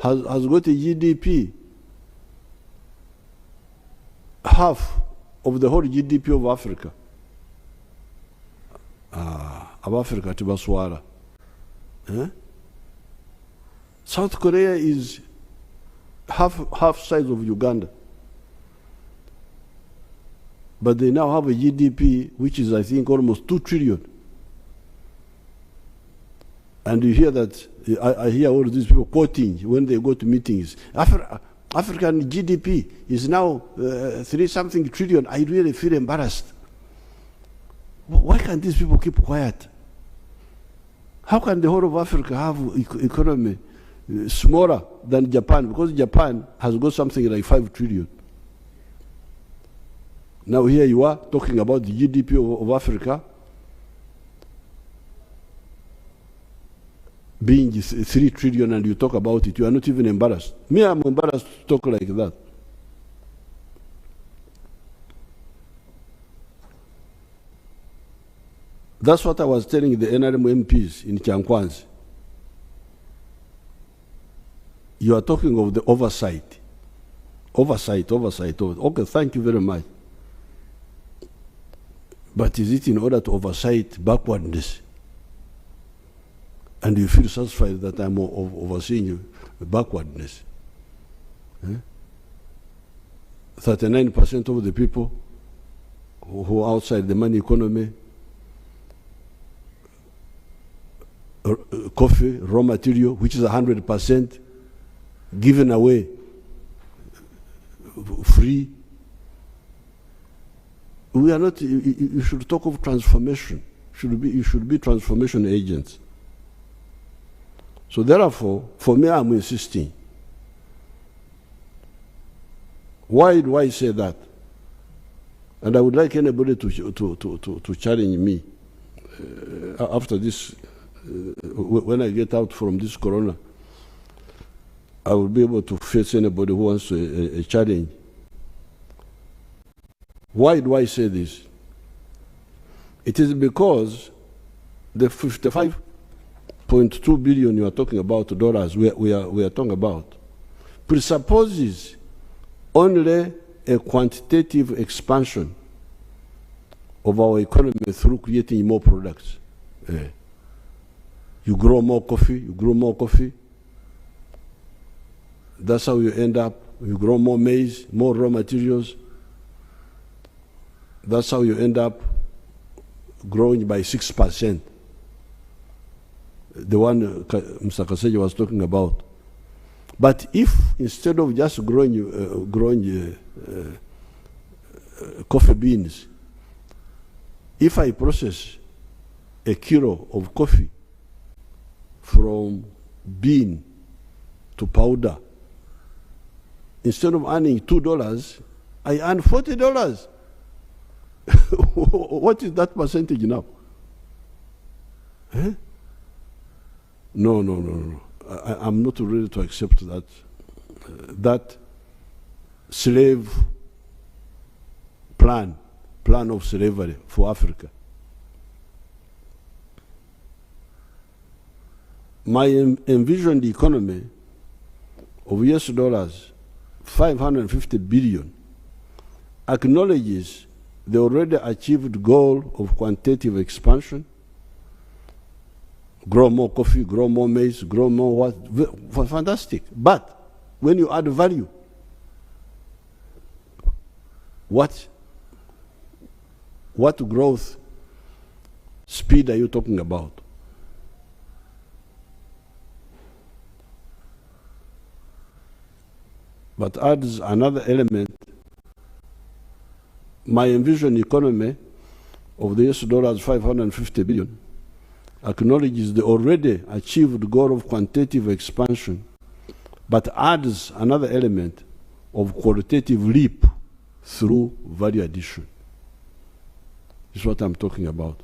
[SPEAKER 4] has got a GDP half of the whole GDP of Africa. Of Africa, Tibaswara. South Korea is half size of Uganda. But they now have a GDP which is, I think, almost 2 trillion. And you hear that, I hear all these people quoting when they go to meetings. African GDP is now 3-something trillion. I really feel embarrassed. Why can't these people keep quiet? How can the whole of Africa have economy smaller than Japan? Because Japan has got something like 5 trillion. Now here you are talking about the GDP of Africa being 3 trillion, and you talk about it. You are not even embarrassed. Me, I'm embarrassed to talk like that. That's what I was telling the NRM MPs in Chankwanzi. You are talking of the oversight. Oversight. Okay, thank you very much. But is it in order to oversight backwardness? And you feel satisfied that I'm overseeing you backwardness? 39% of the people who are outside the money economy, coffee, raw material, which is 100% given away free. We are not, you should talk of transformation. You should be transformation agents. So therefore, for me, I'm insisting. Why do I say that? And I would like anybody to challenge me after this, when I get out from this corona. I will be able to face anybody who wants a challenge. Why do I say this? It is because the 55.2 billion you are talking about dollars we are talking about presupposes only a quantitative expansion of our economy through creating more products. You grow more coffee, that's how you end up. You grow more maize, more raw materials. That's how you end up growing by 6%. The one Mr. Kaseja was talking about. But if instead of just growing coffee beans, if I process a kilo of coffee from bean to powder, instead of earning $2, I earn $40. What is that percentage now? No. I'm not ready to accept that. That slave plan of slavery for Africa. My envisioned economy of US dollars 550 billion acknowledges the already achieved goal of quantitative expansion. Grow more coffee, grow more maize, grow more what? Fantastic. But when you add value, what growth speed are you talking about? But adds another element. My envisioned economy of the US dollars 550 billion acknowledges the already achieved goal of quantitative expansion, but adds another element of qualitative leap through value addition. This is what I'm talking about.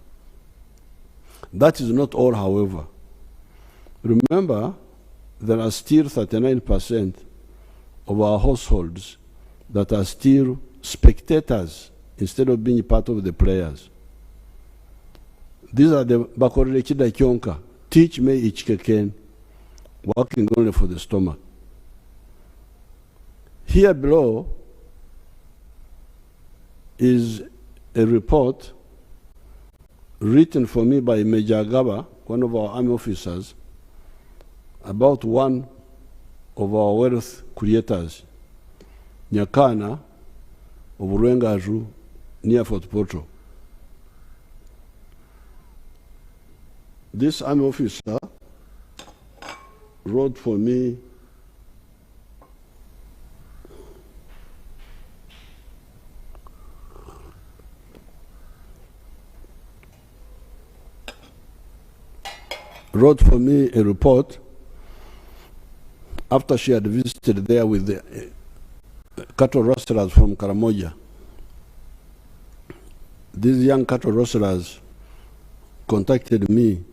[SPEAKER 4] That is not all, however. Remember, there are still 39% of our households that are still spectators instead of being part of the players. These are the bakorele chida kyonka, teach me ichkeken, working only for the stomach. Here below is a report written for me by Major Gaba, one of our army officers, about one of our wealth creators, Nyakana of Rwengaju, near Fort Portal. This army officer wrote for me a report after she had visited there with the cattle rustlers from Karamoja. These young cattle rustlers contacted me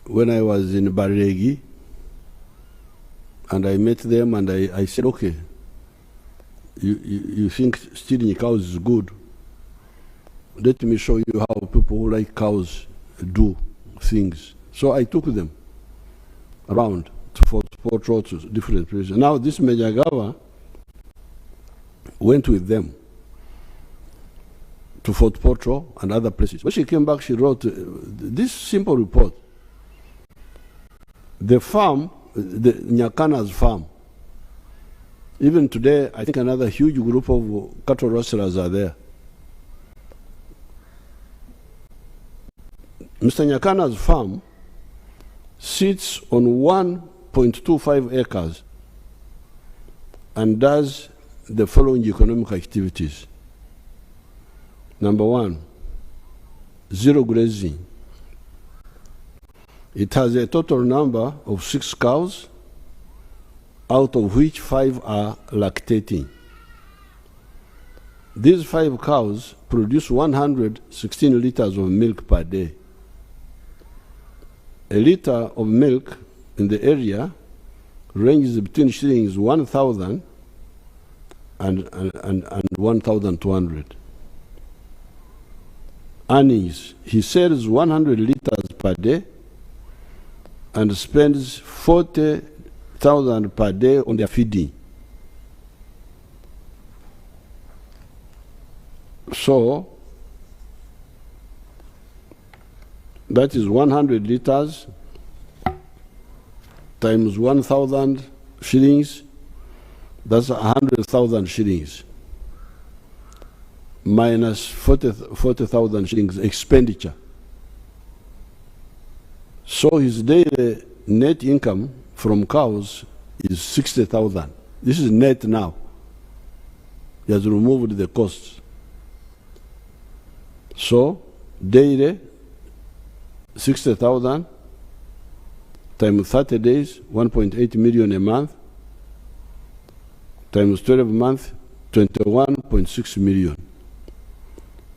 [SPEAKER 4] when I was in Baregi, and I met them and I said, okay, you think stealing cows is good? Let me show you how people who like cows do things. So I took them around to Fort Portal, to different places. Now this Major Gaba went with them to Fort Portal and other places. When she came back, she wrote this simple report. The farm, the Nyakana's farm, even today, I think another huge group of cattle rustlers are there. Mr. Nyakana's farm sits on 1.25 acres and does the following economic activities. Number one, zero grazing. It has a total number of 6 cows, out of which 5 are lactating. These 5 cows produce 116 liters of milk per day. A liter of milk in the area ranges between shillings 1,000 and 1,200. Earnings: he sells 100 liters per day and spends 40,000 per day on their feeding. So that is 100 liters times 1,000 shillings, that's 100,000 shillings, minus 40,000 shillings expenditure. So his daily net income from cows is 60,000. This is net now. He has removed the costs. So daily 60,000 times 30 days, 1.8 million a month, times 12 months, 21.6 million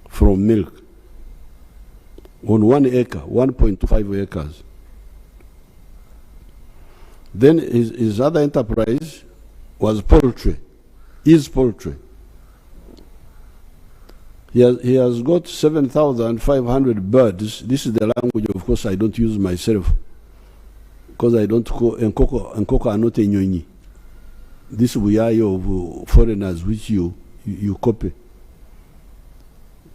[SPEAKER 4] from milk on 1 acre, 1.25 acres. Then his other enterprise was poultry, is poultry. He has got 7,500 birds. This is the language, of course, I don't use myself, because I don't enkoko are not enyonyi. this buyai of foreigners which you copy.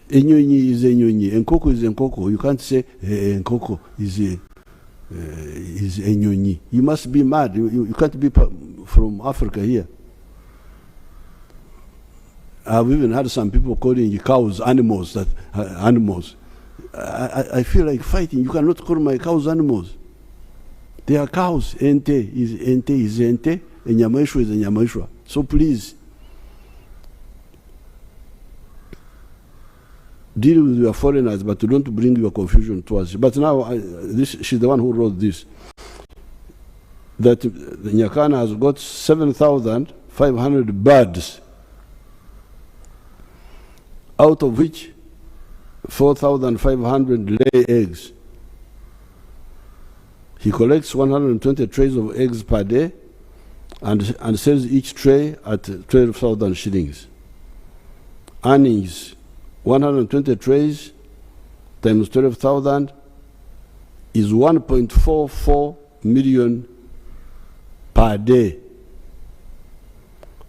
[SPEAKER 4] Enyonyi is enyonyi, enkoko is enkoko. You can't say enkoko is enyonyi. You must be mad. You can't be from Africa here. I've even had some people calling cows animals. Animals. I feel like fighting. You cannot call my cows animals. They are cows. Ente is ente. Enyamaishwa is enyamaishwa. So please, deal with your foreigners, but don't bring your confusion to us. But now, she's the one who wrote this. That Nyakana has got 7,500 birds, out of which 4,500 lay eggs. He collects 120 trays of eggs per day and sells each tray at 12,000 shillings. Earnings, 120 trays times 12,000 is 1.44 million per day.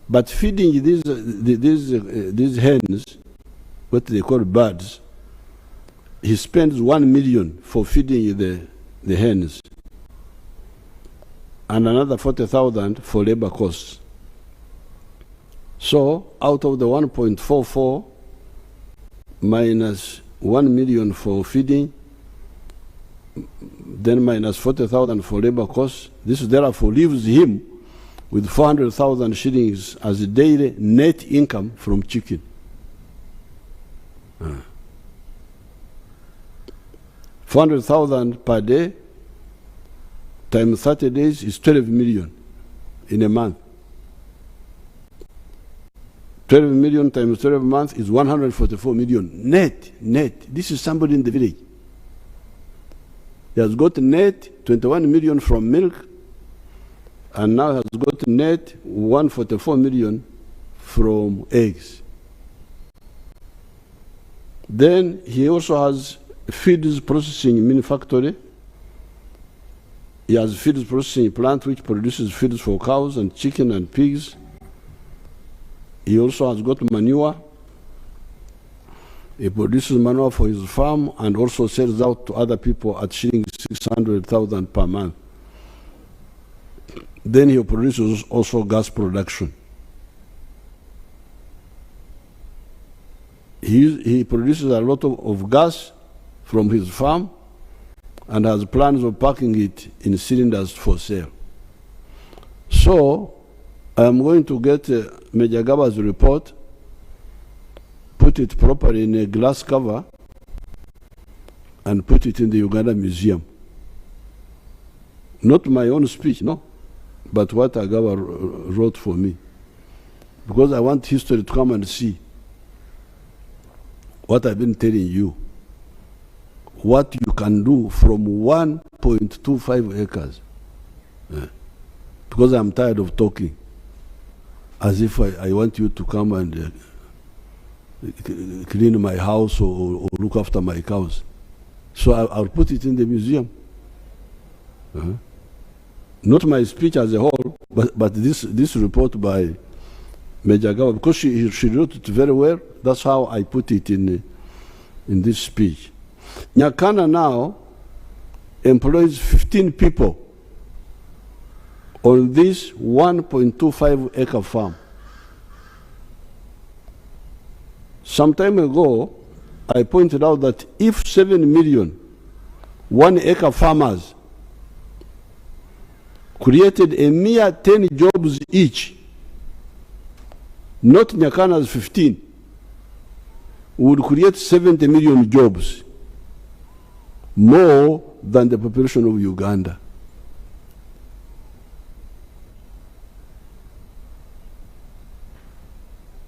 [SPEAKER 4] But feeding these hens, what they call birds, he spends 1 million for feeding the hens, and another 40,000 for labor costs. So out of the 1.44 minus 1 million for feeding, then minus 40,000 for labor costs, this therefore leaves him with 400,000 shillings as a daily net income from chicken. 400,000 per day times 30 days is 12 million in a month. 12 million times 12 months is 144 million net. This is somebody in the village. He has got net 21 million from milk, and now has got net 144 million from eggs. Then he also has feeds processing mini factory. He has feeds processing plant which produces feeds for cows and chicken and pigs. He also has got manure. He produces manure for his farm and also sells out to other people at shillings 600,000 per month. Then he produces also gas production. He produces a lot of gas from his farm and has plans of packing it in cylinders for sale. So I'm going to get Major Gaba's report, put it properly in a glass cover, and put it in the Uganda Museum. Not my own speech, no, but what Agaba wrote for me. Because I want history to come and see what I've been telling you, what you can do from 1.25 acres. Because I'm tired of talking as if I want you to come and clean my house or look after my cows. So I'll put it in the museum. Not my speech as a whole, but this report by Major Gawa, because she wrote it very well. That's how I put it in this speech. Nyakana now employs 15 people on this 1.25 acre farm. Some time ago, I pointed out that if 7 million 1 acre farmers created a mere 10 jobs each, not Nyakana's 15, would create 70 million jobs, more than the population of Uganda.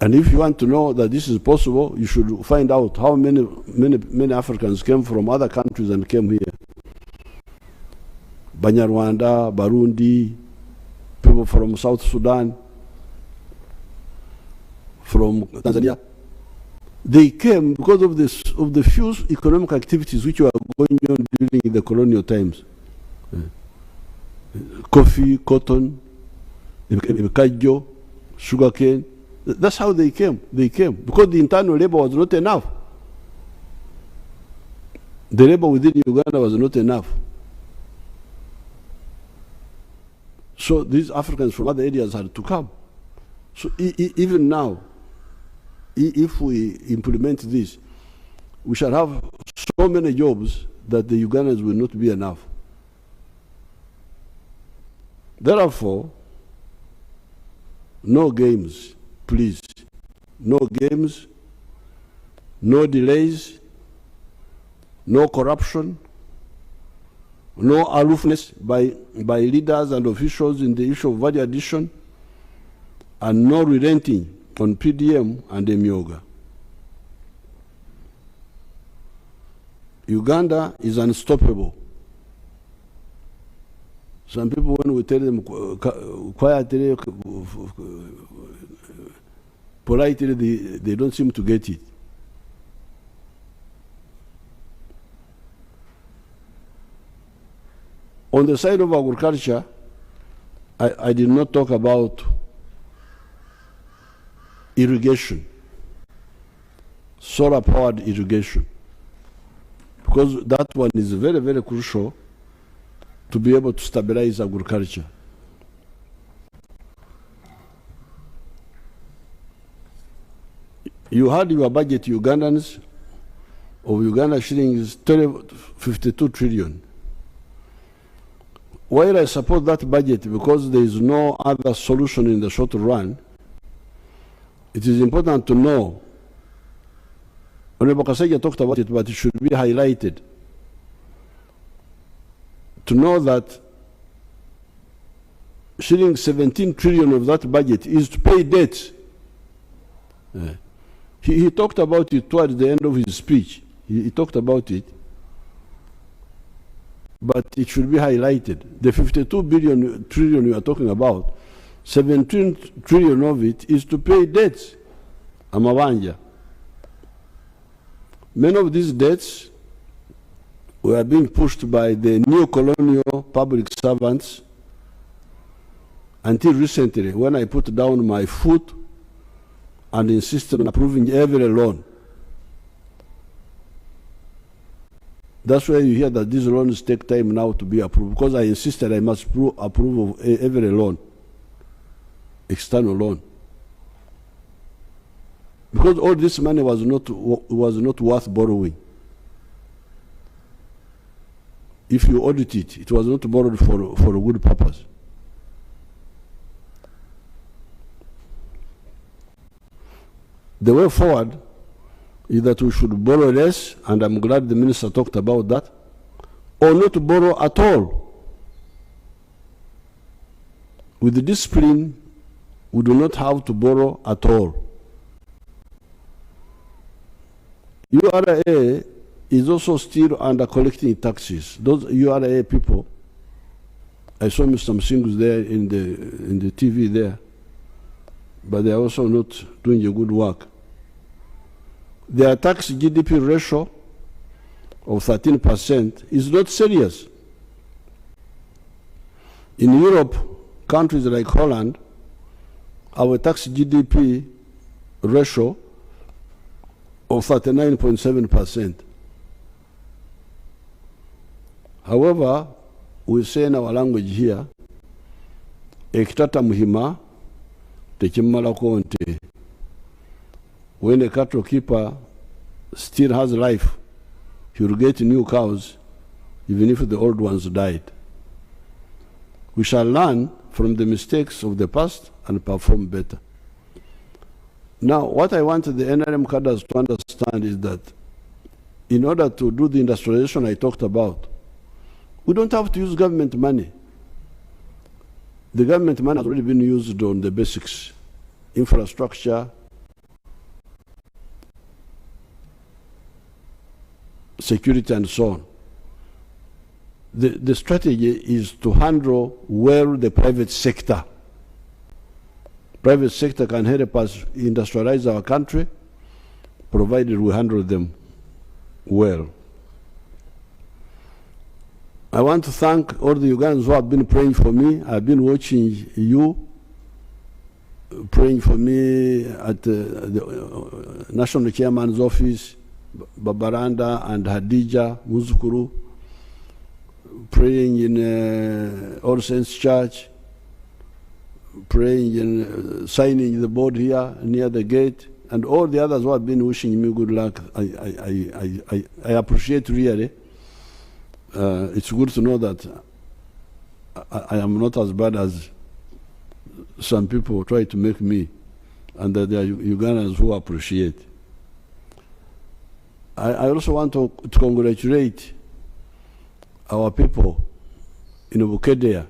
[SPEAKER 4] And if you want to know that this is possible, you should find out how many Africans came from other countries and came here. Banyarwanda, Burundi, people from South Sudan, from Tanzania. They came because of the few economic activities which were going on during the colonial times. Coffee, cotton, Ebikajjo, sugarcane. That's how they came. They came because the internal labor was not enough. The labor within Uganda was not enough. So these Africans from other areas had to come. So even now, if we implement this, we shall have so many jobs that the Ugandans will not be enough. Therefore, no games, please. No games, no delays, no corruption, no aloofness by leaders and officials in the issue of value addition, and no relenting on PDM and Emyoga. Uganda is unstoppable. Some people, when we tell them quietly, politely, they don't seem to get it. On the side of agriculture, I did not talk about irrigation, solar-powered irrigation, because that one is very, very crucial to be able to stabilize agriculture. You had your budget, Ugandans, of Uganda shillings 52 trillion. While I support that budget because there is no other solution in the short run, it is important to know, Honorable Kasaija talked about it, but it should be highlighted, to know that shilling 17 trillion of that budget is to pay debts. He talked about it towards the end of his speech. He talked about it, but it should be highlighted. The 52 trillion you are talking about, 17 trillion of it is to pay debts. Amabanja. Many of these debts were being pushed by the neo-colonial public servants until recently, when I put down my foot and insisted on approving every loan. That's why you hear that these loans take time now to be approved, because I insisted I must approve of every loan, external loan. Because all this money was not worth borrowing. If you audit it, it was not borrowed for a good purpose. The way forward is that we should borrow less, and I'm glad the minister talked about that, or not to borrow at all. With the discipline, we do not have to borrow at all. URA is also still under collecting taxes. Those URA people, I saw Mr. Msingus there in the TV there, but they are also not doing a good work. Their tax GDP ratio of 13% is not serious. In Europe, countries like Holland, our tax GDP ratio of 39.7%. However, we say in our language here, ekitata muhima tekimala konte. When a cattle keeper still has life, he will get new cows, even if the old ones died. We shall learn from the mistakes of the past and perform better. Now, what I want the NRM cadres to understand is that in order to do the industrialization I talked about, we don't have to use government money. The government money has already been used on the basics, infrastructure, security, and so on. The strategy is to handle well the private sector. Private sector can help us industrialize our country, provided we handle them well. I want to thank all the Ugandans who have been praying for me. I've been watching you praying for me at the National Chairman's office, Babaranda and Hadija Muzukuru, praying in All Saints Church, praying in signing the board here near the gate, and all the others who have been wishing me good luck. I appreciate really. It's good to know that I am not as bad as some people try to make me, and that there are Ugandans who appreciate. I also want to congratulate our people in Bukedea.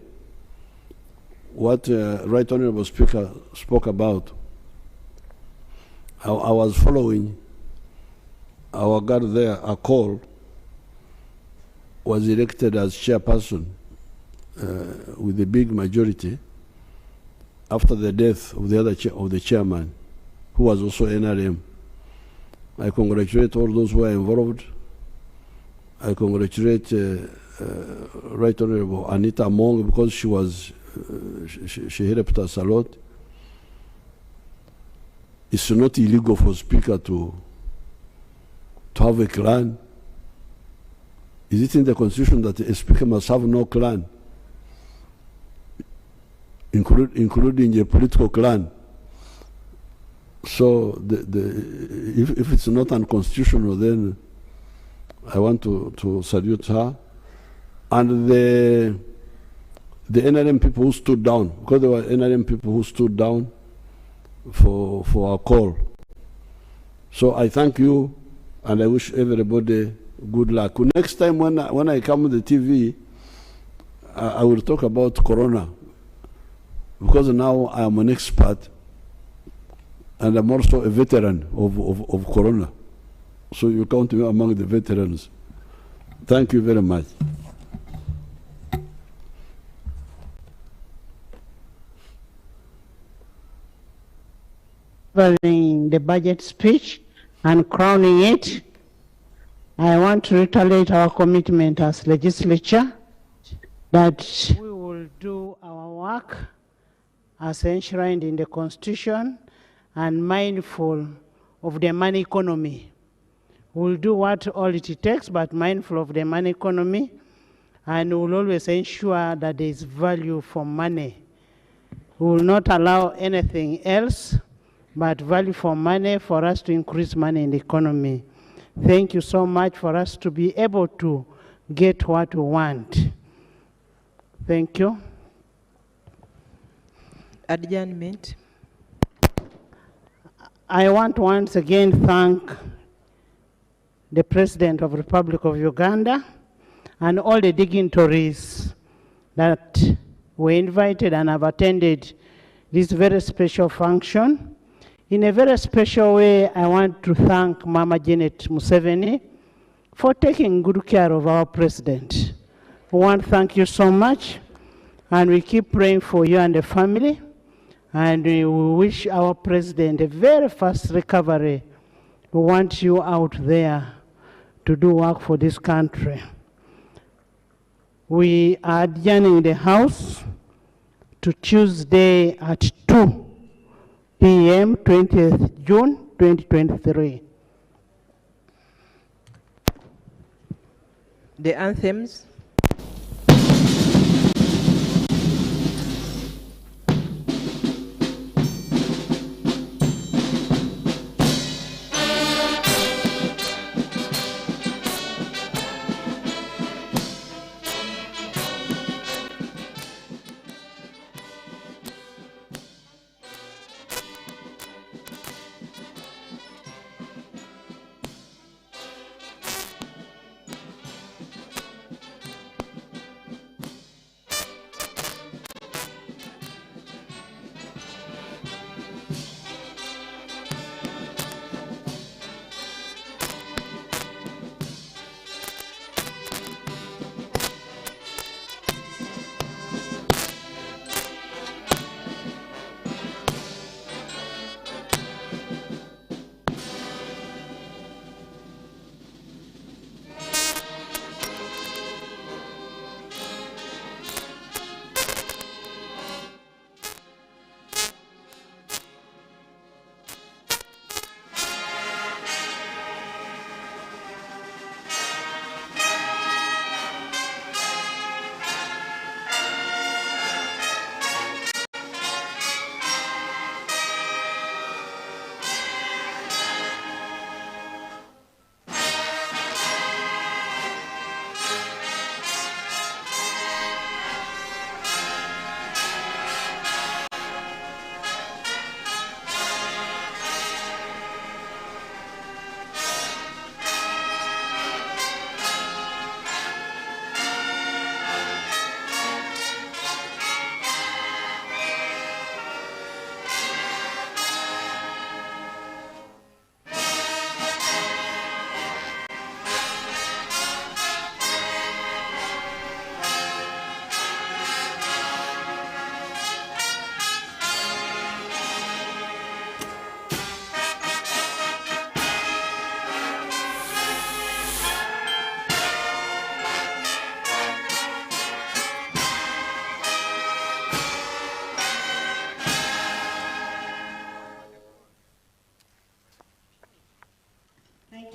[SPEAKER 4] What Right Honorable Speaker spoke about, I was following our guard there, a call, was elected as chairperson with a big majority after the death of the other of the chairman, who was also NRM. I congratulate all those who are involved. I congratulate Right Honorable Anita Among, because she was she helped us a lot. It's not illegal for Speaker to have a clan. Is it in the Constitution that a Speaker must have no clan, including a political clan? So if it's not unconstitutional, then I want to salute her. And the NRM people who stood down, because there were NRM people who stood down for our call. So I thank you, and I wish everybody good luck. Next time when I come on the TV, I will talk about Corona, because now I am an expert, and I'm also a veteran of Corona. So you count me among the veterans. Thank you very much.
[SPEAKER 1] Delivering the budget speech and crowning it, I want to reiterate our commitment as legislature that we will do our work as enshrined in the Constitution and mindful of the money economy. We'll do what all it takes, but mindful of the money economy, and we'll always ensure that there is value for money. We will not allow anything else but value for money for us to increase money in the economy. Thank you so much for us to be able to get what we want. Thank you.
[SPEAKER 2] Adjournment.
[SPEAKER 1] I want to once again thank the President of the Republic of Uganda and all the dignitaries that were invited and have attended this very special function. In a very special way, I want to thank Mama Janet Museveni for taking good care of our president. We want to thank you so much, and we keep praying for you and the family, and we wish our president a very fast recovery. We want you out there to do work for this country. We are adjourning the House to Tuesday at 2 p.m., 20th June 2023.
[SPEAKER 2] The anthems.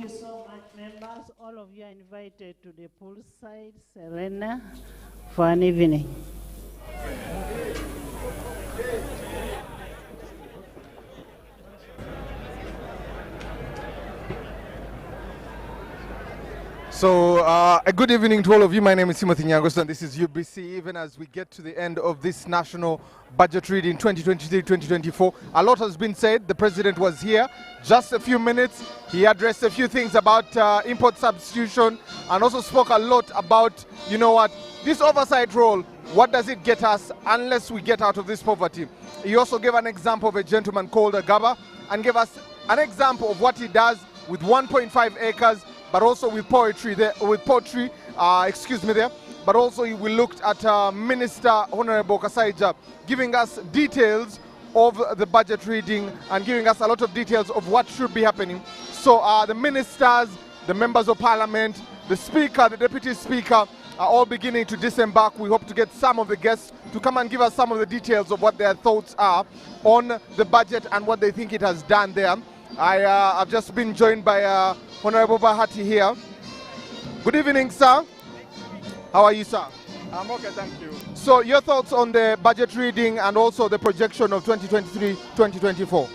[SPEAKER 1] you so much, members. All of you are invited to the poolside Serena for an evening.
[SPEAKER 5] So, a good evening to all of you. My name is Timothy Nyangos, and this is UBC. Even as we get to the end of this national budget reading 2023-2024, a lot has been said. The president was here just a few minutes. He addressed a few things about import substitution and also spoke a lot about, you know what, this oversight role, what does it get us unless we get out of this poverty? He also gave an example of a gentleman called Agaba and gave us an example of what he does with 1.5 acres, but also with poetry there, but also we looked at Minister Honorable Kasaija giving us details of the budget reading and giving us a lot of details of what should be happening. So the ministers, the members of parliament, the speaker, the deputy speaker are all beginning to disembark. We hope to get some of the guests to come and give us some of the details of what their thoughts are on the budget and what they think it has done there. I've just been joined by Honorable Bahati here. Good evening, sir. How are you, sir?
[SPEAKER 6] I'm okay, thank you.
[SPEAKER 5] So your thoughts on the budget reading and also the projection of 2023-2024?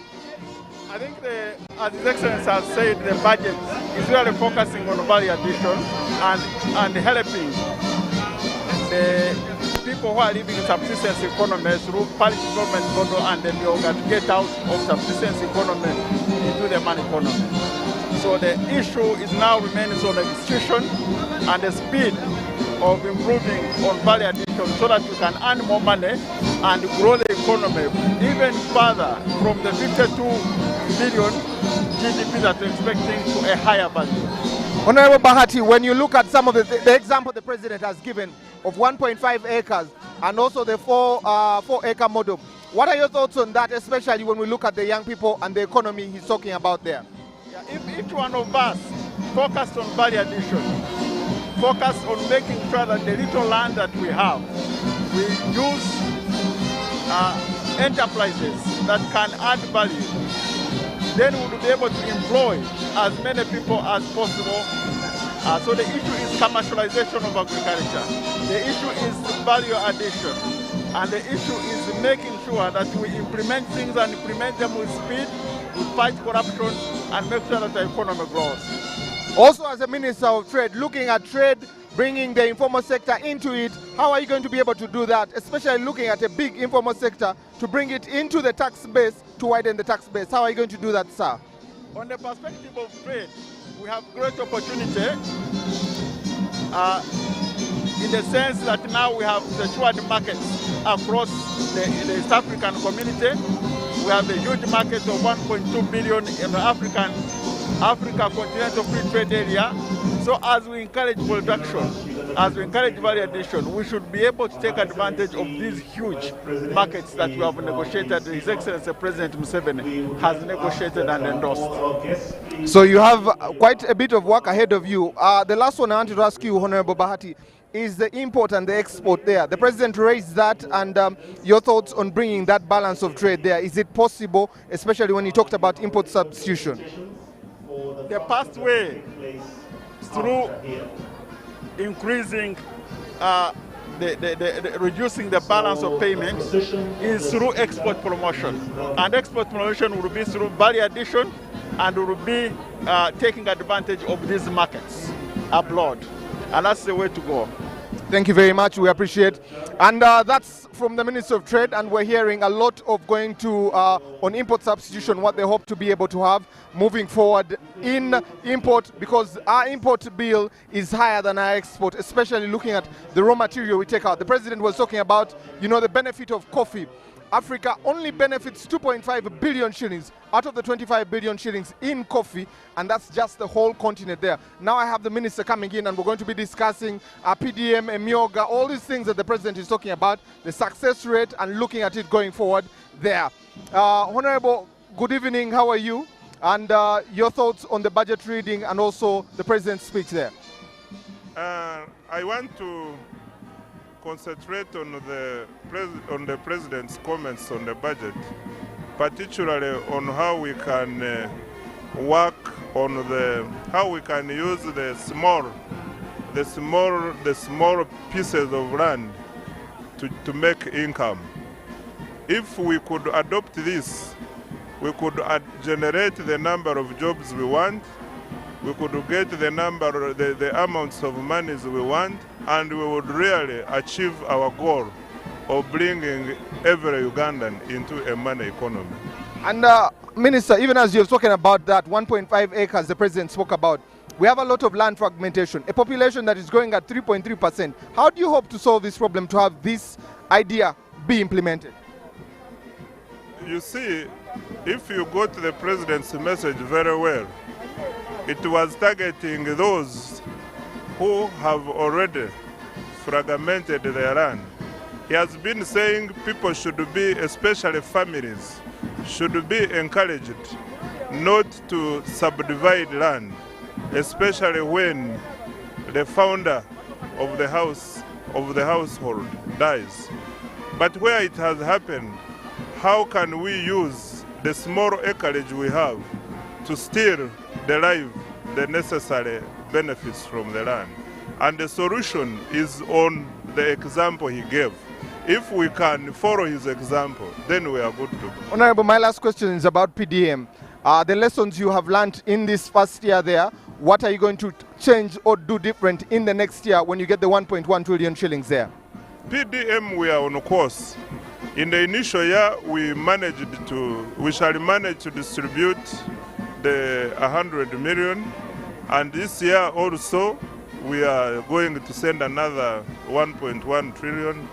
[SPEAKER 6] I think, as His Excellency has said, the budget is really focusing on value addition and helping the people who are living in subsistence economy through parish development model and then to get out of subsistence economy into the man economy. So the issue is now remains on execution and the speed of improving on value addition so that we can earn more money and grow the economy even further from the 52 billion GDP that we're expecting to a higher value.
[SPEAKER 5] Honorable Bahati, when you look at some of the example the president has given of 1.5 acres and also the 4-acre model, what are your thoughts on that, especially when we look at the young people and the economy he's talking about there?
[SPEAKER 6] Yeah, if each one of us focused on value addition, focus on making sure that the little land that we have, we use enterprises that can add value, then we will be able to employ as many people as possible. So the issue is commercialization of agriculture. The issue is value addition. And the issue is making sure that we implement things and implement them with speed, we fight corruption and make sure that the economy grows.
[SPEAKER 5] Also, as a Minister of Trade, looking at trade, bringing the informal sector into it, how are you going to be able to do that, especially looking at a big informal sector to bring it into the tax base, to widen the tax base? How are you going to do that, sir?
[SPEAKER 6] On the perspective of trade, we have great opportunity in the sense that now we have secured markets across the East African community. We have a huge market of 1.2 billion in the Africa continental free trade area. So as we encourage production, as we encourage value addition, we should be able to take advantage of these huge markets that we have negotiated. His Excellency President Museveni has negotiated and endorsed.
[SPEAKER 5] So you have quite a bit of work ahead of you. The last one I wanted to ask you, Honorable Bahati, is the import and the export there. The president raised that, and your thoughts on bringing that balance of trade there. Is it possible, especially when you talked about import substitution?
[SPEAKER 6] The pathway through increasing, reducing the balance of payment is through export promotion. And export promotion will be through value addition and will be taking advantage of these markets abroad. And that's the way to go.
[SPEAKER 5] Thank you very much. We appreciate. And that's from the Minister of Trade, and we're hearing a lot of going to on import substitution, what they hope to be able to have moving forward in import, because our import bill is higher than our export, especially looking at the raw material we take out. The president was talking about, you know, the benefit of coffee. Africa only benefits 2.5 billion shillings out of the 25 billion shillings in coffee, and that's just the whole continent there. Now I have the minister coming in, and we're going to be discussing PDM, Emyoga, all these things that the president is talking about, the success rate, and looking at it going forward there. Honorable, good evening, how are you? And your thoughts on the budget reading and also the president's speech there.
[SPEAKER 7] I want to concentrate on the president's comments on the budget, particularly on how we can work on how we can use the small pieces of land to make income. If we could adopt this, we could generate the number of jobs we want, we could get the amounts of monies we want, and we would really achieve our goal of bringing every Ugandan into a money economy.
[SPEAKER 5] And Minister, even as you've spoken about that 1.5 acres the President spoke about, we have a lot of land fragmentation, a population that is growing at 3.3%. How do you hope to solve this problem to have this idea be implemented?
[SPEAKER 7] You see, if you got the President's message very well, it was targeting those who have already fragmented their land. He has been saying people should be, especially families, should be encouraged not to subdivide land, especially when the founder of the household dies. But where it has happened, how can we use the small acreage we have to still derive the necessary benefits from the land? And the solution is on the example he gave. If we can follow his example, then we are good to go.
[SPEAKER 5] Honorable, my last question is about PDM. The lessons you have learned in this first year there, what are you going to change or do different in the next year when you get the 1.1 trillion shillings there?
[SPEAKER 7] PDM, we are on course. In the initial year, we shall manage to distribute the 100 million, and this year also we are going to send another 1.1 trillion.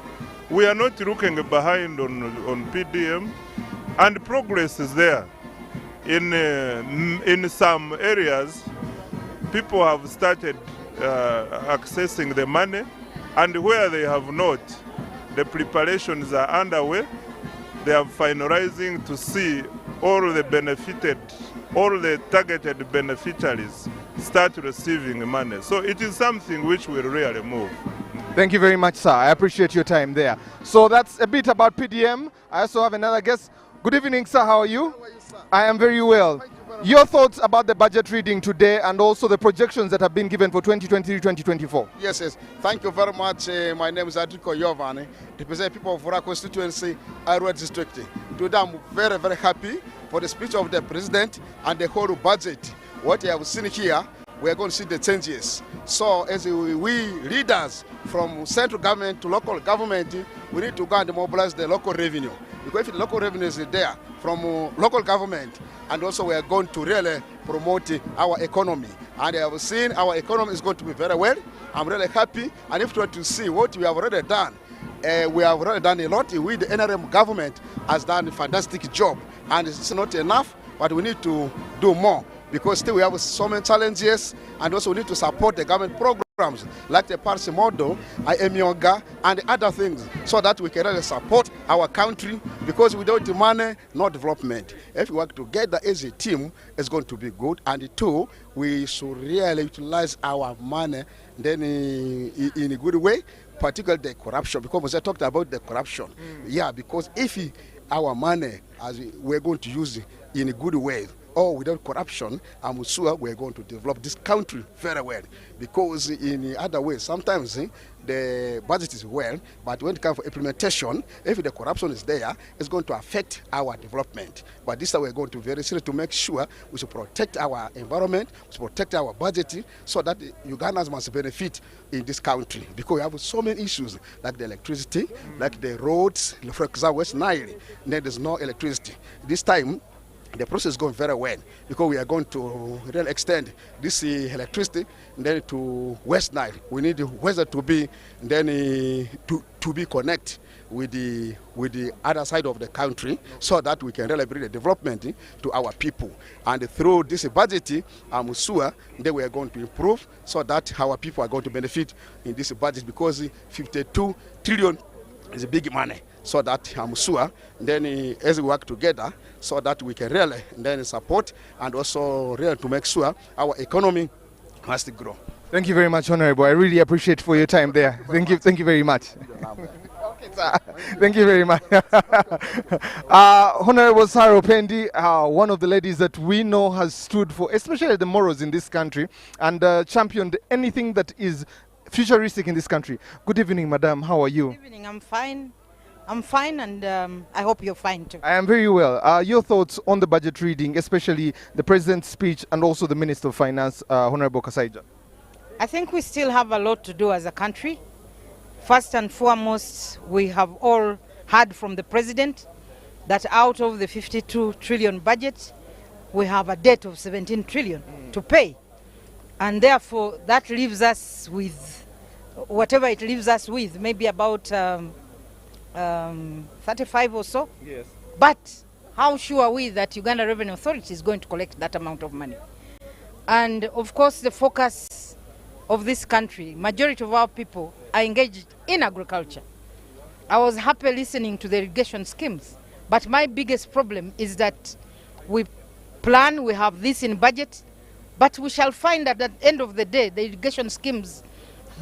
[SPEAKER 7] We are not looking behind on PDM, and progress is there. In some areas, people have started accessing the money, and where they have not, the preparations are underway. They are finalizing to see all the targeted beneficiaries start receiving money. So it is something which will really move.
[SPEAKER 5] Thank you very much, sir. I appreciate your time there. So that's a bit about PDM. I also have another guest. Good evening, sir. How are you?
[SPEAKER 8] How are you, sir?
[SPEAKER 5] I am very well. Your thoughts about the budget reading today and also the projections that have been given for 2023-2024?
[SPEAKER 8] Yes. Thank you very much. My name is Adriko Yovani, represent people of Vura constituency, Arua district. Today I'm very, very happy for the speech of the president and the whole budget. What you have seen here, we are going to see the changes. So as we leaders from central government to local government, we need to go and mobilize the local revenue. Because if the local revenue is there from local government, and also we are going to really promote our economy. And I have seen our economy is going to be very well. I'm really happy. And if you want to see what we have already done, we have already done a lot. We, the NRM government, has done a fantastic job. And it's not enough, but we need to do more. Because still we have so many challenges, and also we need to support the government programs like the Parsi model, IMYOGA, and other things, so that we can really support our country, because without the money, no development. If we work together as a team, it's going to be good. And two, we should really utilize our money then in a good way, particularly the corruption, because I talked about the corruption. Yeah, because if our money, as we're going to use it in a good way, or without corruption, I'm sure we're going to develop this country very well. Because in other ways, sometimes the budget is well, but when it comes for implementation, if the corruption is there, it's going to affect our development. But this time we're going to be very serious to make sure we should protect our environment, we should protect our budget, so that Ugandans must benefit in this country. Because we have so many issues, like the electricity, like the roads. For example, West Nile, there's no electricity. This time, the process is going very well, because we are going to really extend this electricity then to West Nile. We need the weather to be then to be connected with the other side of the country, so that we can really bring the development to our people. And through this budget, I'm sure that we are going to improve, so that our people are going to benefit in this budget, because 52 trillion is a big money. So that I'm sure then as we work together, so that we can really then support and also really to make sure our economy has to grow.
[SPEAKER 5] Thank you very much, Honorable. I really appreciate for your time there. Thank you very much. Okay, sir. Thank you very much. Honorable Sarah Pendi, one of the ladies that we know has stood for, especially the morals in this country, and championed anything that is futuristic in this country. Good evening, madam. How are you?
[SPEAKER 9] Good evening. I'm fine. I'm fine, and I hope you're fine too.
[SPEAKER 5] I am very well. Your thoughts on the budget reading, especially the president's speech and also the Minister of Finance, Honorable Kasaija?
[SPEAKER 9] I think we still have a lot to do as a country. First and foremost, we have all heard from the president that out of the 52 trillion budget, we have a debt of 17 trillion to pay. And therefore, that leaves us with, whatever it leaves us with, maybe about 35 or so.
[SPEAKER 5] Yes.
[SPEAKER 9] But how sure are we that Uganda Revenue Authority is going to collect that amount of money? And of course, the focus of this country, majority of our people are engaged in agriculture. I was happy listening to the irrigation schemes, but my biggest problem is that we plan, we have this in budget, but we shall find that at the end of the day, the irrigation schemes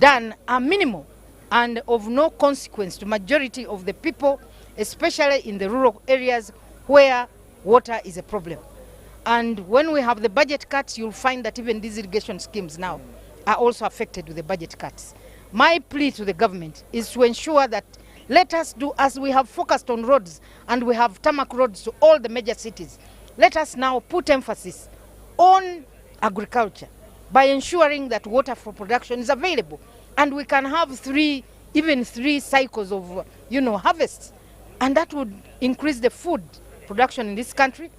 [SPEAKER 9] done are minimal and of no consequence to majority of the people, especially in the rural areas where water is a problem. And when we have the budget cuts, you'll find that even these irrigation schemes now are also affected with the budget cuts. My plea to the government is to ensure that let us do as we have focused on roads and we have tarmac roads to all the major cities. Let us now put emphasis on agriculture by ensuring that water for production is available. And we can have even three cycles of, harvests. And that would increase the food production in this country.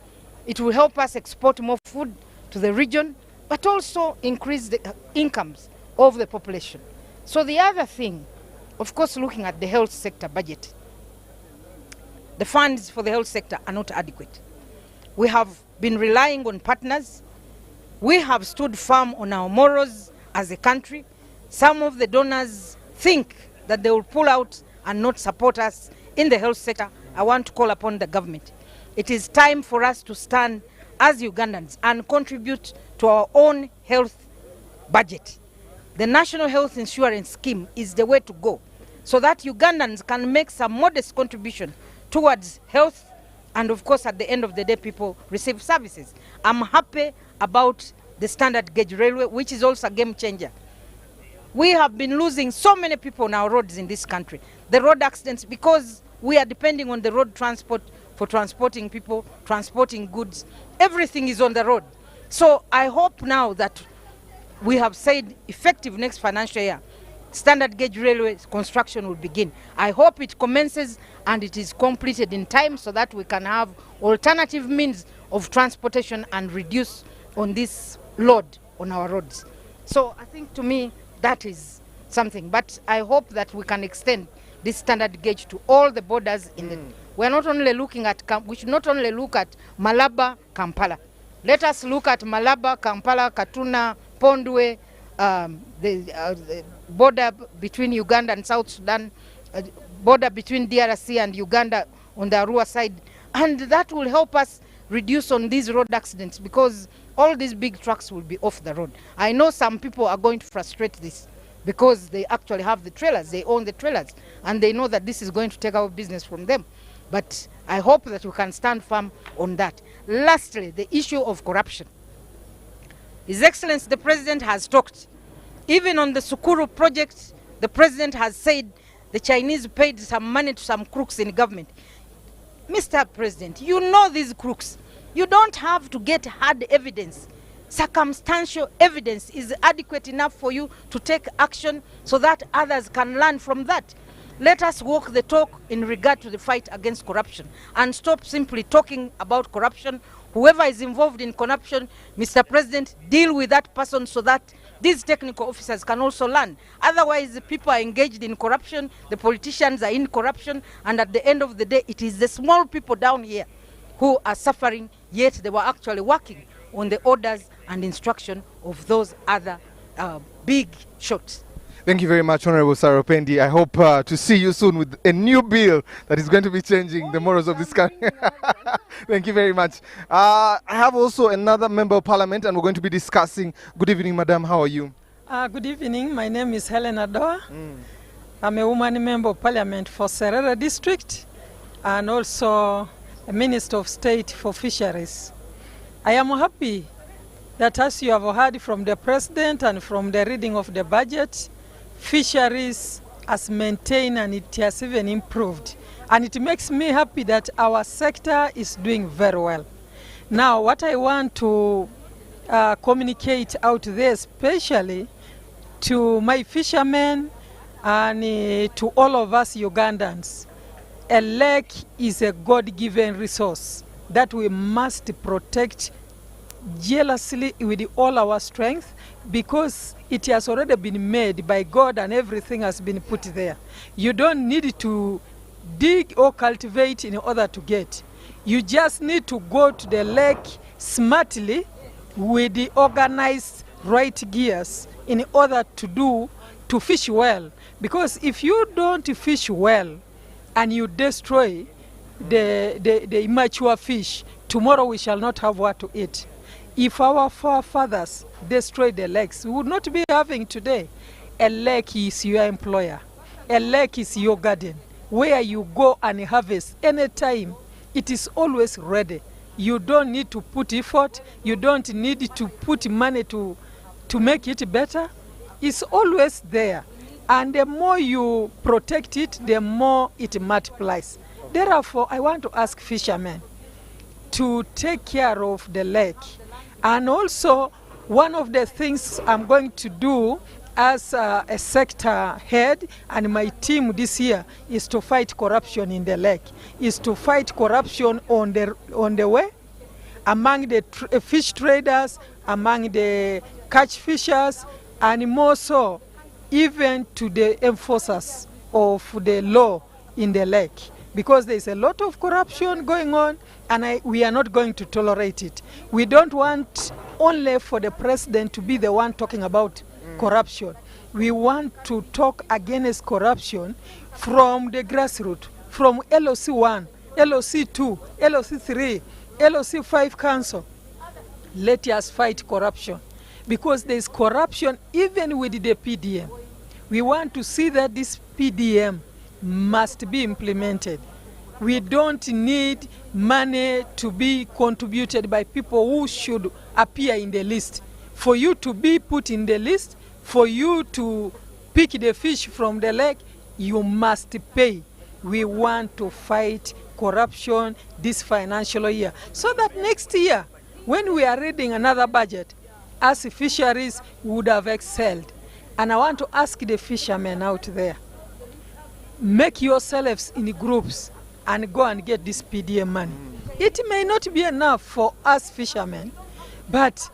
[SPEAKER 9] It will help us export more food to the region, but also increase the incomes of the population. So the other thing, of course, looking at the health sector budget, the funds for the health sector are not adequate. We have been relying on partners. We have stood firm on our morals as a country. Some of the donors think that they will pull out and not support us in the health sector. I want to call upon the government. It is time for us to stand as Ugandans and contribute to our own health budget. The National Health Insurance Scheme is the way to go so that Ugandans can make some modest contribution towards health, and of course at the end of the day people receive services. I'm happy about the standard gauge railway, which is also a game changer. We have been losing so many people on our roads in this country. The road accidents, because we are depending on the road transport for transporting people, transporting goods. Everything is on the road. So I hope now that we have said effective next financial year, standard gauge railway construction will begin. I hope it commences and it is completed in time so that we can have alternative means of transportation and reduce on this load on our roads. So I think to me that is something, but I hope that we can extend this standard gauge to all the borders in the. We're not only looking at, we should not only look at Malaba, Kampala. Let us look at Malaba, Kampala, Katuna, Pondwe, the border between Uganda and South Sudan, border between DRC and Uganda on the Arua side. And that will help us reduce on these road accidents because all these big trucks will be off the road. I know some people are going to frustrate this because they actually have the trailers, they own the trailers, and they know that this is going to take our business from them. But I hope that we can stand firm on that. Lastly, the issue of corruption. His Excellency the President has talked. Even on the Sukuru project, the President has said the Chinese paid some money to some crooks in government. Mr. President, you know these crooks. You don't have to get hard evidence. Circumstantial evidence is adequate enough for you to take action so that others can learn from that. Let us walk the talk in regard to the fight against corruption and stop simply talking about corruption. Whoever is involved in corruption, Mr. President, deal with that person so that these technical officers can also learn. Otherwise, the people are engaged in corruption, the politicians are in corruption, and at the end of the day, it is the small people down here who are suffering, yet they were actually working on the orders and instruction of those other big shots.
[SPEAKER 5] Thank you very much, Honorable Sarah Pendi. I hope to see you soon with a new bill that is going to be changing the morals of this country. Thank you very much. I have also another member of parliament and we're going to be discussing. Good evening, madam. How are you?
[SPEAKER 10] Good evening. My name is Helen Adoa. I'm a woman member of parliament for Serera district and also a Minister of State for Fisheries. I am happy that, as you have heard from the President and from the reading of the budget, fisheries has maintained and it has even improved. And it makes me happy that our sector is doing very well. Now, what I want to communicate out there, especially to my fishermen and to all of us Ugandans, a lake is a God-given resource that we must protect jealously with all our strength, because it has already been made by God and everything has been put there. You don't need to dig or cultivate in order to get. You just need to go to the lake smartly with the organized right gears in order to fish well. Because if you don't fish well and you destroy the immature fish, tomorrow we shall not have what to eat. If our forefathers destroyed the lakes, we would not be having today. A lake is your employer. A lake is your garden, where you go and harvest anytime. It is always ready. You don't need to put effort. You don't need to put money to make it better. It's always there. And the more you protect it, the more it multiplies. Therefore, I want to ask fishermen to take care of the lake. And also, one of the things I'm going to do as a sector head and my team this year is to fight corruption in the lake, is to fight corruption on the way, among the fish traders, among the catch fishers, and more so, even to the enforcers of the law in the lake. Because there is a lot of corruption going on, and we are not going to tolerate it. We don't want only for the president to be the one talking about corruption. We want to talk against corruption from the grassroots, from LOC 1, LOC 2, LOC 3, LOC 5 Council. Let us fight corruption, because there is corruption even with the PDM. We want to see that this PDM must be implemented. We don't need money to be contributed by people who should appear in the list. For you to be put in the list, for you to pick the fish from the lake, you must pay. We want to fight corruption this financial year, so that next year, when we are reading another budget, as fisheries would have excelled. And I want to ask the fishermen out there, make yourselves in groups and go and get this PDM money. It may not be enough for us fishermen, but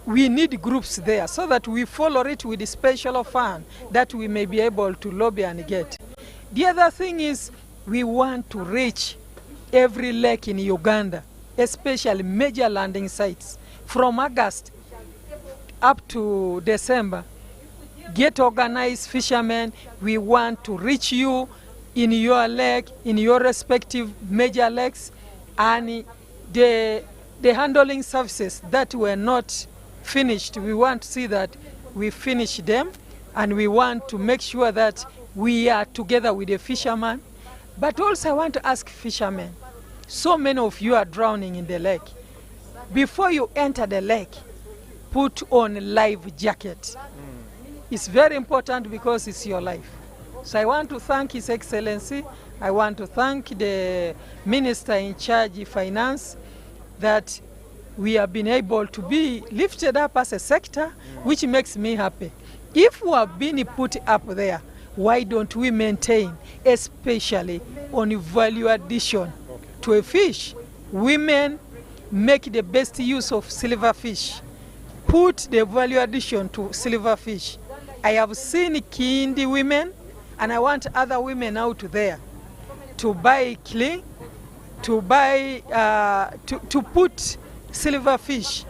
[SPEAKER 10] we need groups there so that we follow it with a special fund that we may be able to lobby and get. The other thing is, we want to reach every lake in Uganda, especially major landing sites. From August up to December, get organized fishermen. We want to reach you in your lake, in your respective major lakes, and the handling services that were not finished, we want to see that we finish them, and we want to make sure that we are together with the fishermen. But also I want to ask fishermen, so many of you are drowning in the lake. Before you enter the lake, put on a life jacket. It's very important because it's your life. So I want to thank His Excellency. I want to thank the Minister in charge of Finance that we have been able to be lifted up as a sector, which makes me happy. If we have been put up there, why don't we maintain, especially on value addition to a fish? Women make the best use of silverfish. Put the value addition to silverfish. I have seen Kindi women, and I want other women out there to buy clean, to buy, to put silverfish,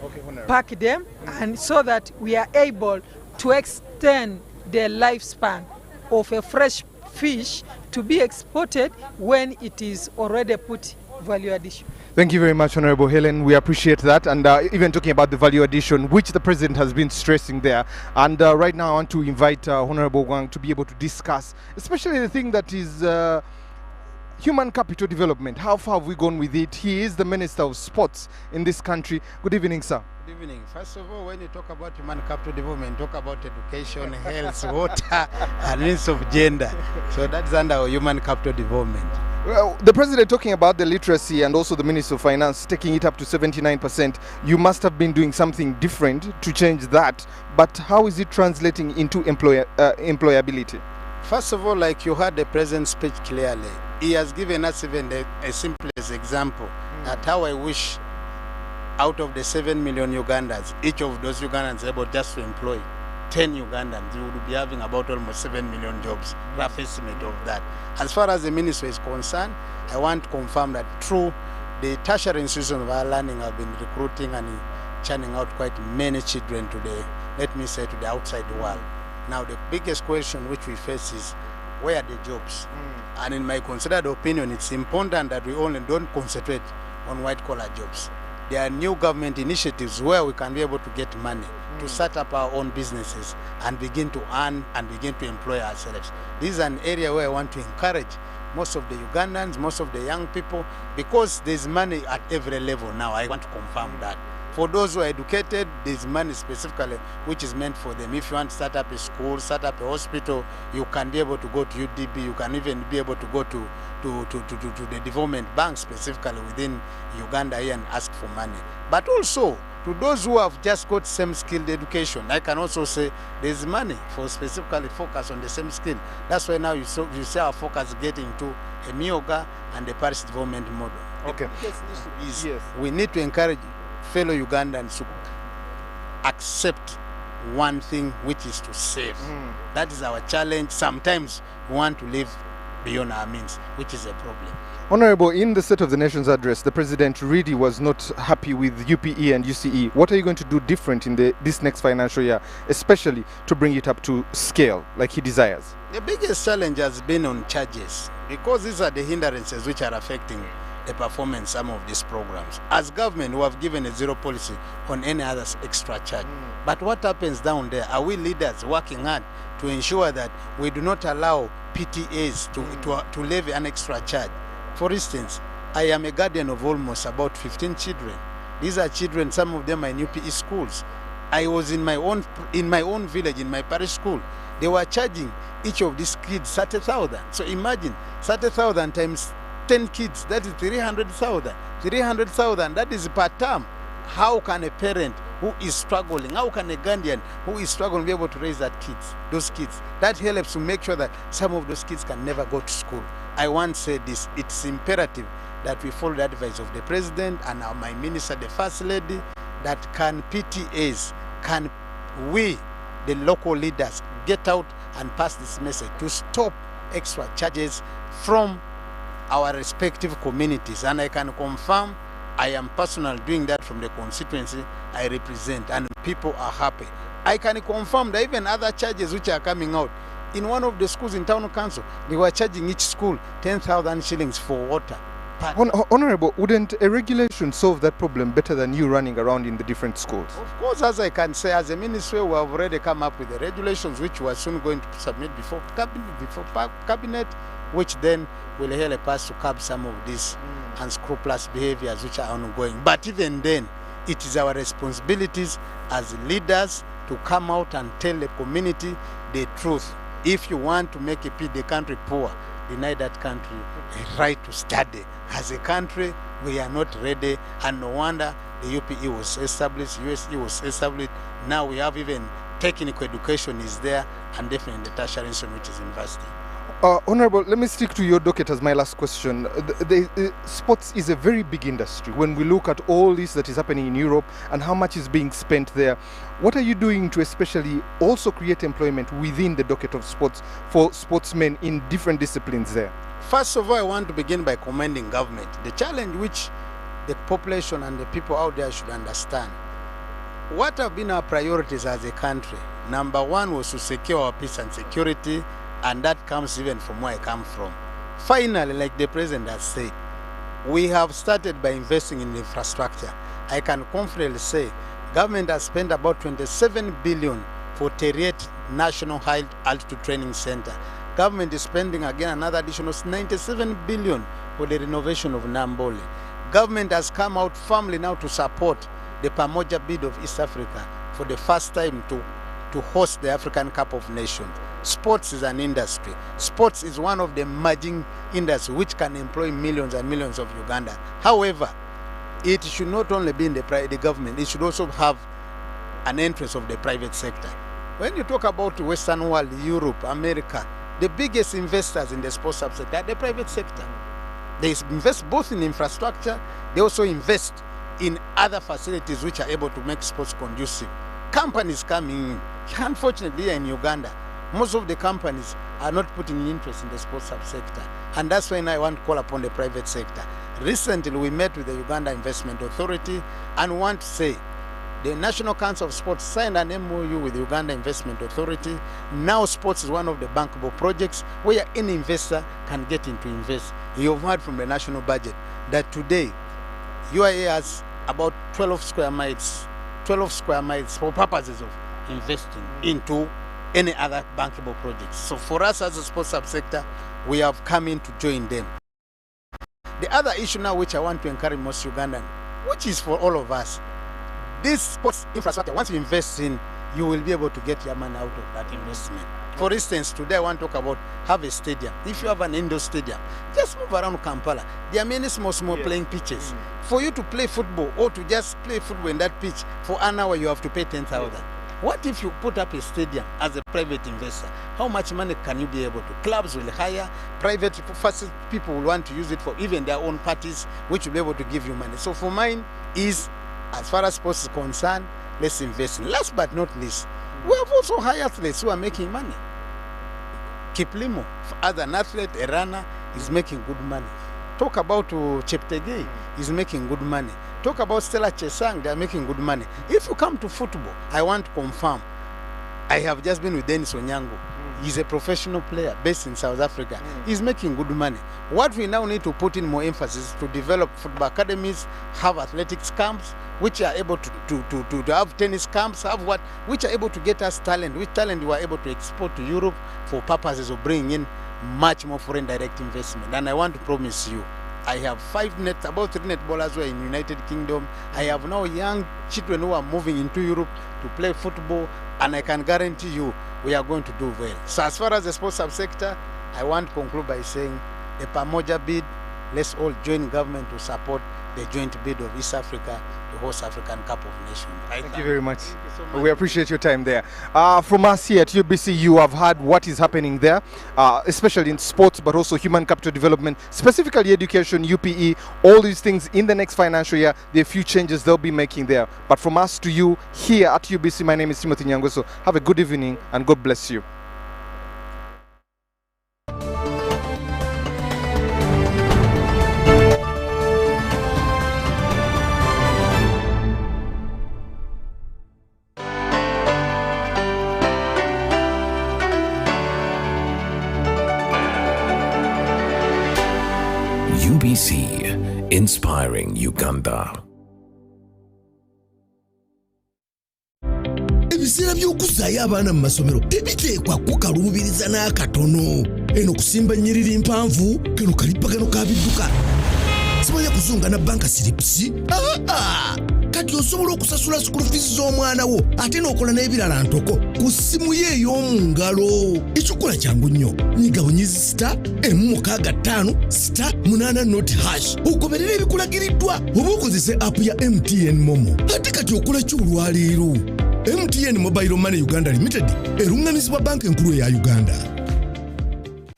[SPEAKER 10] pack them, and so that we are able to extend the lifespan of a fresh fish to be exported when it is already put value addition.
[SPEAKER 5] Thank you very much, Honorable Helen. We appreciate that. And even talking about the value addition, which the President has been stressing there. And right now I want to invite Honorable Wang to be able to discuss, especially the thing that is human capital development. How far have we gone with it? He is the Minister of Sports in this country. Good evening, sir.
[SPEAKER 11] Good evening. First of all, when you talk about human capital development, talk about education, health, water, and means of gender. So that's under our human capital development.
[SPEAKER 5] Well, the President talking about the literacy and also the Minister of Finance taking it up to 79%. You must have been doing something different to change that. But how is it translating into employability?
[SPEAKER 11] First of all, like you heard the President's speech clearly, he has given us even a simplest example that how I wish out of the 7 million Ugandans, each of those Ugandans able just to employ 10 Ugandans, you would be having about almost 7 million jobs, rough estimate of that. As far as the ministry is concerned, I want to confirm that through the tertiary institutions of our learning have been recruiting and churning out quite many children to the, let me say, to the outside world. Now the biggest question which we face is, where are the jobs? And in my considered opinion, it's important that we only don't concentrate on white-collar jobs. There are new government initiatives where we can be able to get money to set up our own businesses and begin to earn and begin to employ ourselves. This is an area where I want to encourage most of the Ugandans, most of the young people, because there's money at every level now. I want to confirm that. For those who are educated, there's money specifically which is meant for them. If you want to start up a school, start up a hospital, you can be able to go to UDB, you can even be able to go to the development bank specifically within Uganda here and ask for money. But also, to those who have just got same skilled education, I can also say there's money for specifically focus on the same skill. That's why now you see our focus getting to a Mioga and the parish development model.
[SPEAKER 5] Okay.
[SPEAKER 11] We need to encourage fellow Ugandans to accept one thing, which is to save. That is our challenge. Sometimes we want to live beyond our means, which is a problem.
[SPEAKER 5] Honorable, in the State of the Nation's address, the President really was not happy with UPE and UCE. What are you going to do different in this next financial year, especially to bring it up to scale like he desires?
[SPEAKER 11] The biggest challenge has been on charges, because these are the hindrances which are affecting the performance some of these programs. As government, we have given a zero policy on any other extra charge. But what happens down there? Are we leaders working hard to ensure that we do not allow PTAs to levy an extra charge? For instance, I am a guardian of almost about 15 children. These are children, some of them are in UPE schools. I was in my own village, in my parish school. They were charging each of these kids 30,000. So imagine 30,000 times 10 kids, that is 300,000. 300,000, that is per term. How can a parent who is struggling, how can a guardian who is struggling be able to raise those kids? That helps to make sure that some of those kids can never go to school. I once said this, it's imperative that we follow the advice of the President and my Minister, the First Lady, that can PTAs, can we, the local leaders, get out and pass this message to stop extra charges from our respective communities. And I can confirm I am personally doing that from the constituency I represent, and people are happy. I can confirm that even other charges which are coming out, in one of the schools in town council, they were charging each school 10,000 shillings for water.
[SPEAKER 5] Honorable, wouldn't a regulation solve that problem better than you running around in the different schools?
[SPEAKER 11] Of course, as I can say, as a ministry, we have already come up with the regulations which we are soon going to submit before cabinet, which then will help us to curb some of these unscrupulous behaviors which are ongoing. But even then, it is our responsibilities as leaders to come out and tell the community the truth. If you want to make the country poor, deny that country a right to study. As a country, we are not ready, and no wonder the UPE was established, USE was established. Now we have even technical education is there, and definitely the tertiary institution, which is university.
[SPEAKER 5] Honorable, let me stick to your docket as my last question. Sports is a very big industry. When we look at all this that is happening in Europe and how much is being spent there, what are you doing to especially also create employment within the docket of sports for sportsmen in different disciplines there?
[SPEAKER 11] First of all, I want to begin by commending government. The challenge which the population and the people out there should understand. What have been our priorities as a country? Number one was to secure our peace and security, and that comes even from where I come from. Finally, like the President has said, We have started by investing in infrastructure. I can confidently say government has spent about 27 billion for Teriet National High Altitude Training Center. Government is spending again another additional 97 billion for the renovation of Nambole. Government has come out firmly now to support the Pamoja bid of East Africa for the first time to host the African Cup of Nations. Sports is an industry. Sports is one of the emerging industries which can employ millions and millions of Ugandans. However, it should not only be in the government, it should also have an interest of the private sector. When you talk about the Western world, Europe, America, the biggest investors in the sports subsector are the private sector. They invest both in infrastructure, they also invest in other facilities which are able to make sports conducive. Companies coming in. Unfortunately, here in Uganda, most of the companies are not putting interest in the sports subsector. And that's when I want to call upon the private sector. Recently, we met with the Uganda Investment Authority and want to say the National Council of Sports signed an MOU with the Uganda Investment Authority. Now sports is one of the bankable projects where any investor can get into invest. You've heard from the national budget that today UIA has about 12 square miles for purposes of investing into any other bankable projects. So for us as a sports subsector, we have come in to join them. The other issue now which I want to encourage most Ugandans, which is for all of us, this sports infrastructure, once you invest in, you will be able to get your money out of that investment. For instance, today I want to talk about have a stadium. If you have an indoor stadium, just move around Kampala. There are many small playing pitches. For you to play football or to just play football in that pitch for an hour, you have to pay 10,000. What if you put up a stadium as a private investor? How much money can you be able to? Clubs will hire, private people will want to use it for even their own parties, which will be able to give you money. So for mine is, as far as sports is concerned, let's invest in. Last but not least, we have also high athletes who are making money. Kiplimo, as an athlete, a runner, is making good money. Talk about Cheptegei, is making good money. Talk about Stella Chesang, they are making good money. If you come to football, I want to confirm, I have just been with Dennis Onyango. He's a professional player based in South Africa. He's making good money. What we now need to put in more emphasis to develop football academies, have athletics camps, which are able to have tennis camps, which are able to get us talent, which talent we are able to export to Europe for purposes of bringing in much more foreign direct investment. And I want to promise you, I have about 3 netballers who are in the United Kingdom. I have now young children who are moving into Europe to play football, and I can guarantee you we are going to do well. So as far as the sports subsector, I want to conclude by saying the Pamoja bid, let's all join government to support the joint bid of East Africa to host African Cup of Nations.
[SPEAKER 5] Thank you very much. We appreciate your time there. From us here at UBC, you have heard what is happening there, especially in sports, but also human capital development, specifically education, UPE, all these things in the next financial year. There are a few changes they'll be making there. But from us to you here at UBC, my name is Timothy Nyangweso. Have a good evening and God bless you.
[SPEAKER 12] UBC, inspiring Uganda.
[SPEAKER 13] Ebiseera by'okuzaayo abaana mu masomero tebiteekwa kukaluubiriza n'akatono. Eno kusimba nnyiriri mpanvu, kano kalippagano ka bidduka. Simanya kuzunga na banka siripsi. Kati osobola okusasula school fees z'omwana wo ate n'okola n'ebirala ntoko ku ssimu ye ey'omu ngalo. Ekikola kyangu nnyo. Nyiga bunyizi *185*8 ogoberera ebikulagiriddwa oba okozese app ya MTN Momo. Ate kati okola ki olwaleero? MTN Mobile Money Uganda Limited erungamizibwa banka enkulu eya Uganda.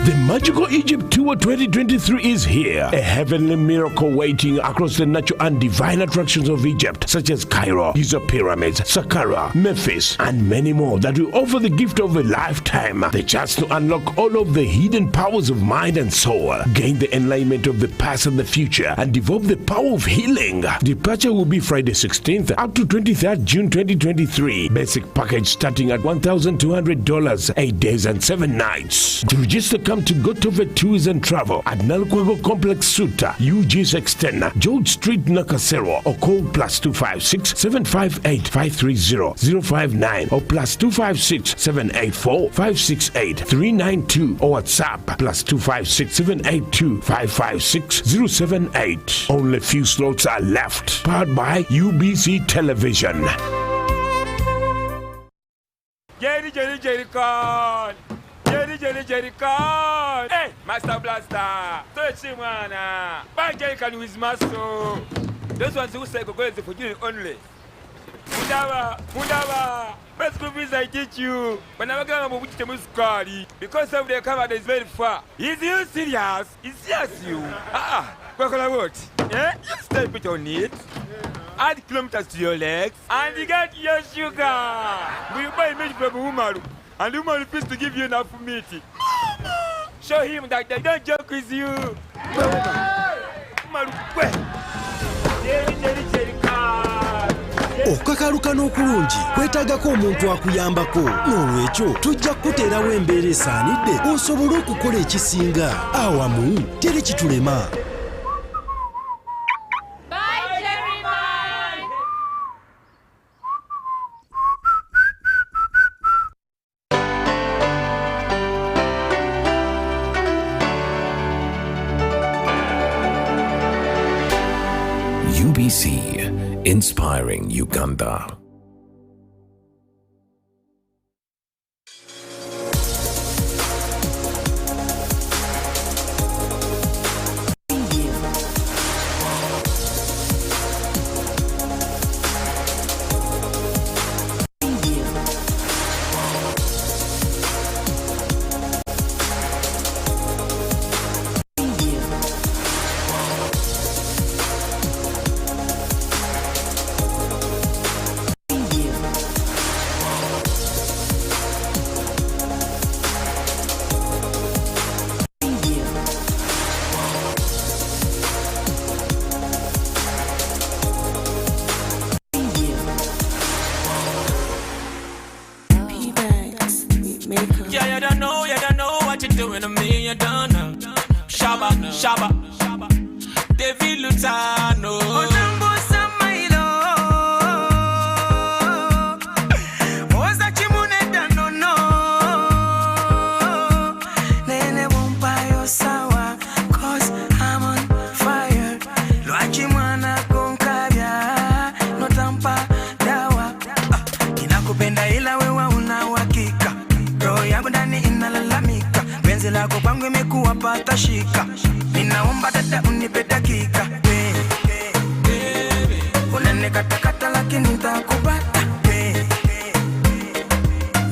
[SPEAKER 12] The Magical Egypt Tour 2023 is here. A heavenly miracle waiting across the natural and divine attractions of Egypt, such as Cairo, Giza Pyramids, Saqqara, Memphis, and many more that will offer the gift of a lifetime. The chance to unlock all of the hidden powers of mind and soul, gain the enlightenment of the past and the future, and develop the power of healing. Departure will be Friday 16th up to 23rd June 2023. Basic package starting at $1,200, 8 days and 7 nights. To register, Welcome to Gotove Tours and Travel at Nalkwago Complex Suta, UG's Extender, George Street, Nakasero, or call +256 758 530 059 or +256 784 568 392 or WhatsApp +256 782 556 078. Only few slots are left. Powered by UBC Television.
[SPEAKER 14] Jerry con. Jerry con. Hey, Master Blaster. Touch him, man. Buy Jerry con with muscle. Those ones who say go is for you only. Mundava. Best movies I teach you. But I'm going to put them scary because of the cover is very far. Is you serious? It's just you. What? Yeah? You step it on it. Add kilometers to your legs and you get your sugar. We buy meat from Umaru and Umaru refuse to give you enough meat. Show him that they don't joke with you.
[SPEAKER 15] Okukakaluka n'okulungi kwetaagako omuntu akuyambako n'olwekyo tujja kukuteerawo embeera esaanidde osobole okukola ekisinga awamu teri kitulema.
[SPEAKER 16] UBC, inspiring Uganda.
[SPEAKER 17] Yeah, you don't know what you're doing to me, you don't know. Shaba, David Lutano.
[SPEAKER 18] Lako pangu imekuwa patashika, ninaomba dada unipe dakika. Unanikatakata lakini nitakupata.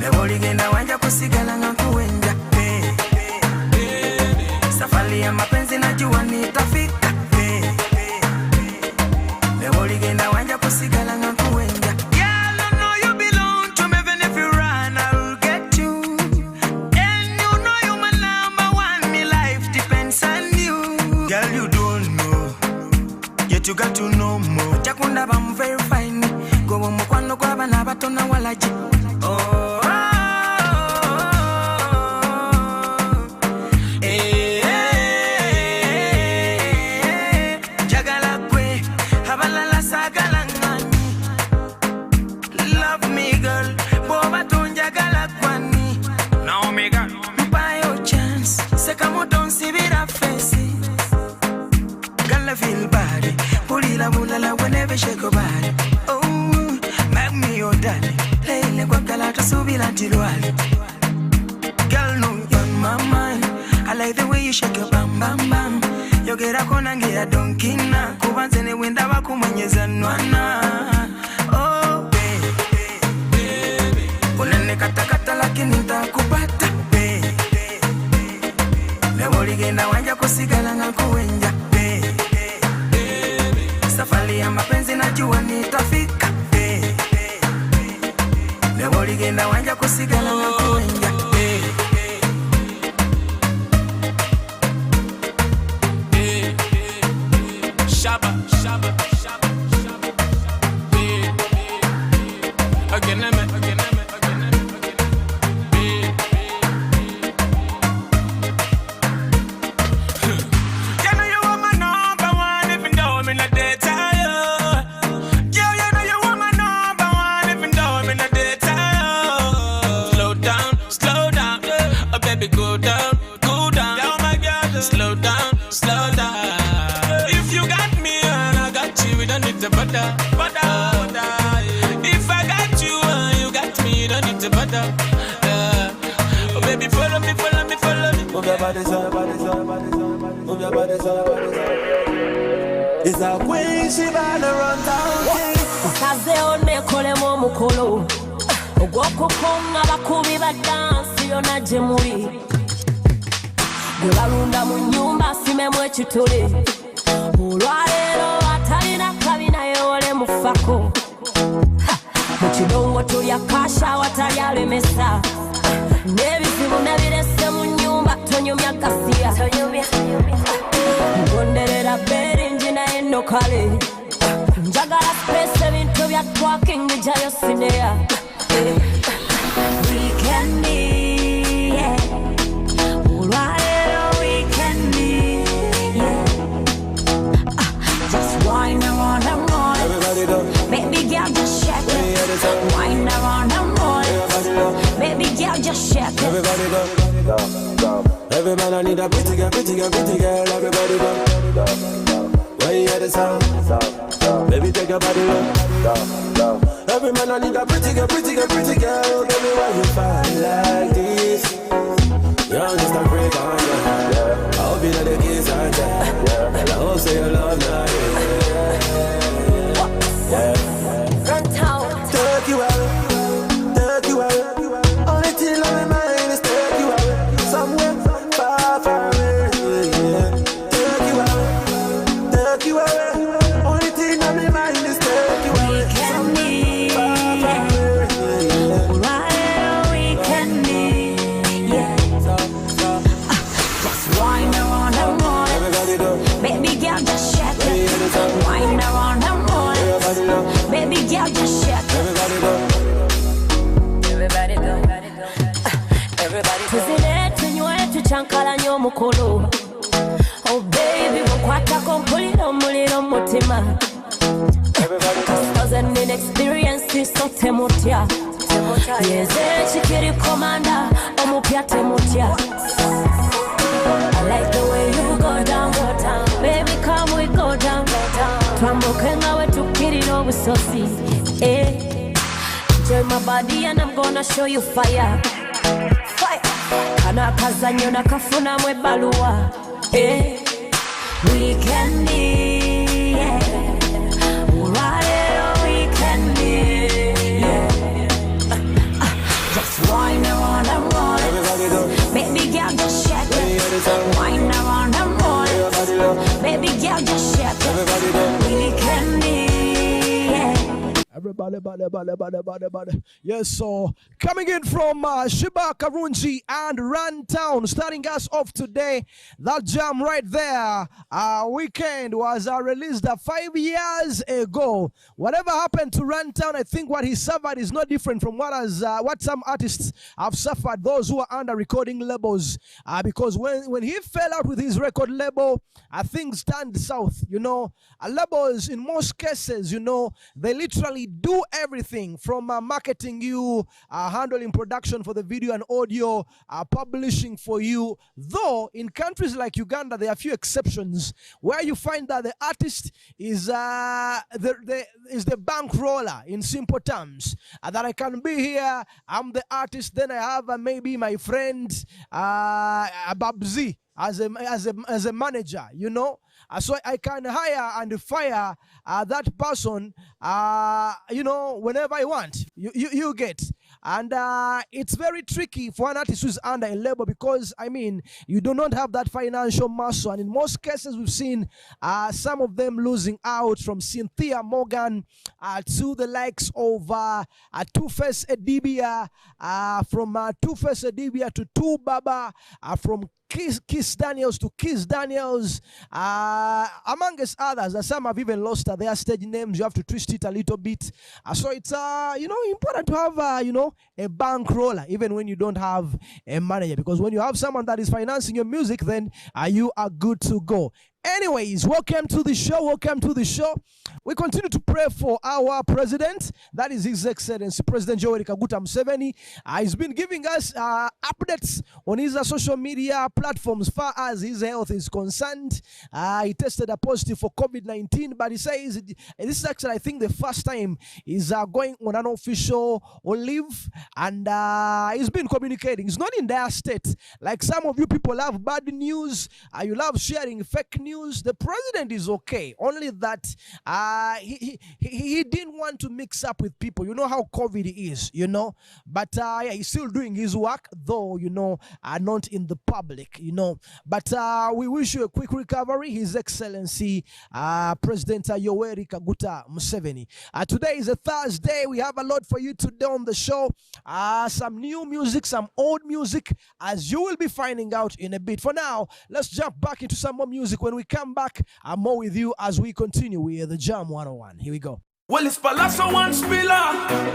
[SPEAKER 18] Leo ligenda wanja kusigala ngakuwenja. Safari ya mapenzi najua nitafika. Leo ligenda wanja kusigala ngakuwenja. You got to know more. Chakunda bam very fine. Go mukwano kwa bana batona walaji. Oh. Jagala kwe habalala sagala ngani. Love me girl, boba tunjagala kwani. Naomi girl, buy your chance. Sekamo don't see bira face. Girl feel bad. Bulala whenever shake your body. Oh, make me your daddy. Lele kwa kalata subila tilwali. Girl, no, you're on my mind. I like the way you shake your bam bam bam. Yogera kona ngia donkina. Kubanzene wenda waku mwenyeza nwana. Oh, baby. Unene kata lakini nitakupata. Baby. Leo ligenda wanja kusigala ngakuwenja. Safari ya mapenzi najua nitafika. Leo ligenda wanja kusigala ngakuwenja.
[SPEAKER 17] Shaba. Again. Baby, follow me, follow me, follow me.
[SPEAKER 15] Move your body, so, move your body, so. It's a queen, she bound around town.
[SPEAKER 19] Kaze one kole mo mukolo. Ogwokukonga bakubi ba dance yona jemuli. Gulalunda mu nyumba simemwe kitole. Olwalero atalina kabina yole mufako. Mukidongo tulya kasha watayalemesa. Nebizibu nebirese mu nyumba tonyumya kasiya. Ngonderera beri njina eno kale. Njagala space ebintu bya twaking jayo sinea. We can be, yeah. Olwalero we can be, yeah. Just wind around and roll it. Baby girl, just shake it. Wind around and roll it. Baby girl, just shake it.
[SPEAKER 15] Everybody go. Every man I need a pretty girl, pretty girl, pretty girl. Everybody go. When you hear the sound, baby take your body low. Every man I need a pretty girl, pretty girl, pretty girl. Tell me why you fight like this. You're just a freak on you. I hope you know the kids aren't there. And I hope say you love now.
[SPEAKER 19] Run town.
[SPEAKER 15] Take you out, take you out. Only thing on my mind is take you out. Somewhere far, far away. Take you out, take you out. Only thing on my mind is take you out.
[SPEAKER 19] We can be, yeah. Olwalero we can be, yeah. Just wind around and roll it. Baby girl, just shake it. Wind around and roll it. Baby girl, just shake it.
[SPEAKER 15] Everybody go.
[SPEAKER 19] Everybody go. Everybody go. Tuzine tunywe tuchankalanye omukolo. Oh baby, mukwatako mpulira omuliro mutima. Cause an inexperience so temutya. Yeze chikiri commander omupya temutya. I like the way you go down, baby come we go down. Twambuke ngawe tukirira obusozi. Enjoy my body and I'm gonna show you fire. Kana kazanyo nakafuna mwe baluwa. We can be, yeah. Olwalero we can be, yeah. Just wind around and roll it. Baby girl, just shake it. Wind around and roll it. Baby girl, just shake it. We can be, yeah.
[SPEAKER 20] Everybody. Yes, so coming in from Shiba Karunji and Runtown, starting us off today. That jam right there, Weekend was released 5 years ago. Whatever happened to Runtown, I think what he suffered is not different from what some artists have suffered, those who are under recording labels. Because when he fell out with his record label, things turned south. You know, labels in most cases, you know, they literally do everything from marketing you, handling production for the video and audio, publishing for you. Though in countries like Uganda, there are a few exceptions where you find that the artist is the bankroller, in simple terms. That I can be here, I'm the artist, then I have maybe my friend Babzi as a manager, you know. So I can hire and fire that person, you know, whenever I want. You get. And it's very tricky for an artist who's under a label because, I mean, you do not have that financial muscle. And in most cases, we've seen some of them losing out, from Cynthia Morgan to the likes of Two-Face Adibia, from Two-Face Adibia to Tu Baba, from Kiss Daniels to Kiss Daniels, amongst others. Some have even lost their stage names. You have to twist it a little bit. So it's you know, important to have you know, a bankroller even when you don't have a manager, because when you have someone that is financing your music, then you are good to go. Anyways, welcome to the show. Welcome to the show. We continue to pray for our president. That is His Excellency President Yoweri Kaguta Museveni. He's been giving us updates on his social media platforms as far as his health is concerned. He tested a positive for COVID-19, but he says this is actually, I think, the first time he's going on an official leave, and he's been communicating. He's not in dire state. Like some of you people love bad news. You love sharing fake news. The president is okay. Only that he didn't want to mix up with people. You know how COVID is, you know. But yeah, he's still doing his work, though, you know, not in the public, you know. But we wish you a quick recovery, His Excellency President Yoweri Kaguta Museveni. Today is a Thursday. We have a lot for you today on the show. Some new music, some old music, as you will be finding out in a bit. For now, let's jump back into some more music. When we come back, I'm more with you as we continue with the Jam 101. Here we go.
[SPEAKER 17] Well, it's Palazzo one spiller,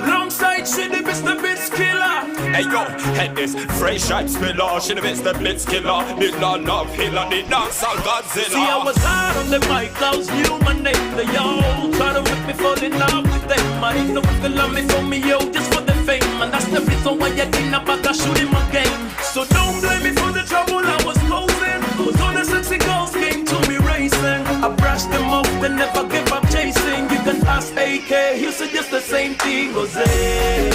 [SPEAKER 17] alongside Shady Mr. Blitz Killer.
[SPEAKER 21] Hey yo, head this fresh shot spiller, Shady Mr. Blitz Killer. Did not love Hiller, did not solve Godzilla.
[SPEAKER 17] See, I was hard on the mic, I was new, my name, the yo. Try to make me fall in love with them. I didn't know if they love me for me, yo, just for the fame. And that's the reason why I didn't back to shooting my game. So don't blame me for the trouble I was posing. Cause all the sexy girls came to me racing. I brushed them off, they never give up chasing. You can ask AK, he said just the same thing. Jose,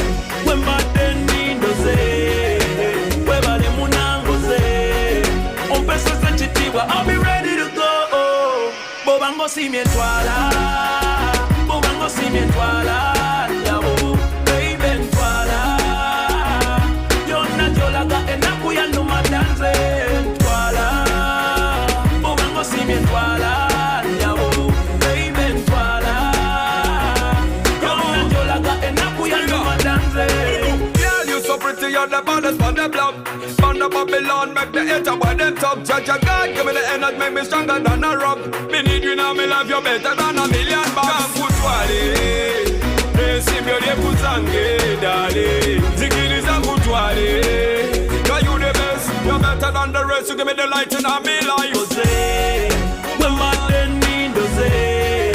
[SPEAKER 17] when my deni Jose, when my demuna Jose, on pesa sensitiva, I'll be ready to go. Bobango si mi toala, bobango si mi toala, yabo, baby toala. Yo na jolaga enakuya no madanze toala, bobango si mi toala.
[SPEAKER 21] You're the baddest on the block. On the Babylon, make the hater by them top. Judge a God, give me the energy, make me stronger than a rock. Me need you now, me love you better than a million bucks. Kutwale, Resibyo de Kuzange, Dale. Zigiri za Kutwale. Cause you the best, you're better than the rest. You give me the light in my life.
[SPEAKER 17] Jose, when my deni Jose,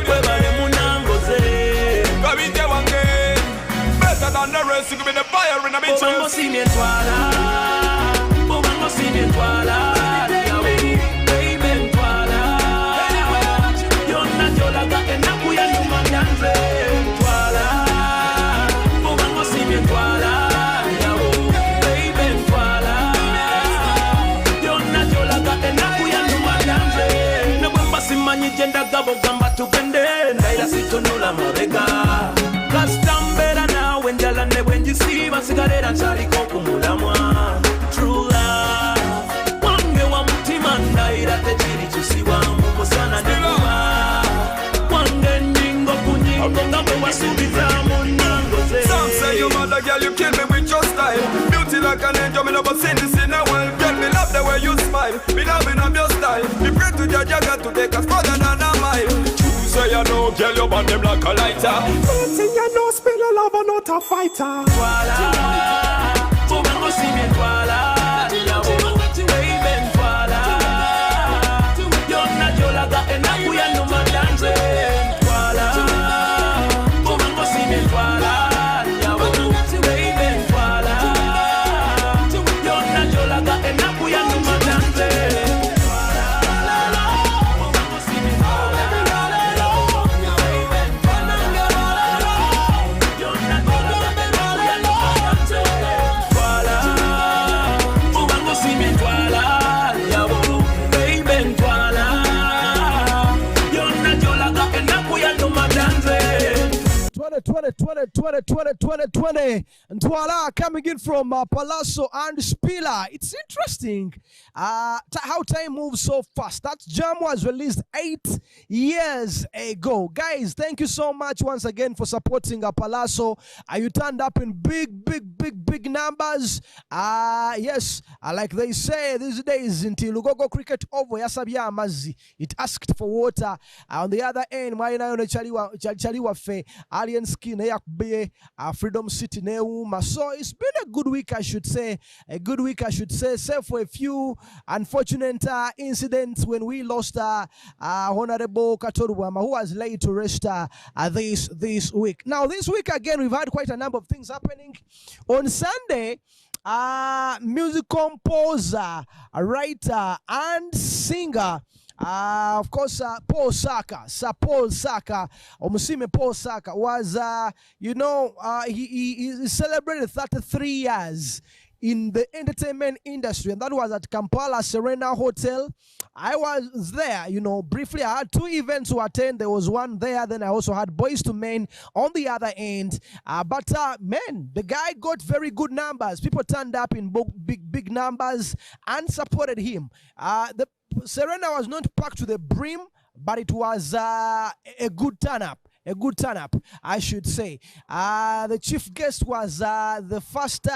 [SPEAKER 17] when my demuna Jose.
[SPEAKER 21] Come in there one day, better than the rest. You give me the fire in a bitch.
[SPEAKER 17] Bobango si mi toala, bobango si mi toala, baby toala. Yo na jolaga enakuya no madanze toala, bobango si mi toala, baby toala. Yo na jolaga enakuya no madanze. Na bamba simanyi jenda gabo gamba tugende, ndaira situnula mabega. Kastambera na wenjala ne when you see masigarera chali kokumulamwa. True love, wange wa mutima ndaira tejiri chusiwa mungu sana nekuwa. Wange ningo kunyingo ngabwe wasubiza munango ze.
[SPEAKER 21] Some say you mother girl, you kill me with your style. Beauty like an angel, me never seen this in a world. Girl, me love the way you smile, me love your style. Me pray to Jah Jah God to take us further than a mile. Say you know, girl, you burn them like a lighter.
[SPEAKER 22] Say you know, spill a lover, not a fighter.
[SPEAKER 17] Voila, bobango si mi voila, baby voila. Yo na jolaga enakuya no madanze. Voila, bobango si mi voila, baby voila. Yo na jolaga enakuya no madanze.
[SPEAKER 20] Ntwala coming in from Palazzo and Spiller. It's interesting how time moves so fast. That Jam was released 8 years ago. Guys, thank you so much once again for supporting Palazzo. You turned up in big numbers. Yes, like they say these days, until Lugogo cricket over Yasabia Amazi, it asked for water. On the other end, Chaliwa Fe, Alien Zelensky ne yakubye Freedom City neuma. So it's been a good week, I should say. Save for a few unfortunate incidents when we lost Honorable Katorubwama, who was laid to rest this week. Now, this week again, we've had quite a number of things happening. On Sunday, music composer, writer, and singer, of course, Paul Saka, Omusime Paul Saka was, he celebrated 33 years in the entertainment industry, and that was at Kampala Serena Hotel. I was there, briefly. I had 2 events to attend. There was one there, then I also had Boys to Men on the other end. But man, the guy got very good numbers. People turned up in big numbers and supported him. The Serena was not packed to the brim, but it was a good turn up. I should say. The chief guest was the first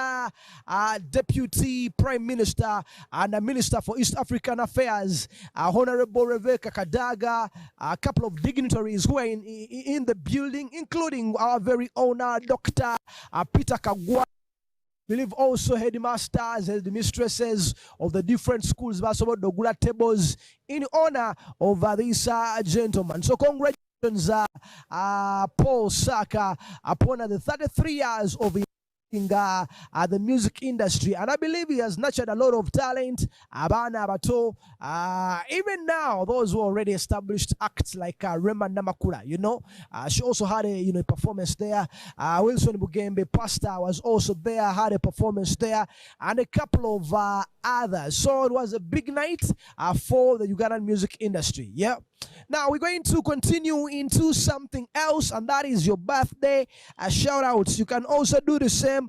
[SPEAKER 20] deputy prime minister and a minister for East African Affairs, Honorable Rebecca Kadaga, a couple of dignitaries who are in the building, including our very own Dr. Peter Kagwa. Believe also headmasters, headmistresses of the different schools, Dogula tables in honor of this gentleman. So congratulations, Paul Saka, upon the 33 years of the music industry, and I believe he has nurtured a lot of talent. Even now, those who already established acts like Rema Namakula, she also had a performance there. Wilson Bugembe Pastor was also there, had a performance there, and a couple of others. So it was a big night for the Ugandan music industry. Yeah. Now we're going to continue into something else, and that is your birthday shout outs. You can also do the same.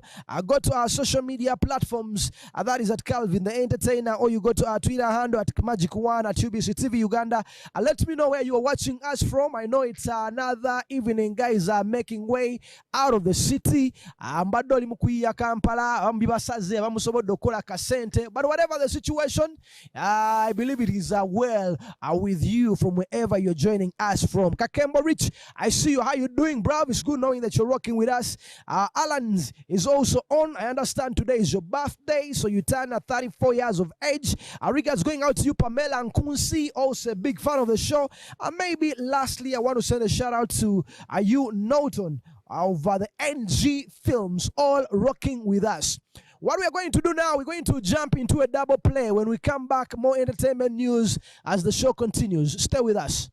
[SPEAKER 20] Go to our social media platforms. That is at Calvin the Entertainer, or you go to our Twitter handle at Magic1 at UBC TV Uganda. Let me know where you are watching us from. I know it's another evening, guys are making way out of the city. But whatever the situation, I believe it is well with you from wherever you're joining us from. Kakembo Rich, I see you. How you doing, bro? It's good knowing that you're rocking with us. Alan is also on. I understand today is your birthday, so you turn 34 years of age. Regards going out to you, Pamela and Kunsi, also a big fan of the show. Maybe lastly, I want to send a shout out to you, Norton, of the NG Films, all rocking with us. What we are going to do now, we're going to jump into a double play. When we come back, more entertainment news as the show continues. Stay with us.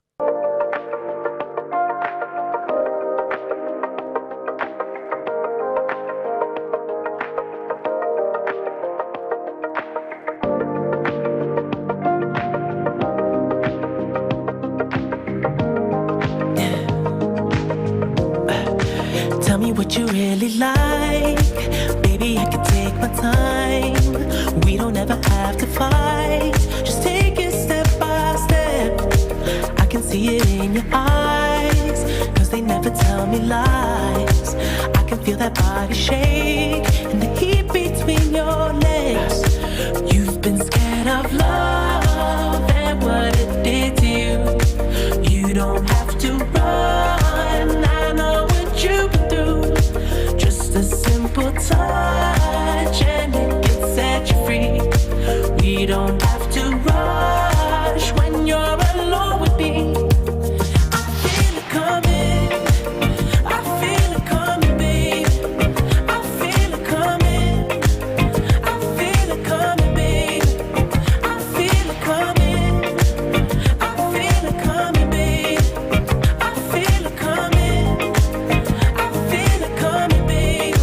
[SPEAKER 3] Tell me what you really like. Baby, I can take my time. We don't ever have to fight. Just take it step by step. I can see it in your eyes, 'cause they never tell me lies. I can feel that body shake and the heat between your legs. You've been scared of love and what it did to you. You don't have to run. I know what you've been through. Just a simple touch and it can set you free. We don't have to rush when you're alone with me. I feel it coming. I feel it coming, babe. I feel it coming. I feel it coming, babe. I feel it coming. I feel it coming, babe. I feel it coming. I feel it coming, babe.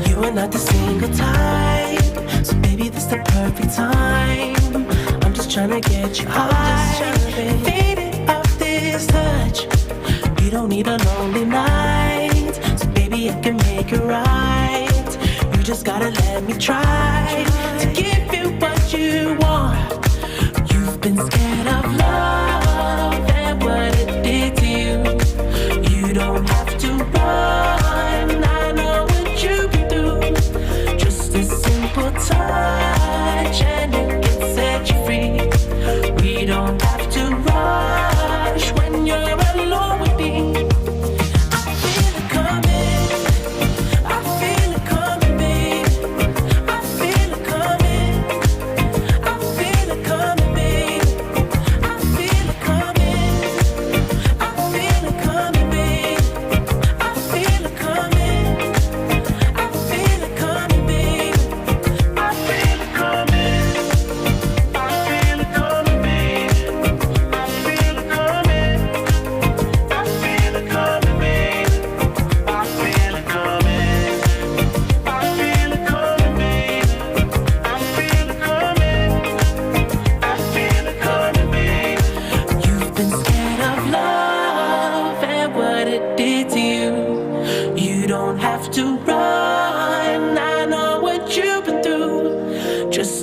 [SPEAKER 3] You are not the single type, so baby, this the perfect time. I'm just trying to get you high, faded off this touch. You don't need a lonely night, so baby, I can make it right. You just gotta let me try to give you what you want. You've been scared of love and what it did to you. You don't have to run. I know what you've been through. Just a simple touch and it can set you free. We don't have to rush when you're alone with me. I feel it coming.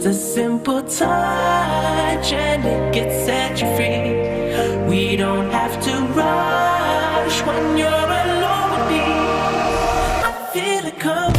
[SPEAKER 3] Just a simple touch and it gets set you free. We don't have to rush when you're alone with me. I feel it coming.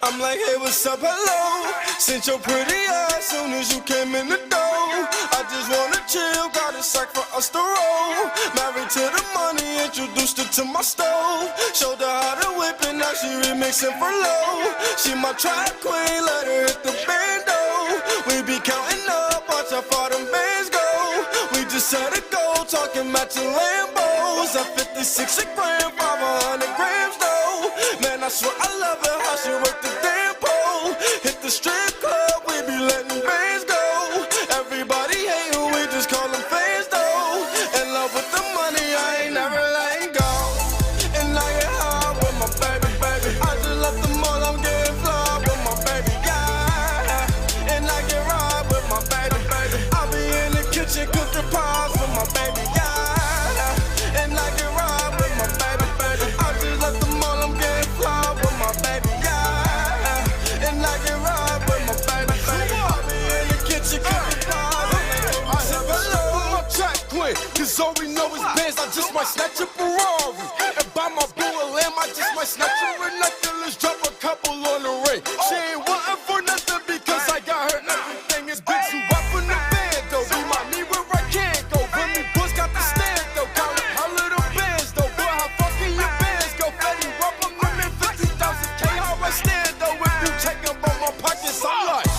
[SPEAKER 2] I'm like, hey, what's up, hello? Sent your pretty ass soon as you came in the door. I just wanna chill, got a sack for us to roll. Married to the money, introduced her to my stove. Showed her how to whip it, now she remixing for low. She my track queen, let her hit the bando. We be counting up, watch how far them bands go. We just set a goal, talking matching Lambos. At 56 a gram, 500 grams though. Man, I swear I love her, how she work the damn pole. Hit the strip club, we be letting bands go. Everybody hate who we just call them fans though. In love with the money, I ain't never letting go. And I get high with my baby, baby. I just left the mall, I'm getting fly with my baby, yeah. And I get ride with my baby, baby. I be in the kitchen cooking pies with my baby, yeah. And I get ride with my baby, baby. I just left the mall, I'm getting fly with my baby, yeah. And I get ride with my baby, baby. I be in the kitchen cooking pies. I said hello, my track queen. Cause all we know is bands, I just might snatch a Ferrari. And buy my boo a lamb, I just might snatch her a necklace, drop a couple on the ring. She ain't wantin' for nothing because I got her everything is big. So up in the band though, be my knee where I can't go. When me boys got the stand though, count up how little bands though. Boy, how fucking your bands go. Fetty rub on them in 50,000 K, how I stand though. If you check up on my pockets, I'm like.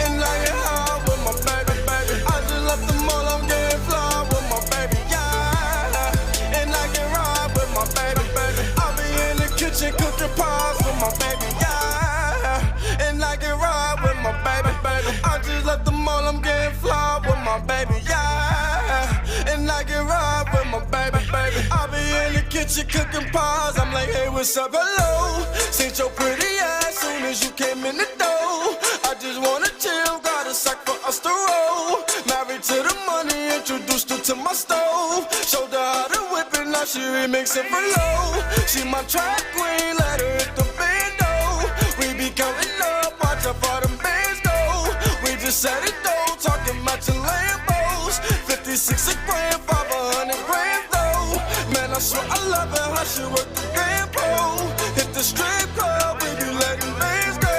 [SPEAKER 2] And I get high with my baby, baby. I just left the mall, I'm getting fly with my baby, yeah. And I get ride with my baby, baby. I be in the kitchen cooking pies with my baby, yeah. And I get ride with my baby, baby. I just left the mall, I'm getting fly with my baby, yeah. And I get ride with my baby, baby. I be in the kitchen cooking pies. I'm like, hey, what's up, hello? Seen your pretty ass soon as you came in the door. I just wanna chill, got a sack for us to roll. Married to the money, introduced her to my stove. Showed her how to whip it, now she remixing for low. She my track queen, let her hit the bando. We be counting up, watch how far them bands go. We just set it though, talking matching Lambos. 56 a gram, 500 grams though. Man, I swear I love her, how she work the damn pole. Hit the strip club, we be letting bands go.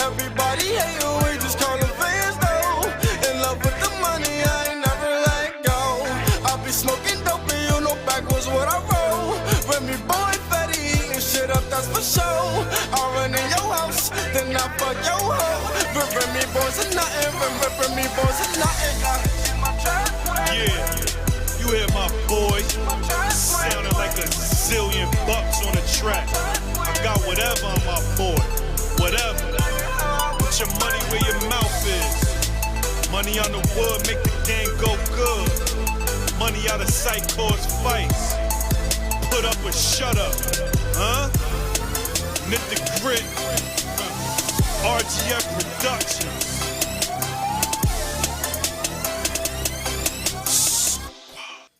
[SPEAKER 2] Everybody hate who we just call them fans though. In love with the money, I ain't never let go. I be smoking dope and you know backwards what I roll. Remy boy Fetty eating shit up, that's for sure. I run in your house, then I fuck your hoe. Remy boys are nothing, Remy boys are nothing.
[SPEAKER 4] Yeah, you hear my boy sounding like a zillion bucks on the track. I got whatever on my boy, whatever. Put your money where your mouth is. Money on the wood make the game go good. Money out of sight cause fights. Put up or shut up, huh? Nip the grit. RGF Productions.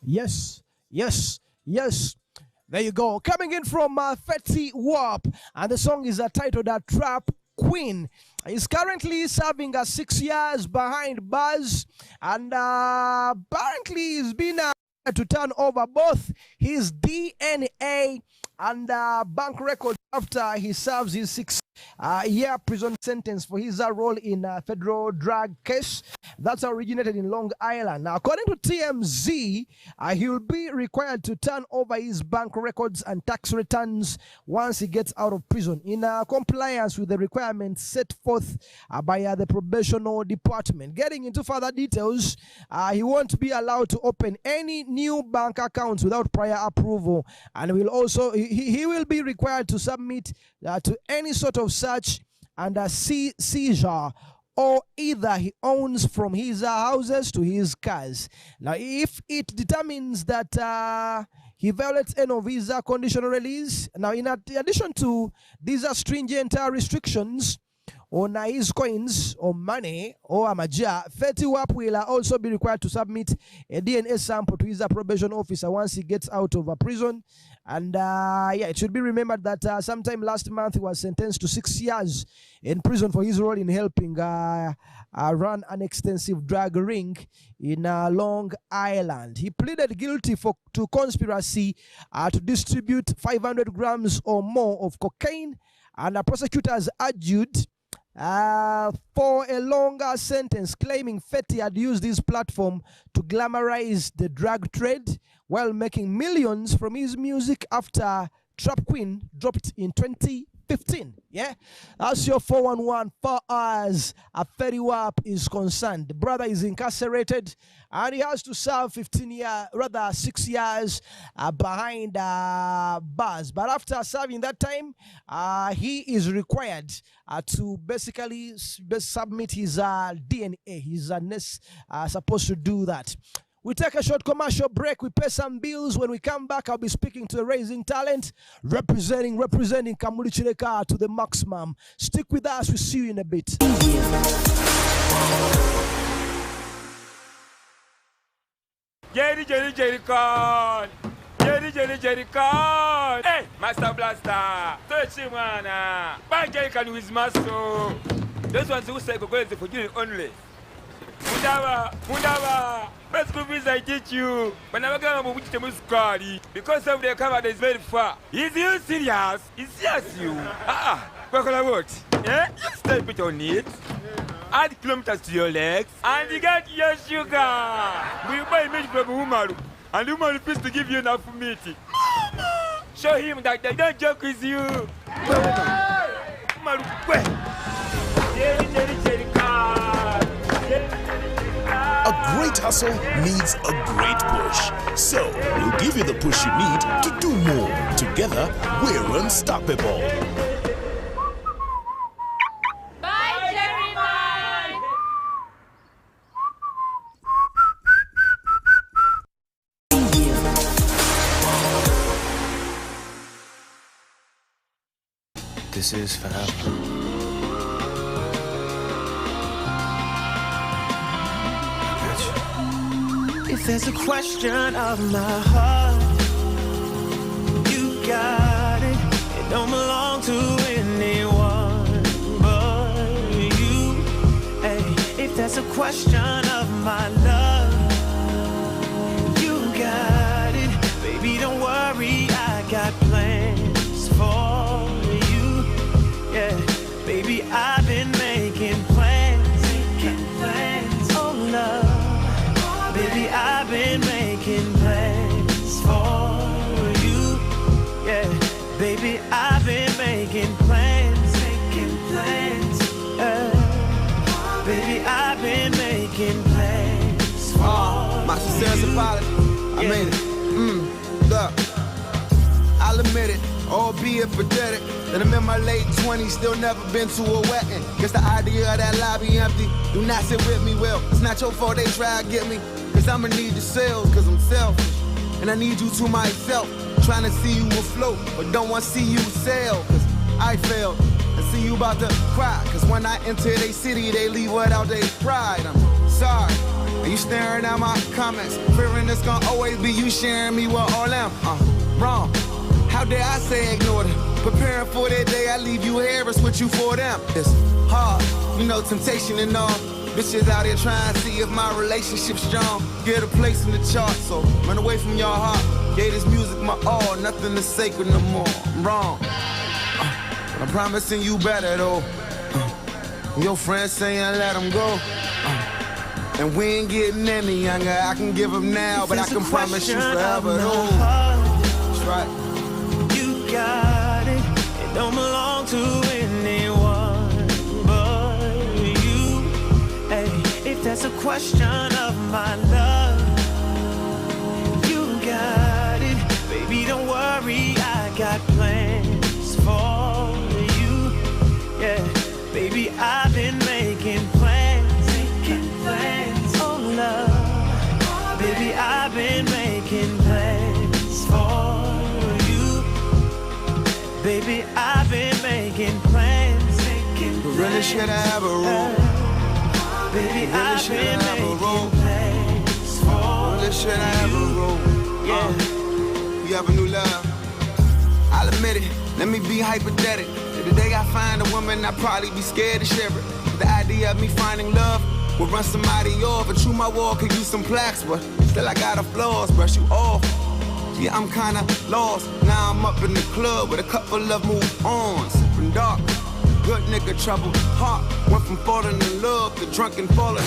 [SPEAKER 20] Yes, yes, yes. There you go. Coming in from Fetty Wap, and the song is titled Trap Queen. He's currently serving 6 years behind bars, and apparently he's been to turn over both his DNA and bank records after he serves his 6-year prison sentence for his role in a federal drug case that's originated in Long Island. Now, according to TMZ, he will be required to turn over his bank records and tax returns once he gets out of prison in compliance with the requirements set forth by the probational department. Getting into further details, he won't be allowed to open any new bank accounts without prior approval, and will also he will be required to submit to any sort of search and seizure or either he owns from his houses to his cars. Now, if it determines that he violates any of his conditional release, now in addition to these stringent restrictions on his coins or money or amaja, Fetty Wap will also be required to submit a DNA sample to his probation officer once he gets out of prison. And it should be remembered that sometime last month he was sentenced to 6 years in prison for his role in helping run an extensive drug ring in Long Island. He pleaded guilty to conspiracy to distribute 500 grams or more of cocaine, and prosecutors argued for a longer sentence, claiming Fetty had used his platform to glamorize the drug trade while making millions from his music after Trap Queen dropped in 2015. Yeah, that's your 411 far as Fetty Wap is concerned. The brother is incarcerated and he has to serve 6 years behind bars. But after serving that time, he is required to basically submit his DNA. He's supposed to do that. We take a short commercial break. We pay some bills. When we come back, I'll be speaking to the Raising Talent, representing Kamuli Chileka to the maximum. Stick with us. We'll see you in a bit.
[SPEAKER 14] Jerry Con. Jerry Con. Hey, Master Blaster. Touch him, man. Bang Jerry Con with muscle. Those ones who say go for you only. Mundava. Best good business I teach you. But never go to which muscari. Because of the cover is very far. Is you serious? Is serious you? What? Yeah? You step it on it. Add kilometers to your legs. And you get your sugar. We buy meat from Umaru. And Umaru refused to give you enough meat. Show him that they don't joke with you. Umaru, wait. Jerry car.
[SPEAKER 1] A great hustle needs a great push. So, we'll give you the push you need to do more. Together, we're unstoppable.
[SPEAKER 6] Bye, Jerry Man!
[SPEAKER 23] This is forever.
[SPEAKER 3] If there's a question of my heart, you got it. It don't belong to anyone but you. Hey, if there's a question of my love, you got it. Baby, don't worry, I got plans for you. Yeah, baby, I've been making plans. Oh, love. Baby, I've been making plans for you. Yeah, baby, I've been making plans. Baby, I've been making plans for
[SPEAKER 24] my sincere apology. I made it. Look, I'll admit it, albeit pathetic, that I'm in my late 20s, still never been to a wedding. Guess the idea of that lobby empty do not sit with me well. It's not your fault they try to get me. Cause I'ma need your sales, cause I'm selfish. And I need you to myself. Trying to see you afloat, but don't want to see you sail. Cause I failed. And see you about to cry. Cause when I enter they city, they leave without their pride. I'm sorry. Are you staring at my comments? Fearing it's gonna always be you sharing me with all them. Wrong. How dare I say ignore them? Preparing for that day I leave you here, it's what you for them. It's hard, you know, temptation and all. Bitches out here trying to see if my relationship's strong. Get a place in the chart, so run away from your heart. Gave this music my all, nothing is sacred no more. I'm wrong, but I'm promising you better though. Your friends saying let them go. And we ain't getting any younger. I can give them now, but I can promise you forever though. That's right.
[SPEAKER 3] You got it. It don't belong to anyone but you. Hey, if that's a question of my love, you got it. Baby, don't worry, I got plans for you. Yeah, baby, I've been making plans. Oh, love. Baby, I've been making plans for you. Baby, I've been making plans.
[SPEAKER 24] Really should I have a room?
[SPEAKER 3] Baby,
[SPEAKER 24] really
[SPEAKER 3] I've
[SPEAKER 24] should
[SPEAKER 3] been
[SPEAKER 24] I have a room?
[SPEAKER 3] plans for
[SPEAKER 24] Really should I have a room?
[SPEAKER 3] Yeah.
[SPEAKER 24] You have a new love. I'll admit it. Let me be hypothetical. The day I find a woman, I'd probably be scared to share it. The idea of me finding love would run somebody off. And true, my wall could use some plaques, but still I got a flaws. Brush you off. Yeah, I'm kinda lost. Now I'm up in the club with a couple of move-ons. Sipping dark, good nigga trouble. Heart went from falling in love to drunk and falling.